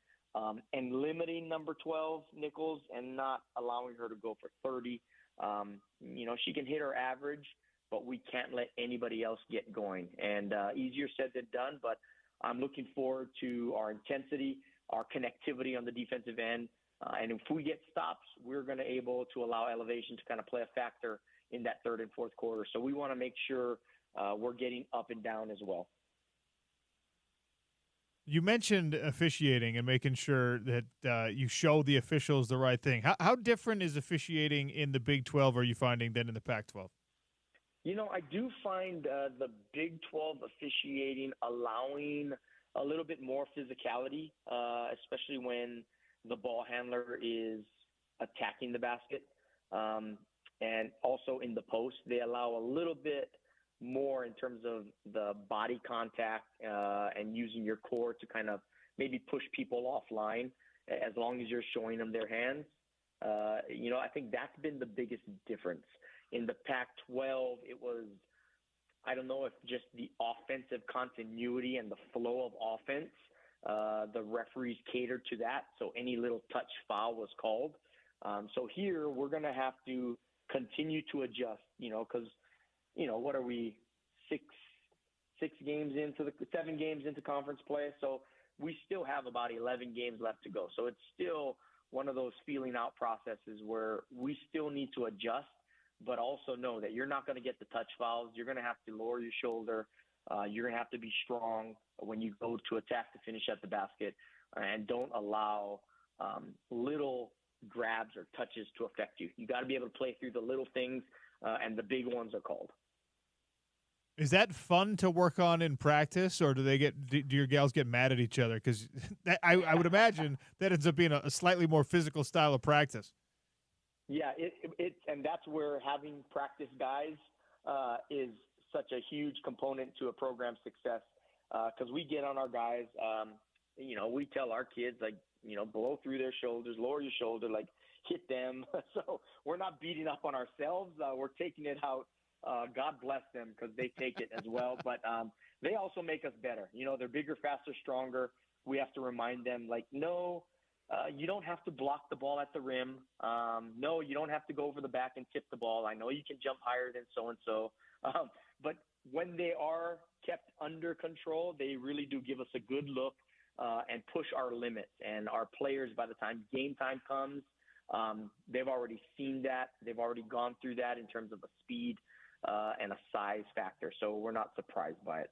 [SPEAKER 7] and limiting number 12, Nichols, and not allowing her to go for 30. She can hit her average, but we can't let anybody else get going. And easier said than done, but I'm looking forward to our intensity, our connectivity on the defensive end. And if we get stops, we're going to able to allow elevation to kind of play a factor in that third and fourth quarter. So we want to make sure we're getting up and down as well.
[SPEAKER 1] You mentioned officiating and making sure that you show the officials the right thing. How different is officiating in the Big 12, are you finding, than in the Pac-12?
[SPEAKER 7] I do find the Big 12 officiating allowing a little bit more physicality, especially when the ball handler is attacking the basket. And also in the post, they allow a little bit more in terms of the body contact and using your core to kind of maybe push people offline. as long as you're showing them their hands. I think that's been the biggest difference. In the Pac-12, it was, I don't know if just the offensive continuity and the flow of offense, the referees catered to that, so any little touch foul was called. So here we're going to have to continue to adjust, because, what are we, 7 games into conference play? So we still have about 11 games left to go. So it's still one of those feeling out processes where we still need to adjust, but also know that you're not going to get the touch fouls. You're going to have to lower your shoulder. You're going to have to be strong when you go to attack to finish at the basket, and don't allow little grabs or touches to affect you. You got to be able to play through the little things, and the big ones are called.
[SPEAKER 1] Is that fun to work on in practice, or do your gals get mad at each other? Because I would imagine that ends up being a slightly more physical style of practice.
[SPEAKER 7] Yeah, and that's where having practice guys is such a huge component to a program's success. Because we get on our guys, we tell our kids, blow through their shoulders, lower your shoulder, hit them. So we're not beating up on ourselves. We're taking it out. God bless them, because they take it as well. But they also make us better. They're bigger, faster, stronger. We have to remind them, no, you don't have to block the ball at the rim. No, you don't have to go over the back and tip the ball. I know you can jump higher than so-and-so. But when they are kept under control, they really do give us a good look and push our limits. And our players, by the time game time comes, they've already seen that. They've already gone through that in terms of a speed and a size factor. So we're not surprised by it.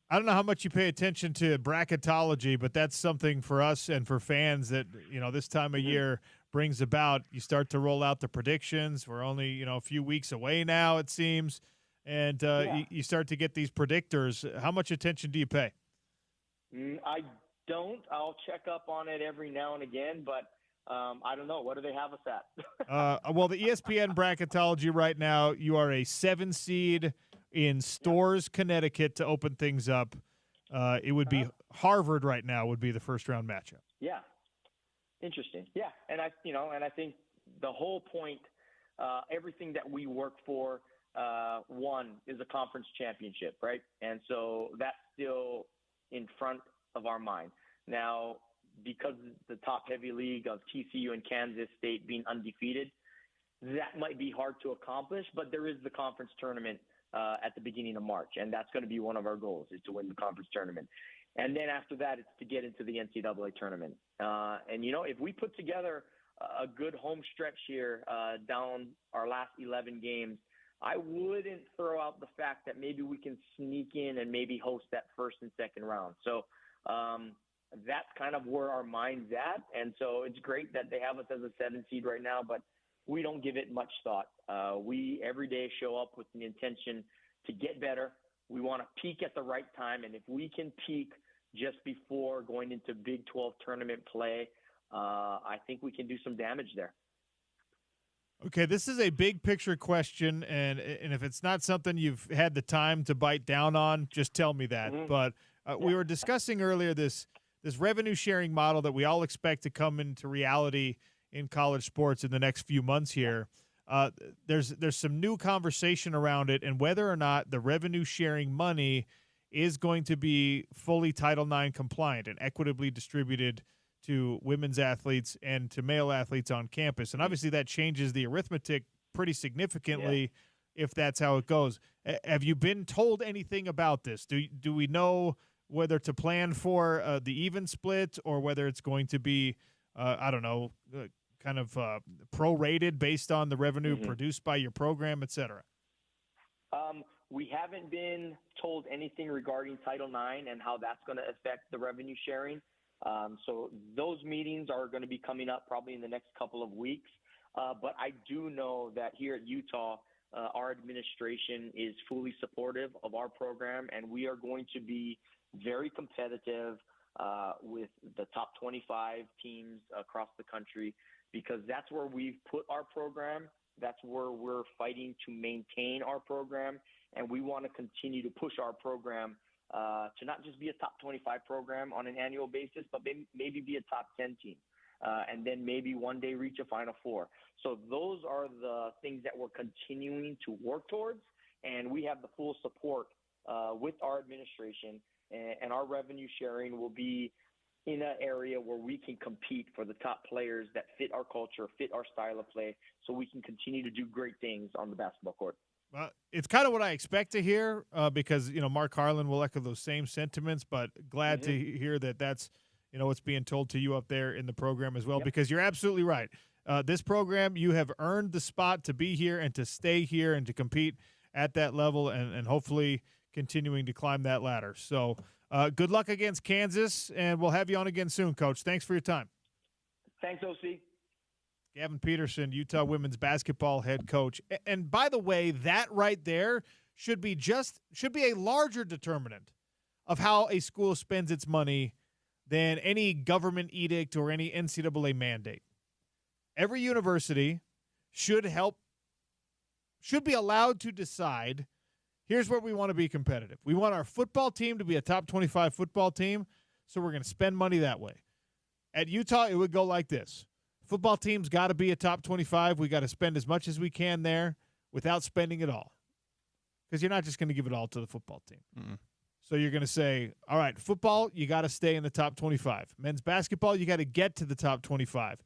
[SPEAKER 1] I don't know how much you pay attention to bracketology, but that's something for us and for fans that, this time of year brings about. You start to roll out the predictions. We're only, a few weeks away now, it seems. And you start to get these predictors. How much attention do you pay?
[SPEAKER 7] I don't. I'll check up on it every now and again, but I don't know. What do they have us at?
[SPEAKER 1] Well, the ESPN bracketology right now, you are a 7 seed in Storrs, Connecticut, to open things up. It would be Harvard right now would be the first round matchup.
[SPEAKER 7] Yeah. Interesting. Yeah. And I think the whole point, everything that we work for, one is a conference championship, right? And so that's still in front of our mind. Now, because the top heavy league of TCU and Kansas State being undefeated, that might be hard to accomplish, but there is the conference tournament at the beginning of March, and that's going to be one of our goals, is to win the conference tournament. And then after that, it's to get into the NCAA tournament. And if we put together a good home stretch here down our last 11 games, I wouldn't throw out the fact that maybe we can sneak in and maybe host that first and second round. So that's kind of where our mind's at. And so it's great that they have us as a 7 seed right now, but we don't give it much thought. We every day show up with the intention to get better. We want to peak at the right time. And if we can peak just before going into Big 12 tournament play, I think we can do some damage there.
[SPEAKER 1] Okay, this is a big picture question, and if it's not something you've had the time to bite down on, just tell me that. Mm-hmm. But we were discussing earlier this revenue sharing model that we all expect to come into reality in college sports in the next few months here. There's some new conversation around it, and whether or not the revenue sharing money is going to be fully Title IX compliant and equitably distributed to women's athletes and to male athletes on campus. And obviously that changes the arithmetic pretty significantly if that's how it goes. Have you been told anything about this? Do we know whether to plan for the even split or whether it's going to be, kind of prorated based on the revenue produced by your program, et cetera?
[SPEAKER 7] We haven't been told anything regarding Title IX and how that's going to affect the revenue sharing. So those meetings are going to be coming up probably in the next couple of weeks. But I do know that here at Utah, our administration is fully supportive of our program, and we are going to be very competitive with the top 25 teams across the country, because that's where we've put our program. That's where we're fighting to maintain our program, and we want to continue to push our program to not just be a top 25 program on an annual basis, but maybe be a top 10 team. And then maybe one day reach a Final Four. So those are the things that we're continuing to work towards, and we have the full support with our administration, and our revenue sharing will be in an area where we can compete for the top players that fit our culture, fit our style of play, so we can continue to do great things on the basketball court.
[SPEAKER 1] Well, it's kind of what I expect to hear because, Mark Harlan will echo those same sentiments, but glad to hear that that's, what's being told to you up there in the program as well, because you're absolutely right. This program, you have earned the spot to be here and to stay here and to compete at that level and hopefully continuing to climb that ladder. So good luck against Kansas, and we'll have you on again soon, Coach. Thanks for your time.
[SPEAKER 7] Thanks, OC.
[SPEAKER 1] Gavin Peterson, Utah women's basketball head coach. And by the way, that right there should be a larger determinant of how a school spends its money than any government edict or any NCAA mandate. Every university should be allowed to decide, here's where we want to be competitive. We want our football team to be a top 25 football team, so we're going to spend money that way. At Utah, it would go like this. Football team's got to be a top 25. We got to spend as much as we can there without spending it all. Because you're not just going to give it all to the football team. Mm-hmm. So you're going to say, all right, football, you got to stay in the top 25. Men's basketball, you got to get to the top 25.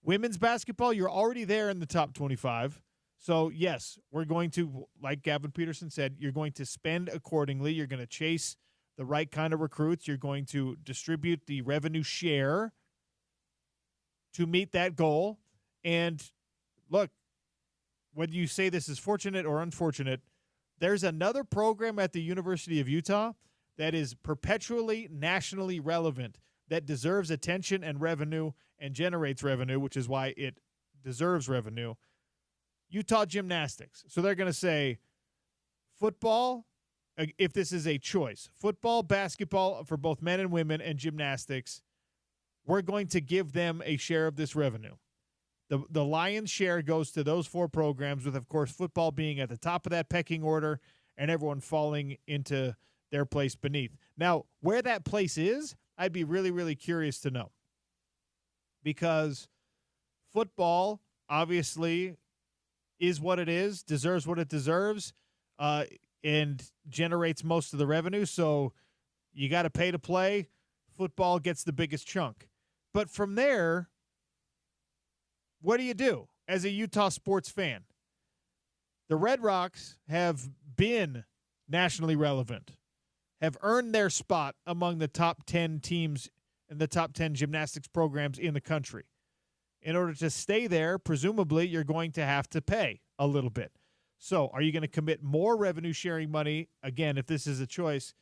[SPEAKER 1] Women's basketball, you're already there in the top 25. So, yes, we're going to, like Gavin Peterson said, you're going to spend accordingly. You're going to chase the right kind of recruits. You're going to distribute the revenue share to meet that goal. And look, whether you say this is fortunate or unfortunate, there's another program at the University of Utah that is perpetually nationally relevant, that deserves attention and revenue and generates revenue, which is why it deserves revenue. Utah gymnastics. So they're going to say football, if this is a choice, football, basketball for both men and women, and gymnastics, we're going to give them a share of this revenue. The lion's share goes to those four programs, with, of course, football being at the top of that pecking order and everyone falling into their place beneath. Now, where that place is, I'd be really, really curious to know. Because football, obviously, is what it is, deserves what it deserves, and generates most of the revenue. So you got to pay to play. Football gets the biggest chunk. But from there, what do you do as a Utah sports fan? The Red Rocks have been nationally relevant, have earned their spot among the top 10 teams and the top 10 gymnastics programs in the country. In order to stay there, presumably, you're going to have to pay a little bit. So are you going to commit more revenue sharing money, again, if this is a choice,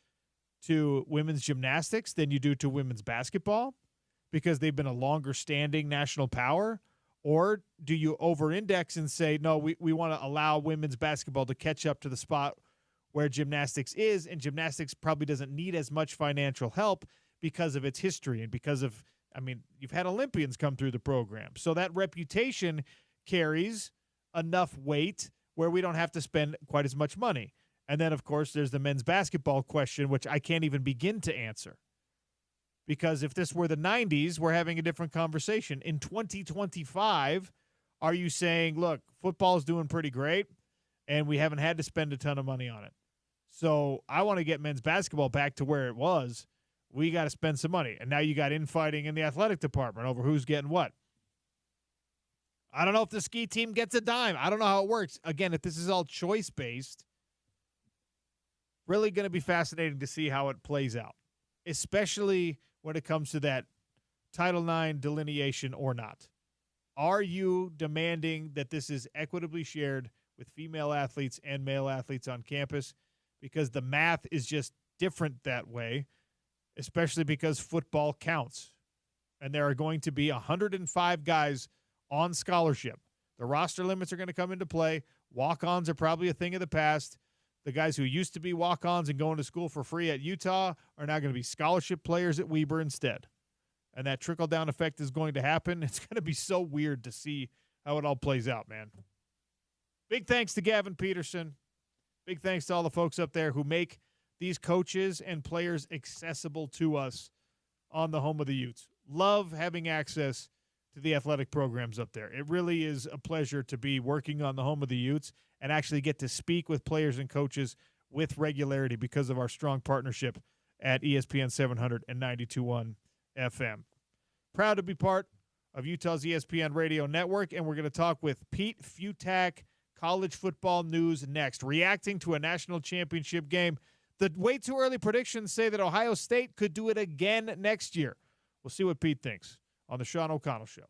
[SPEAKER 1] to women's gymnastics than you do to women's basketball because they've been a longer standing national power? Or do you over-index and say, no, we want to allow women's basketball to catch up to the spot where gymnastics is, and gymnastics probably doesn't need as much financial help because of its history and because of, you've had Olympians come through the program. So that reputation carries enough weight where we don't have to spend quite as much money. And then, of course, there's the men's basketball question, which I can't even begin to answer. Because if this were the 90s, we're having a different conversation. In 2025, are you saying, look, football is doing pretty great, and we haven't had to spend a ton of money on it? So I want to get men's basketball back to where it was. We got to spend some money. And now you got infighting in the athletic department over who's getting what. I don't know if the ski team gets a dime. I don't know how it works. Again, if this is all choice-based, really going to be fascinating to see how it plays out, especially when it comes to that Title IX delineation or not. Are you demanding that this is equitably shared with female athletes and male athletes on campus? Because the math is just different that way, especially because football counts. And there are going to be 105 guys on scholarship. The roster limits are going to come into play. Walk-ons are probably a thing of the past. The guys who used to be walk-ons and going to school for free at Utah are now going to be scholarship players at Weber instead. And that trickle-down effect is going to happen. It's going to be so weird to see how it all plays out, man. Big thanks to Gavin Peterson. Big thanks to all the folks up there who make these coaches and players accessible to us on the home of the Utes. Love having access to the athletic programs up there. It really is a pleasure to be working on the home of the Utes and actually get to speak with players and coaches with regularity because of our strong partnership at ESPN 700 and 92.1 FM. Proud to be part of Utah's ESPN radio network, and we're going to talk with Pete Futak, college football news next. Reacting to a national championship game, the way too early predictions say that Ohio State could do it again next year. We'll see what Pete thinks on the Sean O'Connell Show.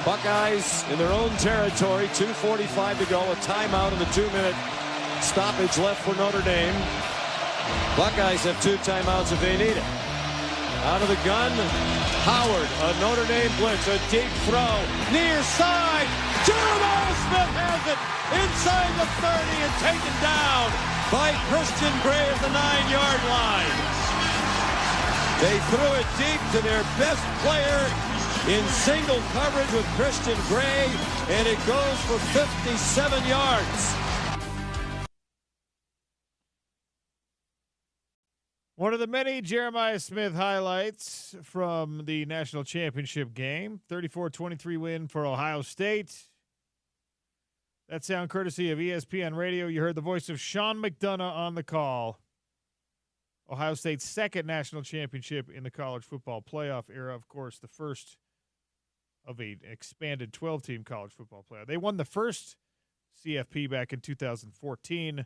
[SPEAKER 8] Buckeyes in their own territory, 2:45 to go, a timeout in the 2-minute stoppage left for Notre Dame. Buckeyes have 2 timeouts if they need it. Out of the gun, Howard, a Notre Dame blitz, a deep throw, near side, Jeremiah Smith has it inside the 30 and taken down by Christian Gray at the 9-yard line. They threw it deep to their best player in single coverage with Christian Gray, and it goes for 57 yards.
[SPEAKER 1] One of the many Jeremiah Smith highlights from the national championship game. 34-23 win for Ohio State. That sound courtesy of ESPN Radio. You heard the voice of Sean McDonough on the call. Ohio State's second national championship in the college football playoff era. Of course, the first of an expanded 12-team college football playoff. They won the first CFP back in 2014.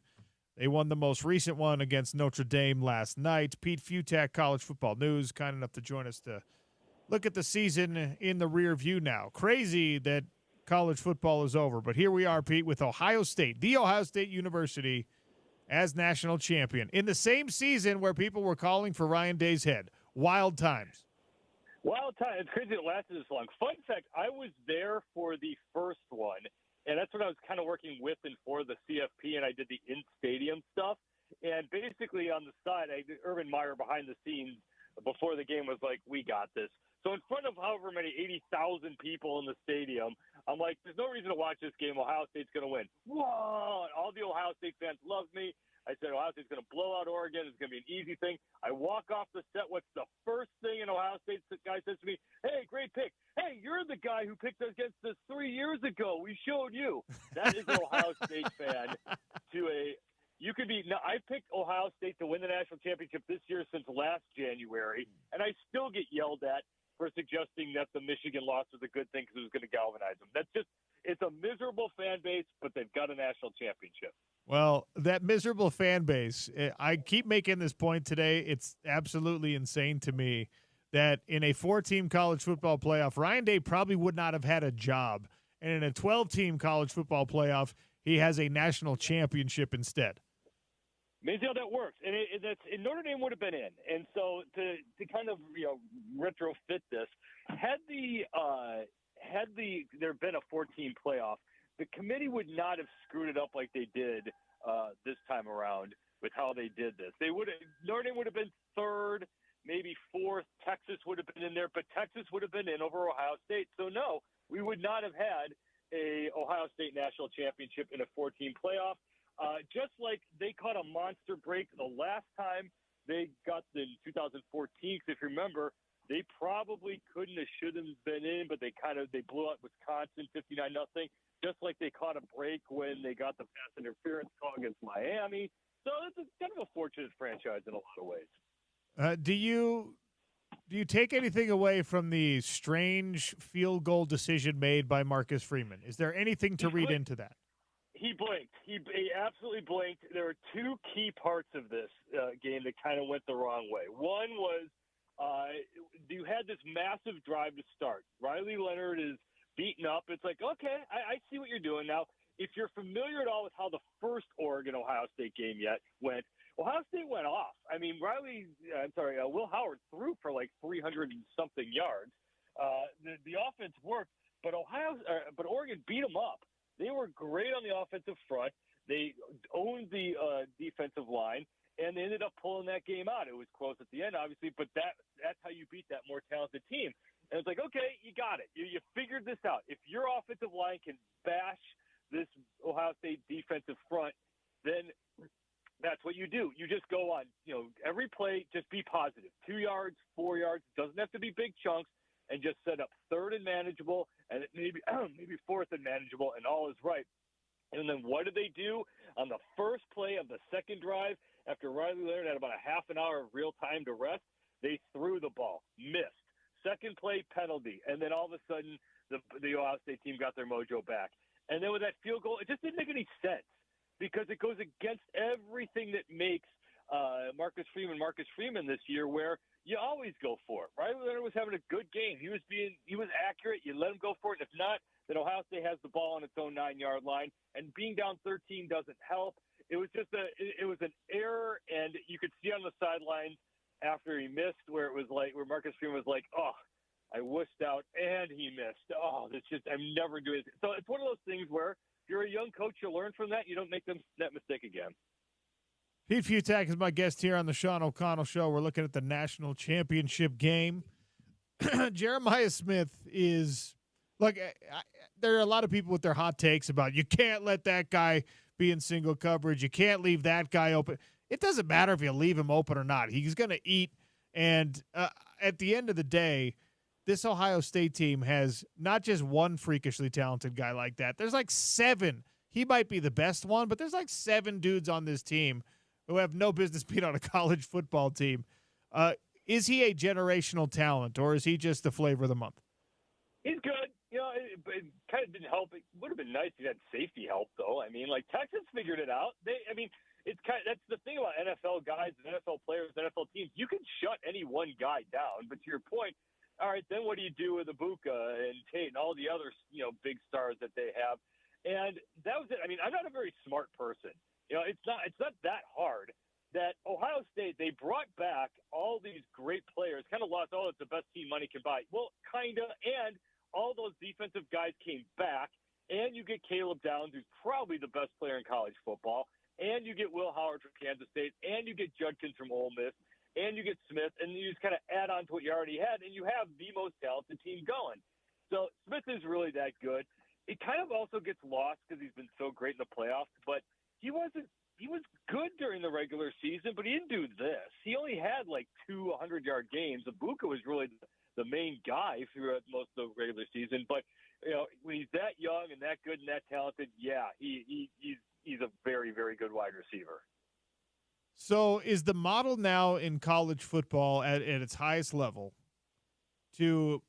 [SPEAKER 1] They won the most recent one against Notre Dame last night. Pete Futak, College Football News, kind enough to join us to look at the season in the rear view now. Crazy that college football is over, but here we are, Pete, with Ohio State, the Ohio State University, as national champion in the same season where people were calling for Ryan Day's head. Wild times.
[SPEAKER 6] Wild time. It's crazy it lasted this long. Fun fact, I was there for the first one, and that's when I was kind of working with and for the CFP, and I did the in-stadium stuff. And basically on the side, Urban Meyer behind the scenes before the game was like, we got this. So in front of however many 80,000 people in the stadium, I'm like, there's no reason to watch this game. Ohio State's going to win. Whoa! And all the Ohio State fans love me. I said, Ohio State's going to blow out Oregon. It's going to be an easy thing. I walk off the set. What's the first thing an Ohio State guy says to me? Hey, great pick. Hey, you're the guy who picked against us 3 years ago. We showed you. That is an Ohio State fan to a – you could be – now, I picked Ohio State to win the national championship this year since last January, and I still get yelled at for suggesting that the Michigan loss was a good thing because it was going to galvanize them. That's just – it's a miserable fan base, but they've got a national championship.
[SPEAKER 1] Well, that miserable fan base, I keep making this point today. It's absolutely insane to me that in a 4-team college football playoff, Ryan Day probably would not have had a job. And in a 12-team college football playoff, he has a national championship instead.
[SPEAKER 6] Amazing how that works. And and Notre Dame would have been in. And so to kind of, retrofit this, had there been a 4-team playoff, the committee would not have screwed it up like they did this time around with how they did this. Notre Dame would have been 3rd, maybe 4th. Texas would have been in there, but Texas would have been in over Ohio State. So no, we would not have had a Ohio State national championship in a 4-team playoff. Just like they caught a monster break the last time they got in 2014. If you remember, they probably couldn't have, shouldn't have been in, but they blew out Wisconsin 59-0. Just like they caught a break when they got the pass interference call against Miami. So it's kind of a fortunate franchise in a lot of ways.
[SPEAKER 1] Do you take anything away from the strange field goal decision made by Marcus Freeman? Is there anything to read into that?
[SPEAKER 6] He blinked. He absolutely blinked. There are 2 key parts of this game that kind of went the wrong way. One was you had this massive drive to start. Riley Leonard is beaten up. It's like, okay, I see what you're doing now. If you're familiar at all with how the first Oregon-Ohio State game went, Ohio State went off. I mean, Will Howard threw for like 300 and something yards. The offense worked, but Oregon beat them up. They were great on the offensive front. They owned the defensive line, and they ended up pulling that game out. It was close at the end, obviously, but that's how you beat that more talented team. And it's like, okay, you got it. You figured this out. If your offensive line can bash this Ohio State defensive front, then that's what you do. You just go on, every play, just be positive. 2 yards, 4 yards, doesn't have to be big chunks, and just set up 3rd and manageable, and maybe 4th and manageable, and all is right. And then what did they do on the first play of the second drive after Riley Leonard had about a half an hour of real time to rest? They threw the ball, missed. Second play penalty, and then all of a sudden the Ohio State team got their mojo back. And then with that field goal, it just didn't make any sense because it goes against everything that makes Marcus Freeman this year, where you always go for it. Riley Leonard was having a good game. He was accurate. You let him go for it. And if not, then Ohio State has the ball on its own 9-yard line. And being down 13 doesn't help. It was just it was an error, and you could see on the sidelines after he missed where Marcus Freeman was like, oh, I wished out and he missed. Oh, I'm never doing it. So it's one of those things where if you're a young coach, you learn from that. You don't make that mistake again.
[SPEAKER 1] Pete Futak is my guest here on the Sean O'Connell Show. We're looking at the national championship game. Jeremiah Smith is – look, there are a lot of people with their hot takes about you can't let that guy be in single coverage. You can't leave that guy open. It doesn't matter if you leave him open or not. He's going to eat. And at the end of the day, this Ohio State team has not just one freakishly talented guy like that. There's like 7. He might be the best one, but there's like 7 dudes on this team who have no business being on a college football team. Is he a generational talent, or is he just the flavor of the month?
[SPEAKER 6] He's good. You know, it kind of didn't help. It would have been nice if he had safety help, though. I mean, like, Texas figured it out. That's the thing about NFL guys, NFL players, NFL teams. You can shut any one guy down, but to your point, all right, then what do you do with Ibuka and Tate and all the other, big stars that they have? And that was it. I mean, I'm not a very smart person. It's not that hard that Ohio State, they brought back all these great players, kind of lost, it's the best team money can buy. Well, kind of, and all those defensive guys came back, and you get Caleb Downs, who's probably the best player in college football, and you get Will Howard from Kansas State, and you get Judkins from Ole Miss, and you get Smith, and you just kind of add on to what you already had, and you have the most talented team going. So Smith is really that good. It kind of also gets lost because he's been so great in the playoffs, but he was good during the regular season, but he didn't do this. He only had like 2 100-yard games. Ibuka was really the main guy throughout most of the regular season. But when he's that young and that good and that talented, yeah, he's a very, very good wide receiver.
[SPEAKER 1] So is the model now in college football at its highest level to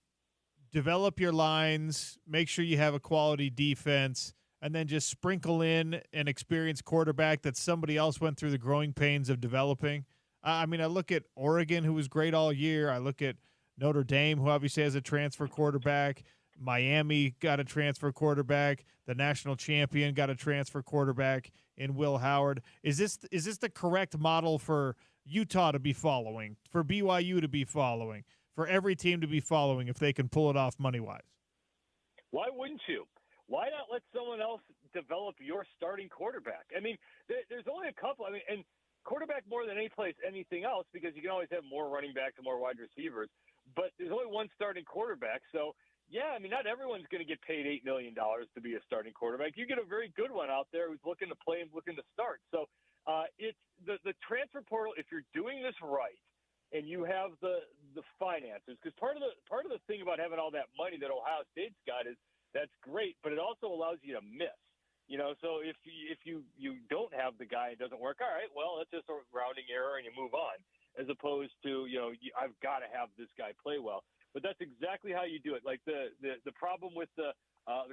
[SPEAKER 1] develop your lines, make sure you have a quality defense, and then just sprinkle in an experienced quarterback that somebody else went through the growing pains of developing? I mean, I look at Oregon, who was great all year. I look at Notre Dame, who obviously has a transfer quarterback. Miami got a transfer quarterback. The national champion got a transfer quarterback in Will Howard. Is this the correct model for Utah to be following, for BYU to be following, for every team to be following if they can pull it off money-wise?
[SPEAKER 6] Why wouldn't you? Why not let someone else develop your starting quarterback? I mean, there's only a couple. I mean, and quarterback more than any place, anything else, because you can always have more running backs and more wide receivers. But there's only one starting quarterback. So, yeah, I mean, not everyone's going to get paid $8 million to be a starting quarterback. You get a very good one out there who's looking to play and looking to start. So it's the transfer portal, if you're doing this right and you have the finances, because part of the thing about having all that money that Ohio State's got is that's great, but it also allows you to miss. So if you don't have the guy, it doesn't work. All right, well, that's just a rounding error, and you move on. As opposed to I've got to have this guy play well. But that's exactly how you do it. Like the problem with the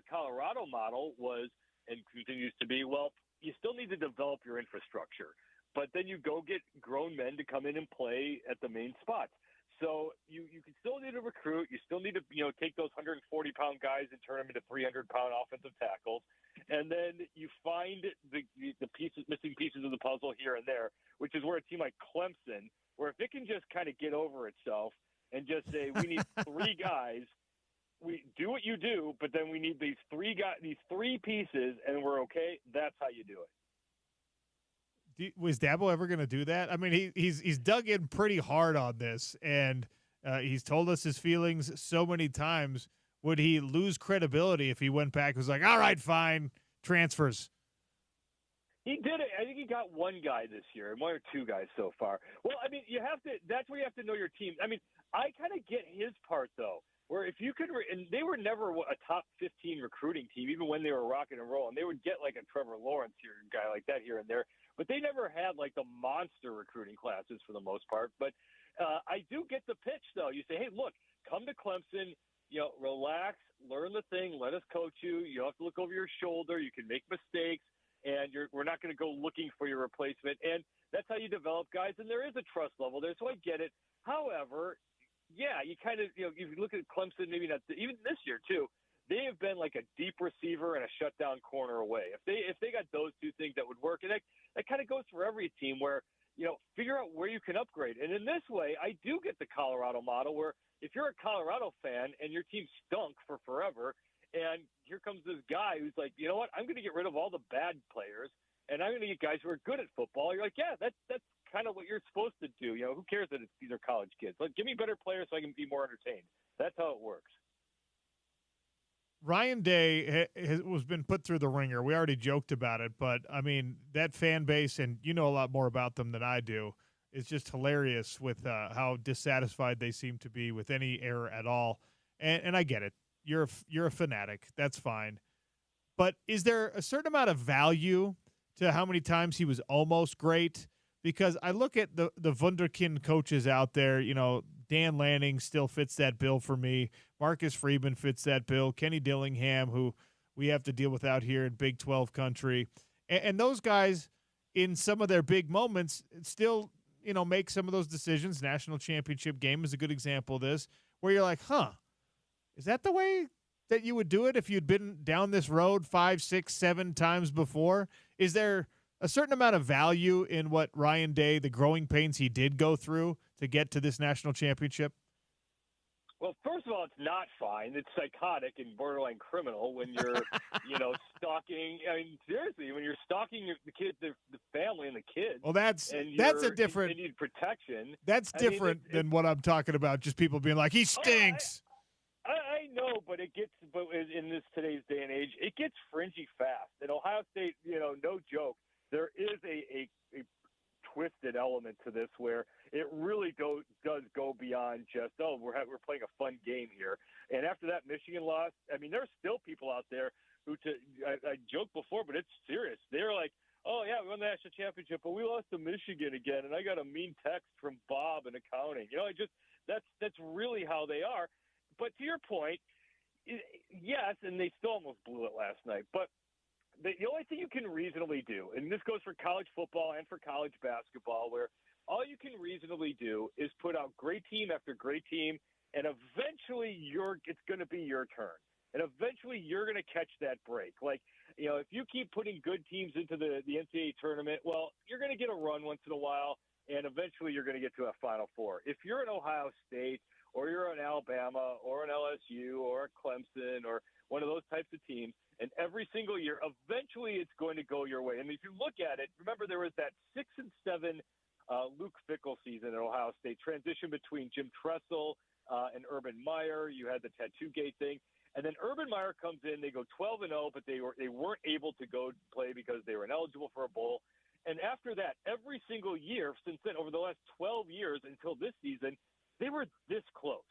[SPEAKER 6] Colorado model was and continues to be, well, you still need to develop your infrastructure, but then you go get grown men to come in and play at the main spots. So you can still need to recruit. You still need to take those 140-pound guys and turn them into 300-pound offensive tackles, and then you find the missing pieces of the puzzle here and there, which is where a team like Clemson, where if it can just kind of get over itself and just say we need 3 guys, we do what you do, but then we need these 3 pieces, and we're okay. That's how you do it.
[SPEAKER 1] Was Dabo ever going to do that? I mean, he's dug in pretty hard on this, and he's told us his feelings so many times. Would he lose credibility if he went back and was like, all right, fine, transfers?
[SPEAKER 6] He did it. I think he got 1 guy this year, 1 or 2 guys so far. Well, I mean, that's where you have to know your team. I mean, I kind of get his part, though, where if you could and they were never a top 15 recruiting team, even when they were rocking and rolling. They would get like a Trevor Lawrence here, a guy like that here and there. But they never had like the monster recruiting classes for the most part. But I do get the pitch, though. You say, hey, look, come to Clemson, relax, learn the thing, let us coach you. You don't have to look over your shoulder. You can make mistakes. and we're not going to go looking for your replacement. And that's how you develop guys, and there is a trust level there, so I get it. However, yeah, you kind of, if you look at Clemson, maybe not even this year too, they have been like a deep receiver and a shutdown corner away. If they got those two things, that would work. And that kind of goes for every team where, figure out where you can upgrade. And in this way, I do get the Colorado model where if you're a Colorado fan and your team stunk for forever, and here comes this guy who's like, you know what, I'm going to get rid of all the bad players, and I'm going to get guys who are good at football. You're like, yeah, that's kind of what you're supposed to do. Who cares that these are college kids? Like, give me better players so I can be more entertained. That's how it works.
[SPEAKER 1] Ryan Day was been put through the ringer. We already joked about it, but, I mean, that fan base, and you know a lot more about them than I do, is just hilarious with how dissatisfied they seem to be with any error at all. And I get it. You're a fanatic. That's fine. But is there a certain amount of value to how many times he was almost great? Because I look at the wunderkind coaches out there, Dan Lanning still fits that bill for me. Marcus Freeman fits that bill. Kenny Dillingham, who we have to deal with out here in Big 12 country. And those guys, in some of their big moments, still, make some of those decisions. National championship game is a good example of this, where you're like, is that the way that you would do it if you'd been down this road 5, 6, 7 times before? Is there a certain amount of value in what Ryan Day, the growing pains he did go through to get to this national championship?
[SPEAKER 6] Well, first of all, it's not fine. It's psychotic and borderline criminal when you're, stalking. I mean, seriously, when you're stalking the kids, the family, and the kids.
[SPEAKER 1] Well, that's a different.
[SPEAKER 6] They need protection.
[SPEAKER 1] That's different than what I'm talking about. Just people being like, he stinks.
[SPEAKER 6] I know, but in this today's day and age, it gets fringy fast. In Ohio State, no joke, there is a twisted element to this where it really does go beyond just, we're playing a fun game here. And after that Michigan loss, I mean, there's still people out there who, I joked before, but it's serious. They're like, oh yeah, we won the national championship, but we lost to Michigan again, and I got a mean text from Bob in accounting. That's really how they are. But to your point, yes, and they still almost blew it last night. But the only thing you can reasonably do, and this goes for college football and for college basketball, where all you can reasonably do is put out great team after great team, and eventually it's going to be your turn. And eventually you're going to catch that break. Like, if you keep putting good teams into the NCAA tournament, well, you're going to get a run once in a while, and eventually you're going to get to a Final Four. If you're an Ohio State, or you're an Alabama, or an LSU, or a Clemson, or one of those types of teams, and every single year, eventually it's going to go your way. And if you look at it, remember there was that 6 and 7 Luke Fickell season at Ohio State, transition between Jim Tressel and Urban Meyer. You had the Tattoo Gate thing. And then Urban Meyer comes in, they go 12-0, but they weren't able to go play because they were ineligible for a bowl. And after that, every single year since then, over the last 12 years until this season, they were this close.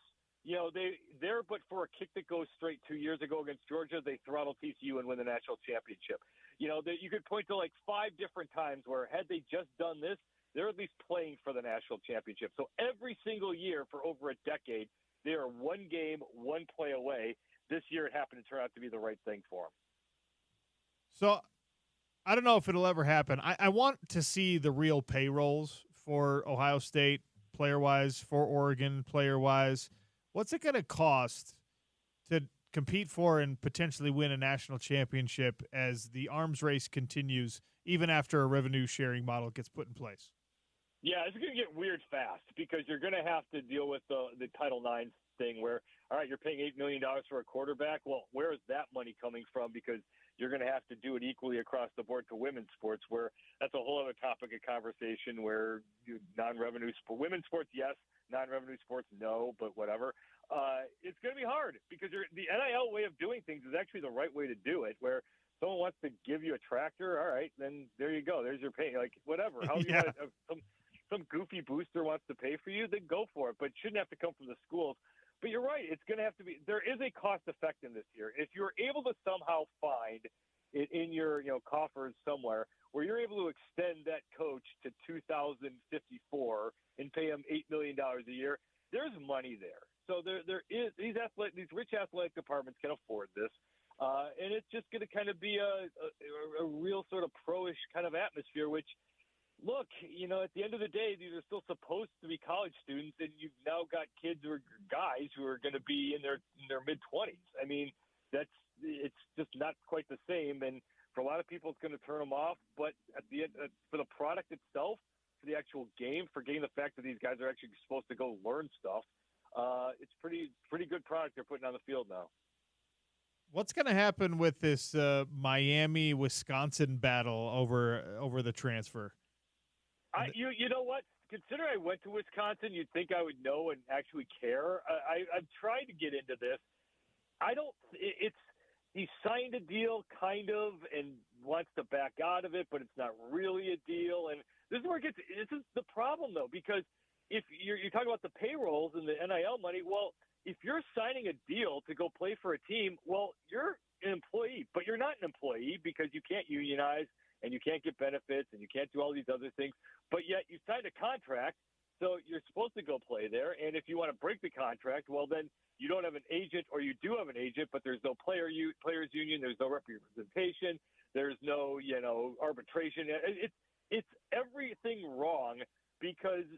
[SPEAKER 6] But for a kick that goes straight 2 years ago against Georgia, they throttle TCU and win the national championship. You could point to like 5 different times where had they just done this, they're at least playing for the national championship. So every single year for over a decade, they are one game, one play away. This year it happened to turn out to be the right thing for them.
[SPEAKER 1] So I don't know if it'll ever happen. I want to see the real payrolls for Ohio State player-wise, for Oregon player-wise. What's it going to cost to compete for and potentially win a national championship as the arms race continues, even after a revenue-sharing model gets put in place?
[SPEAKER 6] Yeah, it's going to get weird fast because you're going to have to deal with the Title IX thing where, all right, you're paying $8 million for a quarterback. Well, where is that money coming from? Because you're going to have to do it equally across the board to women's sports, where that's a whole other topic of conversation where non-revenue women's sports, yes, non-revenue sports, no, but whatever. It's going to be hard because the NIL way of doing things is actually the right way to do it, where someone wants to give you a tractor, all right, then there you go. There's your pay. Like, whatever. How
[SPEAKER 1] Yeah.
[SPEAKER 6] Some goofy booster wants to pay for you, then go for it, but it shouldn't have to come from the schools. But you're right. It's going to have to be – there is a cost effectiveness here. If you're able to somehow find it in your coffers somewhere where you're able to extend that coach to 2054 and pay him $8 million a year, there's money there. So there is – these rich athletic departments can afford this. And it's just going to kind of be a real sort of pro-ish kind of atmosphere, which, look, at the end of the day, these are still supposed to be college students, and you've now got kids or guys who are going to be in their mid-20s. I mean, it's just not quite the same, and for a lot of people, it's going to turn them off. But at the end, for the product itself, for the actual game, for getting the fact that these guys are actually supposed to go learn stuff, it's pretty good product they're putting on the field now.
[SPEAKER 1] What's going to happen with this Miami-Wisconsin battle over the transfer?
[SPEAKER 6] You know what? Consider I went to Wisconsin, you'd think I would know and actually care. I've tried to get into this. He signed a deal kind of and wants to back out of it, but it's not really a deal. And this is where this is the problem though, because if you're talking about the payrolls and the NIL money, well, if you're signing a deal to go play for a team, well, you're an employee, but you're not an employee because you can't unionize and you can't get benefits and you can't do all these other things. But yet you signed a contract, so you're supposed to go play there. And if you want to break the contract, well, then you don't have an agent, or you do have an agent, but there's no players union, there's no representation, there's no arbitration. It's everything wrong. Because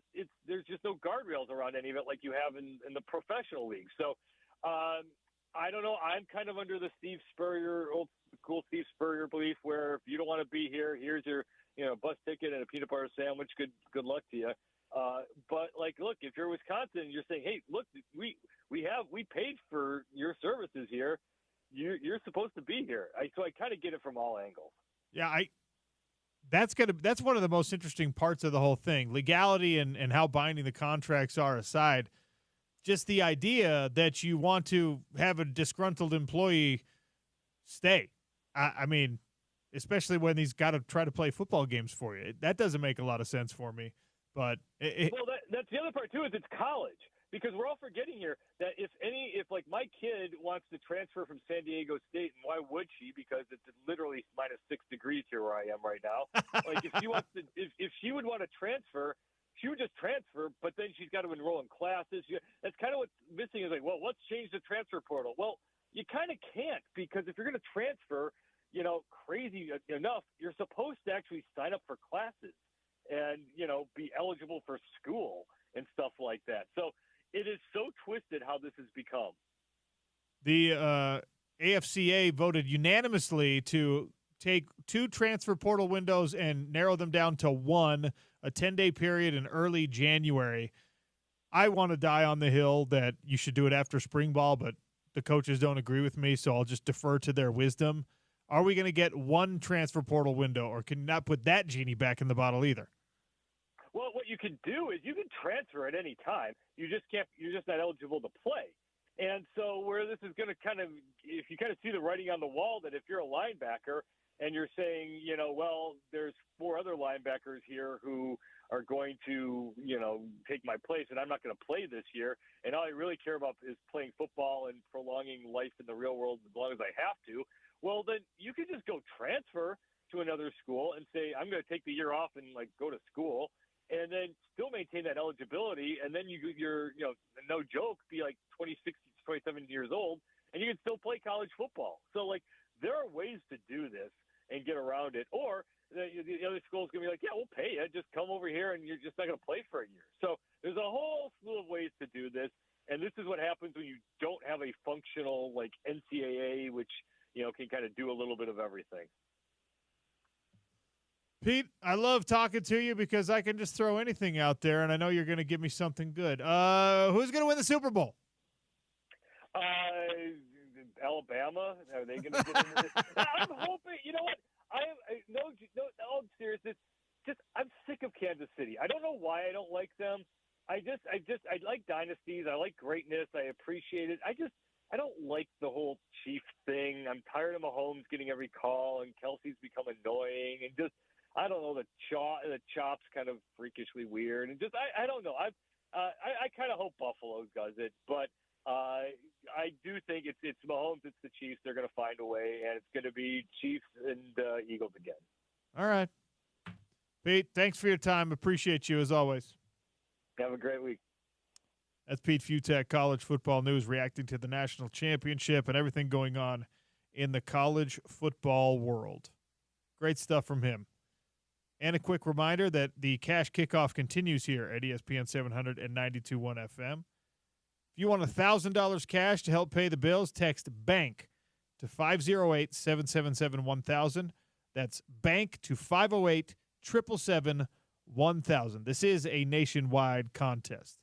[SPEAKER 6] there's just no guardrails around any of it like you have in the professional league. So I don't know. I'm kind of under the old school Steve Spurrier belief where if you don't want to be here, here's your bus ticket and a peanut butter sandwich. Good luck to you. But look, if you're Wisconsin, you're saying, hey, look, we paid for your services here. You're supposed to be here. So I kind of get it from all angles.
[SPEAKER 1] Yeah, That's one of the most interesting parts of the whole thing. Legality and how binding the contracts are aside, just the idea that you want to have a disgruntled employee stay. I mean, especially when he's got to try to play football games for you. That doesn't make a lot of sense for me. But
[SPEAKER 6] that's the other part too, is it's college. Because we're all forgetting here that if my kid wants to transfer from San Diego State, and why would she? Because it's literally minus 6 degrees here where I am right now. If she would want to transfer, she would just transfer, but then she's got to enroll in classes. That's kind of what's missing. Is let's change the transfer portal. Well, you kind of can't, because if you're going to transfer, crazy enough, you're supposed to actually sign up for classes and be eligible for school and stuff like that. So it is so twisted how this has become.
[SPEAKER 1] The AFCA voted unanimously to take 2 transfer portal windows and narrow them down to 1, a 10-day period in early January. I want to die on the hill that you should do it after spring ball, but the coaches don't agree with me, so I'll just defer to their wisdom. Are we going to get 1 transfer portal window, or can you not put that genie back in the bottle either?
[SPEAKER 6] Well, what you can do is you can transfer at any time. You're just not eligible to play. And so where this is going to if you kind of see the writing on the wall, that if you're a linebacker and you're saying, well, there's 4 other linebackers here who are going to, take my place, and I'm not going to play this year, and all I really care about is playing football and prolonging life in the real world as long as I have to, well, then you can just go transfer to another school and say, I'm going to take the year off and go to school, and then still maintain that eligibility, and then you're no joke, be 26, 27 years old, and you can still play college football. So there are ways to do this and get around it. Or the other school's gonna be yeah, we'll pay you, just come over here, and you're just not gonna play for a year. So there's a whole slew of ways to do this, and this is what happens when you don't have a functional NCAA, which can kind of do a little bit of everything.
[SPEAKER 1] Pete, I love talking to you because I can just throw anything out there, and I know you're going to give me something good. Who's going to win the Super Bowl?
[SPEAKER 6] Alabama. Are they going to get into this? I'm hoping. You know what? No, all seriousness. I'm sick of Kansas City. I don't know why I don't like them. I like dynasties. I like greatness. I appreciate it. I don't like the whole Chiefs thing. I'm tired of Mahomes getting every call, and Kelsey's become annoying, and I don't know, the chop's kind of freakishly weird, and I don't know. I kind of hope Buffalo does it, but I do think it's Mahomes, it's the Chiefs. They're going to find a way, and it's going to be Chiefs and Eagles again.
[SPEAKER 1] All right, Pete. Thanks for your time. Appreciate you as always.
[SPEAKER 6] Have a great week.
[SPEAKER 1] That's Pete Futak, College Football News, reacting to the national championship and everything going on in the college football world. Great stuff from him. And a quick reminder that the cash kickoff continues here at ESPN 700 and 92.1 FM. If you want $1,000 cash to help pay the bills, text BANK to 508-777-1000. That's BANK to 508-777-1000. This is a nationwide contest.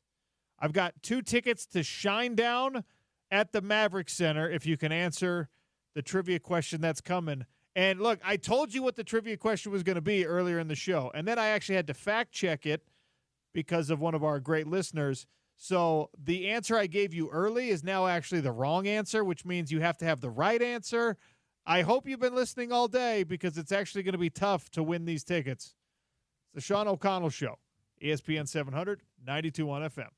[SPEAKER 1] I've got 2 tickets to Shinedown at the Maverick Center if you can answer the trivia question that's coming. And look, I told you what the trivia question was going to be earlier in the show, and then I actually had to fact check it because of one of our great listeners. So the answer I gave you early is now actually the wrong answer, which means you have to have the right answer. I hope you've been listening all day because it's actually going to be tough to win these tickets. It's the Sean O'Connell Show, ESPN 700, 92.1 FM.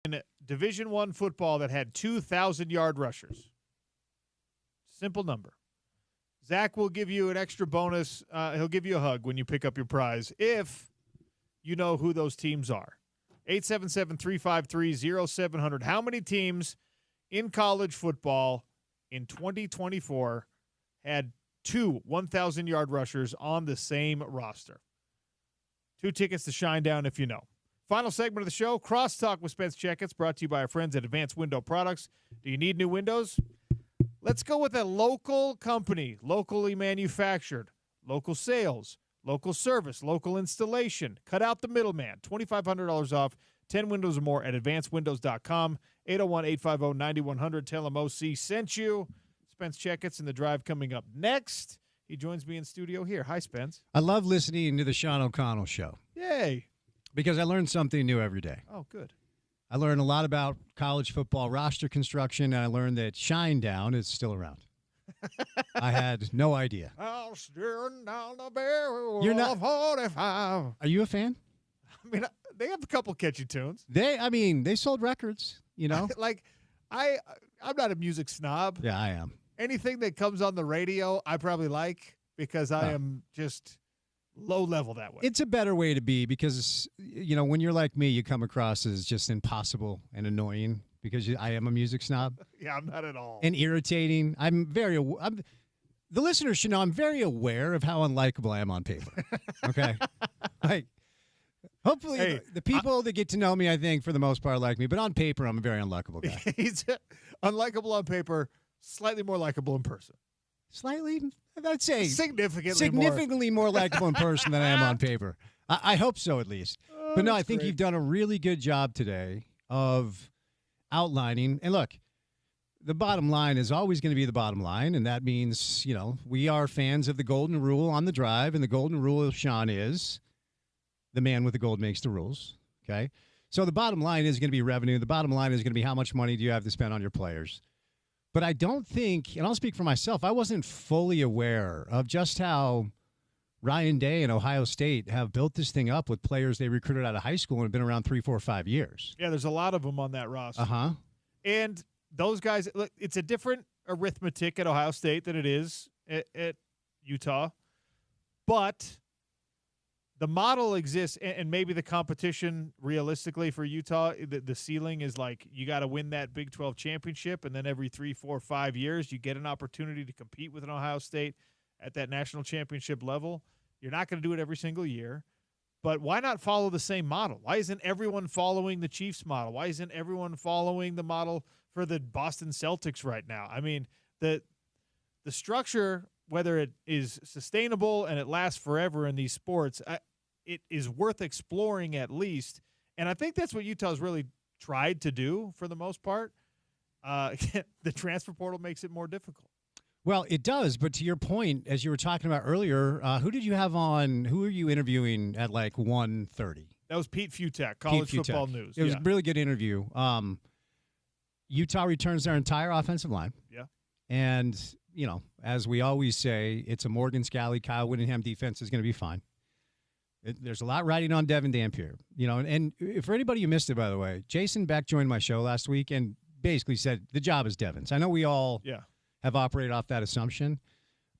[SPEAKER 1] in Division I football that had 2,000-yard rushers. Simple number. Zach will give you an extra bonus. He'll give you a hug when you pick up your prize if you know who those teams are. 877-353-0700. How many teams in college football in 2024 had 2 1,000-yard rushers on the same roster? 2 tickets to Shinedown if you know. Final segment of the show, Crosstalk with Spence Checketts, brought to you by our friends at Advanced Window Products. Do you need new windows? Let's go with a local company, locally manufactured, local sales, local service, local installation. Cut out the middleman. $2,500 off, 10 windows or more at advancedwindows.com. 801-850-9100. Tell them OC sent you. Spence Checketts in the drive coming up next. He joins me in studio here. Hi, Spence.
[SPEAKER 9] I love listening to the Sean O'Connell show.
[SPEAKER 1] Yay.
[SPEAKER 9] Because I learn something new every day.
[SPEAKER 1] Oh, good.
[SPEAKER 9] I learned a lot about college football roster construction, and I learned that Shinedown is still around. I had no idea.
[SPEAKER 1] I'll steer down the barrel
[SPEAKER 9] You're not-
[SPEAKER 1] of 45.
[SPEAKER 9] Are you a fan?
[SPEAKER 1] I mean, they have a couple catchy tunes.
[SPEAKER 9] They sold records, you know?
[SPEAKER 1] I'm not a music snob.
[SPEAKER 9] Yeah, I am.
[SPEAKER 1] Anything that comes on the radio, I probably like because I am just low level that way.
[SPEAKER 9] It's a better way to be because, you know, when you're like me, you come across as just impossible and annoying because I am a music snob.
[SPEAKER 1] Yeah, I'm not at all.
[SPEAKER 9] And irritating. The listeners should know I'm very aware of how unlikable I am on paper. Okay? Hopefully the people that get to know me, I think, for the most part, like me. But on paper, I'm a very unlikable guy.
[SPEAKER 1] He's unlikable on paper, slightly more likable in person.
[SPEAKER 9] Slightly? I'd say
[SPEAKER 1] significantly
[SPEAKER 9] more likable in person than I am on paper. I hope so, at least. But no, I think you've done a really good job today of outlining. And look, the bottom line is always going to be the bottom line, and that means, you know, we are fans of the golden rule on the drive, and the golden rule of Sean is the man with the gold makes the rules, okay? So the bottom line is going to be revenue. The bottom line is going to be how much money do you have to spend on your players. But I don't think, and I'll speak for myself, I wasn't fully aware of just how Ryan Day and Ohio State have built this thing up with players they recruited out of high school and have been around 3, 4, 5 years.
[SPEAKER 1] Yeah, there's a lot of them on that roster.
[SPEAKER 9] Uh-huh.
[SPEAKER 1] And those guys, look, it's a different arithmetic at Ohio State than it is at Utah. But the model exists, and maybe the competition realistically for Utah, the ceiling is like you got to win that Big 12 championship, and then every 3, 4, 5 years you get an opportunity to compete with an Ohio State at that national championship level. You're not going to do it every single year, but why not follow the same model? Why isn't everyone following the Chiefs model? Why isn't everyone following the model for the Boston Celtics right now? I mean, the structure, whether it is sustainable and it lasts forever in these sports, it is worth exploring at least. And I think that's what Utah's really tried to do for the most part. The transfer portal makes it more difficult.
[SPEAKER 9] Well, it does. But to your point, as you were talking about earlier, who did you have on? Who are you interviewing at like 1:30?
[SPEAKER 1] That was Pete Futek, College Football News.
[SPEAKER 9] It was a really good interview. Utah returns their entire offensive line.
[SPEAKER 1] Yeah. And,
[SPEAKER 9] you know, as we always say, it's a Morgan Scalley, Kyle Whittingham defense is going to be fine. There's a lot riding on Devin Dampier, you know, and for anybody who missed it, by the way, Jason Beck joined my show last week and basically said the job is Devin's. I know we all have operated off that assumption,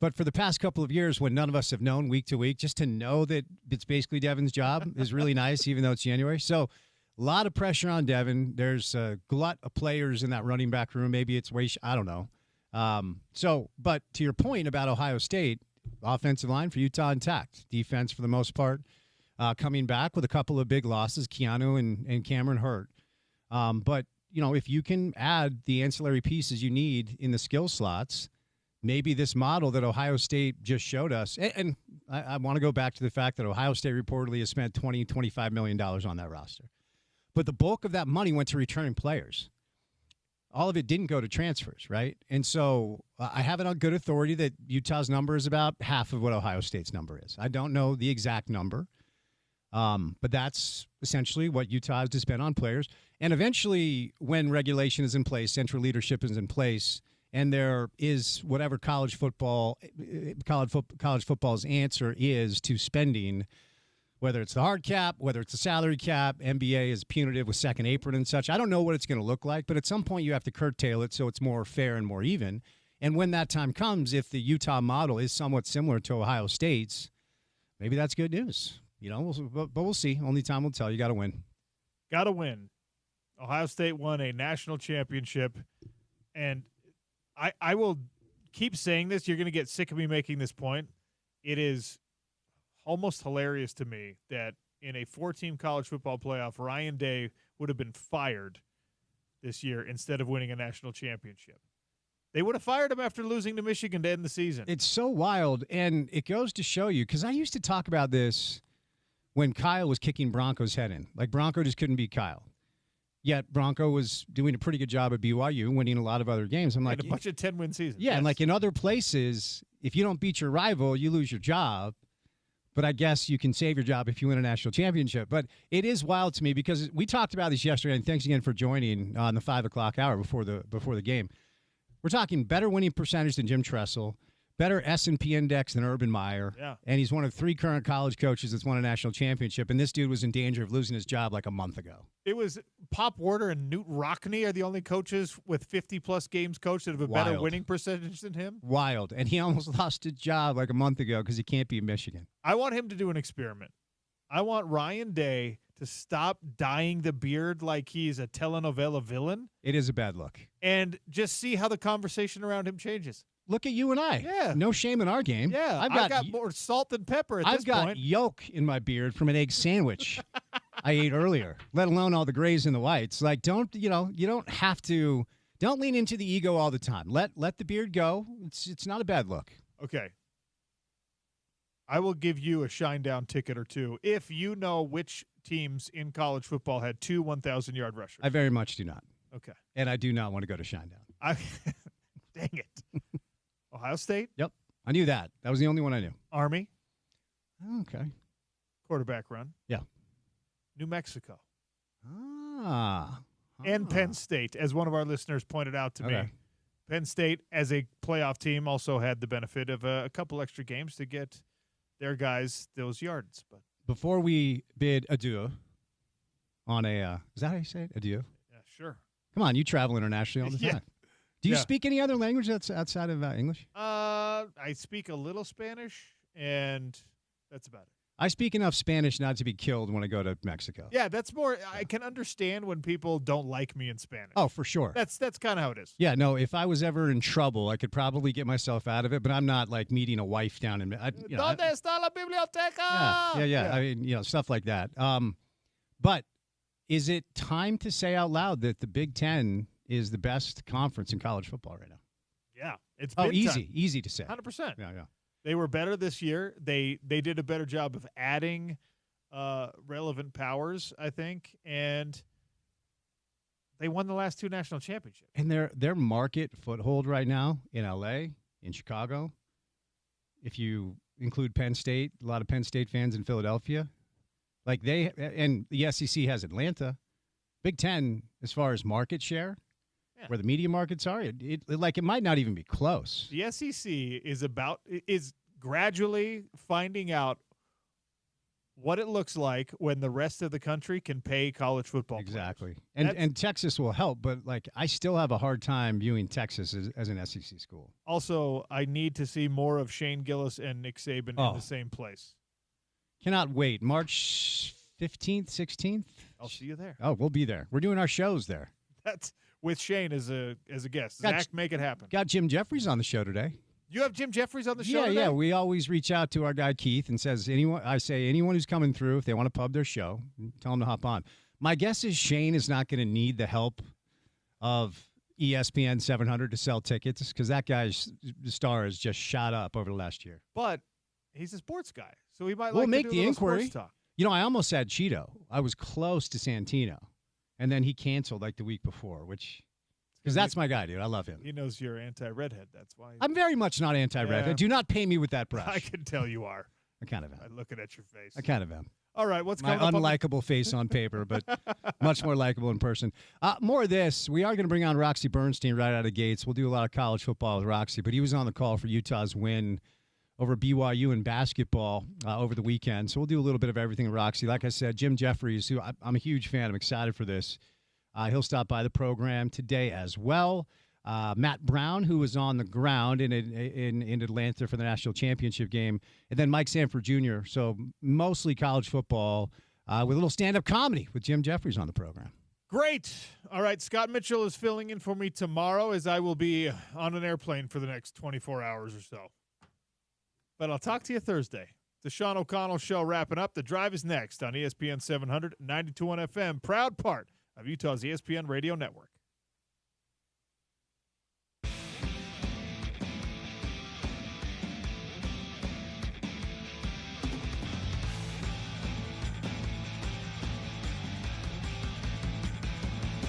[SPEAKER 9] but for the past couple of years when none of us have known week to week, just to know that it's basically Devin's job is really nice, even though it's January. So a lot of pressure on Devin. There's a glut of players in that running back room. Maybe it's I don't know. But to your point about Ohio State, offensive line for Utah intact. Defense for the most part coming back with a couple of big losses, Keanu and Cameron hurt. But, you know, if you can add the ancillary pieces you need in the skill slots, maybe this model that Ohio State just showed us, and I want to go back to the fact that Ohio State reportedly has spent $20, $25 million on that roster. But the bulk of that money went to returning players. All of it didn't go to transfers, right? And so I have it on good authority that Utah's number is about half of what Ohio State's number is. I don't know the exact number, but that's essentially what Utah has to spend on players. And eventually, when regulation is in place, central leadership is in place, and there is whatever college football's answer is to spending, whether it's the hard cap, whether it's the salary cap. NBA is punitive with second apron and such. I don't know what it's going to look like, but at some point you have to curtail it so it's more fair and more even. And when that time comes, if the Utah model is somewhat similar to Ohio State's, maybe that's good news. But we'll see. Only time will tell. You got to win.
[SPEAKER 1] Got to win. Ohio State won a national championship, and I will keep saying this. You're going to get sick of me making this point. It is almost hilarious to me that in a 4-team college football playoff, Ryan Day would have been fired this year instead of winning a national championship. They would have fired him after losing to Michigan to end the season.
[SPEAKER 9] It's so wild, and it goes to show you, because I used to talk about this when Kyle was kicking Bronco's head in. Like, Bronco just couldn't beat Kyle. Yet Bronco was doing a pretty good job at BYU, winning a lot of other games. I'm like,
[SPEAKER 1] a bunch of 10-win seasons.
[SPEAKER 9] Yeah, yes. And like in other places, if you don't beat your rival, you lose your job. But I guess you can save your job if you win a national championship. But it is wild to me because we talked about this yesterday, and thanks again for joining on the 5 o'clock hour before the game. We're talking better winning percentage than Jim Tressel, better S&P index than Urban Meyer, and he's one of 3 current college coaches that's won a national championship, and this dude was in danger of losing his job like a month ago.
[SPEAKER 1] It was Pop Warner and Newt Rockne are the only coaches with 50-plus games coached that have a better winning percentage than him.
[SPEAKER 9] Wild, and he almost lost his job like a month ago because he can't beat Michigan.
[SPEAKER 1] I want him to do an experiment. I want Ryan Day to stop dyeing the beard like he's a telenovela villain.
[SPEAKER 9] It is a bad look.
[SPEAKER 1] And just see how the conversation around him changes.
[SPEAKER 9] Look at you and I.
[SPEAKER 1] Yeah.
[SPEAKER 9] No shame in our game.
[SPEAKER 1] Yeah. I've got more salt than pepper at this point.
[SPEAKER 9] I've got yolk in my beard from an egg sandwich I ate earlier, let alone all the grays and the whites. Like, don't have to, don't lean into the ego all the time. Let the beard go. It's not a bad look.
[SPEAKER 1] Okay. I will give you a shine down ticket or two if you know which teams in college football had 2 1,000-yard rushers.
[SPEAKER 9] I very much do not.
[SPEAKER 1] Okay.
[SPEAKER 9] And I do not want to go to Shinedown.
[SPEAKER 1] Dang it. Ohio State?
[SPEAKER 9] Yep. I knew that. That was the only one I knew.
[SPEAKER 1] Army?
[SPEAKER 9] Okay.
[SPEAKER 1] Quarterback run?
[SPEAKER 9] Yeah.
[SPEAKER 1] New Mexico?
[SPEAKER 9] And
[SPEAKER 1] Penn State, as one of our listeners pointed out to me. Penn State, as a playoff team, also had the benefit of a couple extra games to get their guys those yards. But
[SPEAKER 9] before we bid adieu on a is that how you say it? Adieu?
[SPEAKER 1] Yeah, sure.
[SPEAKER 9] Come on, you travel internationally all the time. Do you speak any other language that's outside of English?
[SPEAKER 1] I speak a little Spanish, and that's about it.
[SPEAKER 9] I speak enough Spanish not to be killed when I go to Mexico.
[SPEAKER 1] Yeah, that's more. I can understand when people don't like me in Spanish.
[SPEAKER 9] Oh, for sure.
[SPEAKER 1] That's kind of how it is.
[SPEAKER 9] Yeah, no. If I was ever in trouble, I could probably get myself out of it. But I'm not like meeting a wife down in.
[SPEAKER 1] ¿Dónde está la biblioteca?
[SPEAKER 9] Yeah. I mean, stuff like that. But is it time to say out loud that the Big Ten is the best conference in college football right now?
[SPEAKER 1] Yeah, it's
[SPEAKER 9] easy to say.
[SPEAKER 1] 100%.
[SPEAKER 9] Yeah.
[SPEAKER 1] They were better this year. They did a better job of adding relevant powers, I think, and they won the last 2 national championships.
[SPEAKER 9] And their market foothold right now in LA, in Chicago, if you include Penn State, a lot of Penn State fans in Philadelphia, like and the SEC has Atlanta. Big Ten, as far as market share, where the media markets are, it might not even be close.
[SPEAKER 1] The SEC is gradually finding out what it looks like when the rest of the country can pay college football
[SPEAKER 9] exactly.
[SPEAKER 1] players.
[SPEAKER 9] And Texas will help, but I still have a hard time viewing Texas as an SEC school.
[SPEAKER 1] Also, I need to see more of Shane Gillis and Nick Saban in the same place.
[SPEAKER 9] Cannot wait. March 15th, 16th?
[SPEAKER 1] I'll see you there.
[SPEAKER 9] Oh, we'll be there. We're doing our shows there.
[SPEAKER 1] That's with Shane as a guest. Zach, make it happen.
[SPEAKER 9] Got Jim Jeffries on the show today.
[SPEAKER 1] You have Jim Jeffries on the show today?
[SPEAKER 9] Yeah. We always reach out to our guy Keith and says anyone who's coming through, if they want to pub their show, tell them to hop on. My guess is Shane is not going to need the help of ESPN 700 to sell tickets because that guy's star has just shot up over the last year.
[SPEAKER 1] But he's a sports guy, so he might
[SPEAKER 9] we'll
[SPEAKER 1] like
[SPEAKER 9] make
[SPEAKER 1] to do
[SPEAKER 9] the
[SPEAKER 1] a
[SPEAKER 9] inquiry.
[SPEAKER 1] Sports talk.
[SPEAKER 9] I almost had Cheeto. I was close to Santino, and then he canceled like the week before, because that's my guy, dude. I love him.
[SPEAKER 1] He knows you're anti-redhead. That's why.
[SPEAKER 9] I'm very much not anti-redhead.
[SPEAKER 1] Yeah.
[SPEAKER 9] Do not pay me with that brush.
[SPEAKER 1] I can tell you are.
[SPEAKER 9] I kind of am.
[SPEAKER 1] I'm looking at your face.
[SPEAKER 9] I kind of am.
[SPEAKER 1] All right, what's
[SPEAKER 9] my
[SPEAKER 1] coming up?
[SPEAKER 9] Unlikable face on paper, but much more likable in person. More of this. We are going to bring on Roxy Bernstein right out of the gates. We'll do a lot of college football with Roxy, but he was on the call for Utah's win over BYU in basketball over the weekend. So we'll do a little bit of everything, Roxy. Like I said, Jim Jeffries, who I'm a huge fan. I'm excited for this. He'll stop by the program today as well. Matt Brown, who was on the ground in Atlanta for the national championship game, and then Mike Sanford Jr. So mostly college football with a little stand-up comedy with Jim Jeffries on the program.
[SPEAKER 1] Great. All right, Scott Mitchell is filling in for me tomorrow as I will be on an airplane for the next 24 hours or so. But I'll talk to you Thursday. The Sean O'Connell Show wrapping up. The Drive is next on ESPN 700, 92.1 FM, proud part of Utah's ESPN radio network.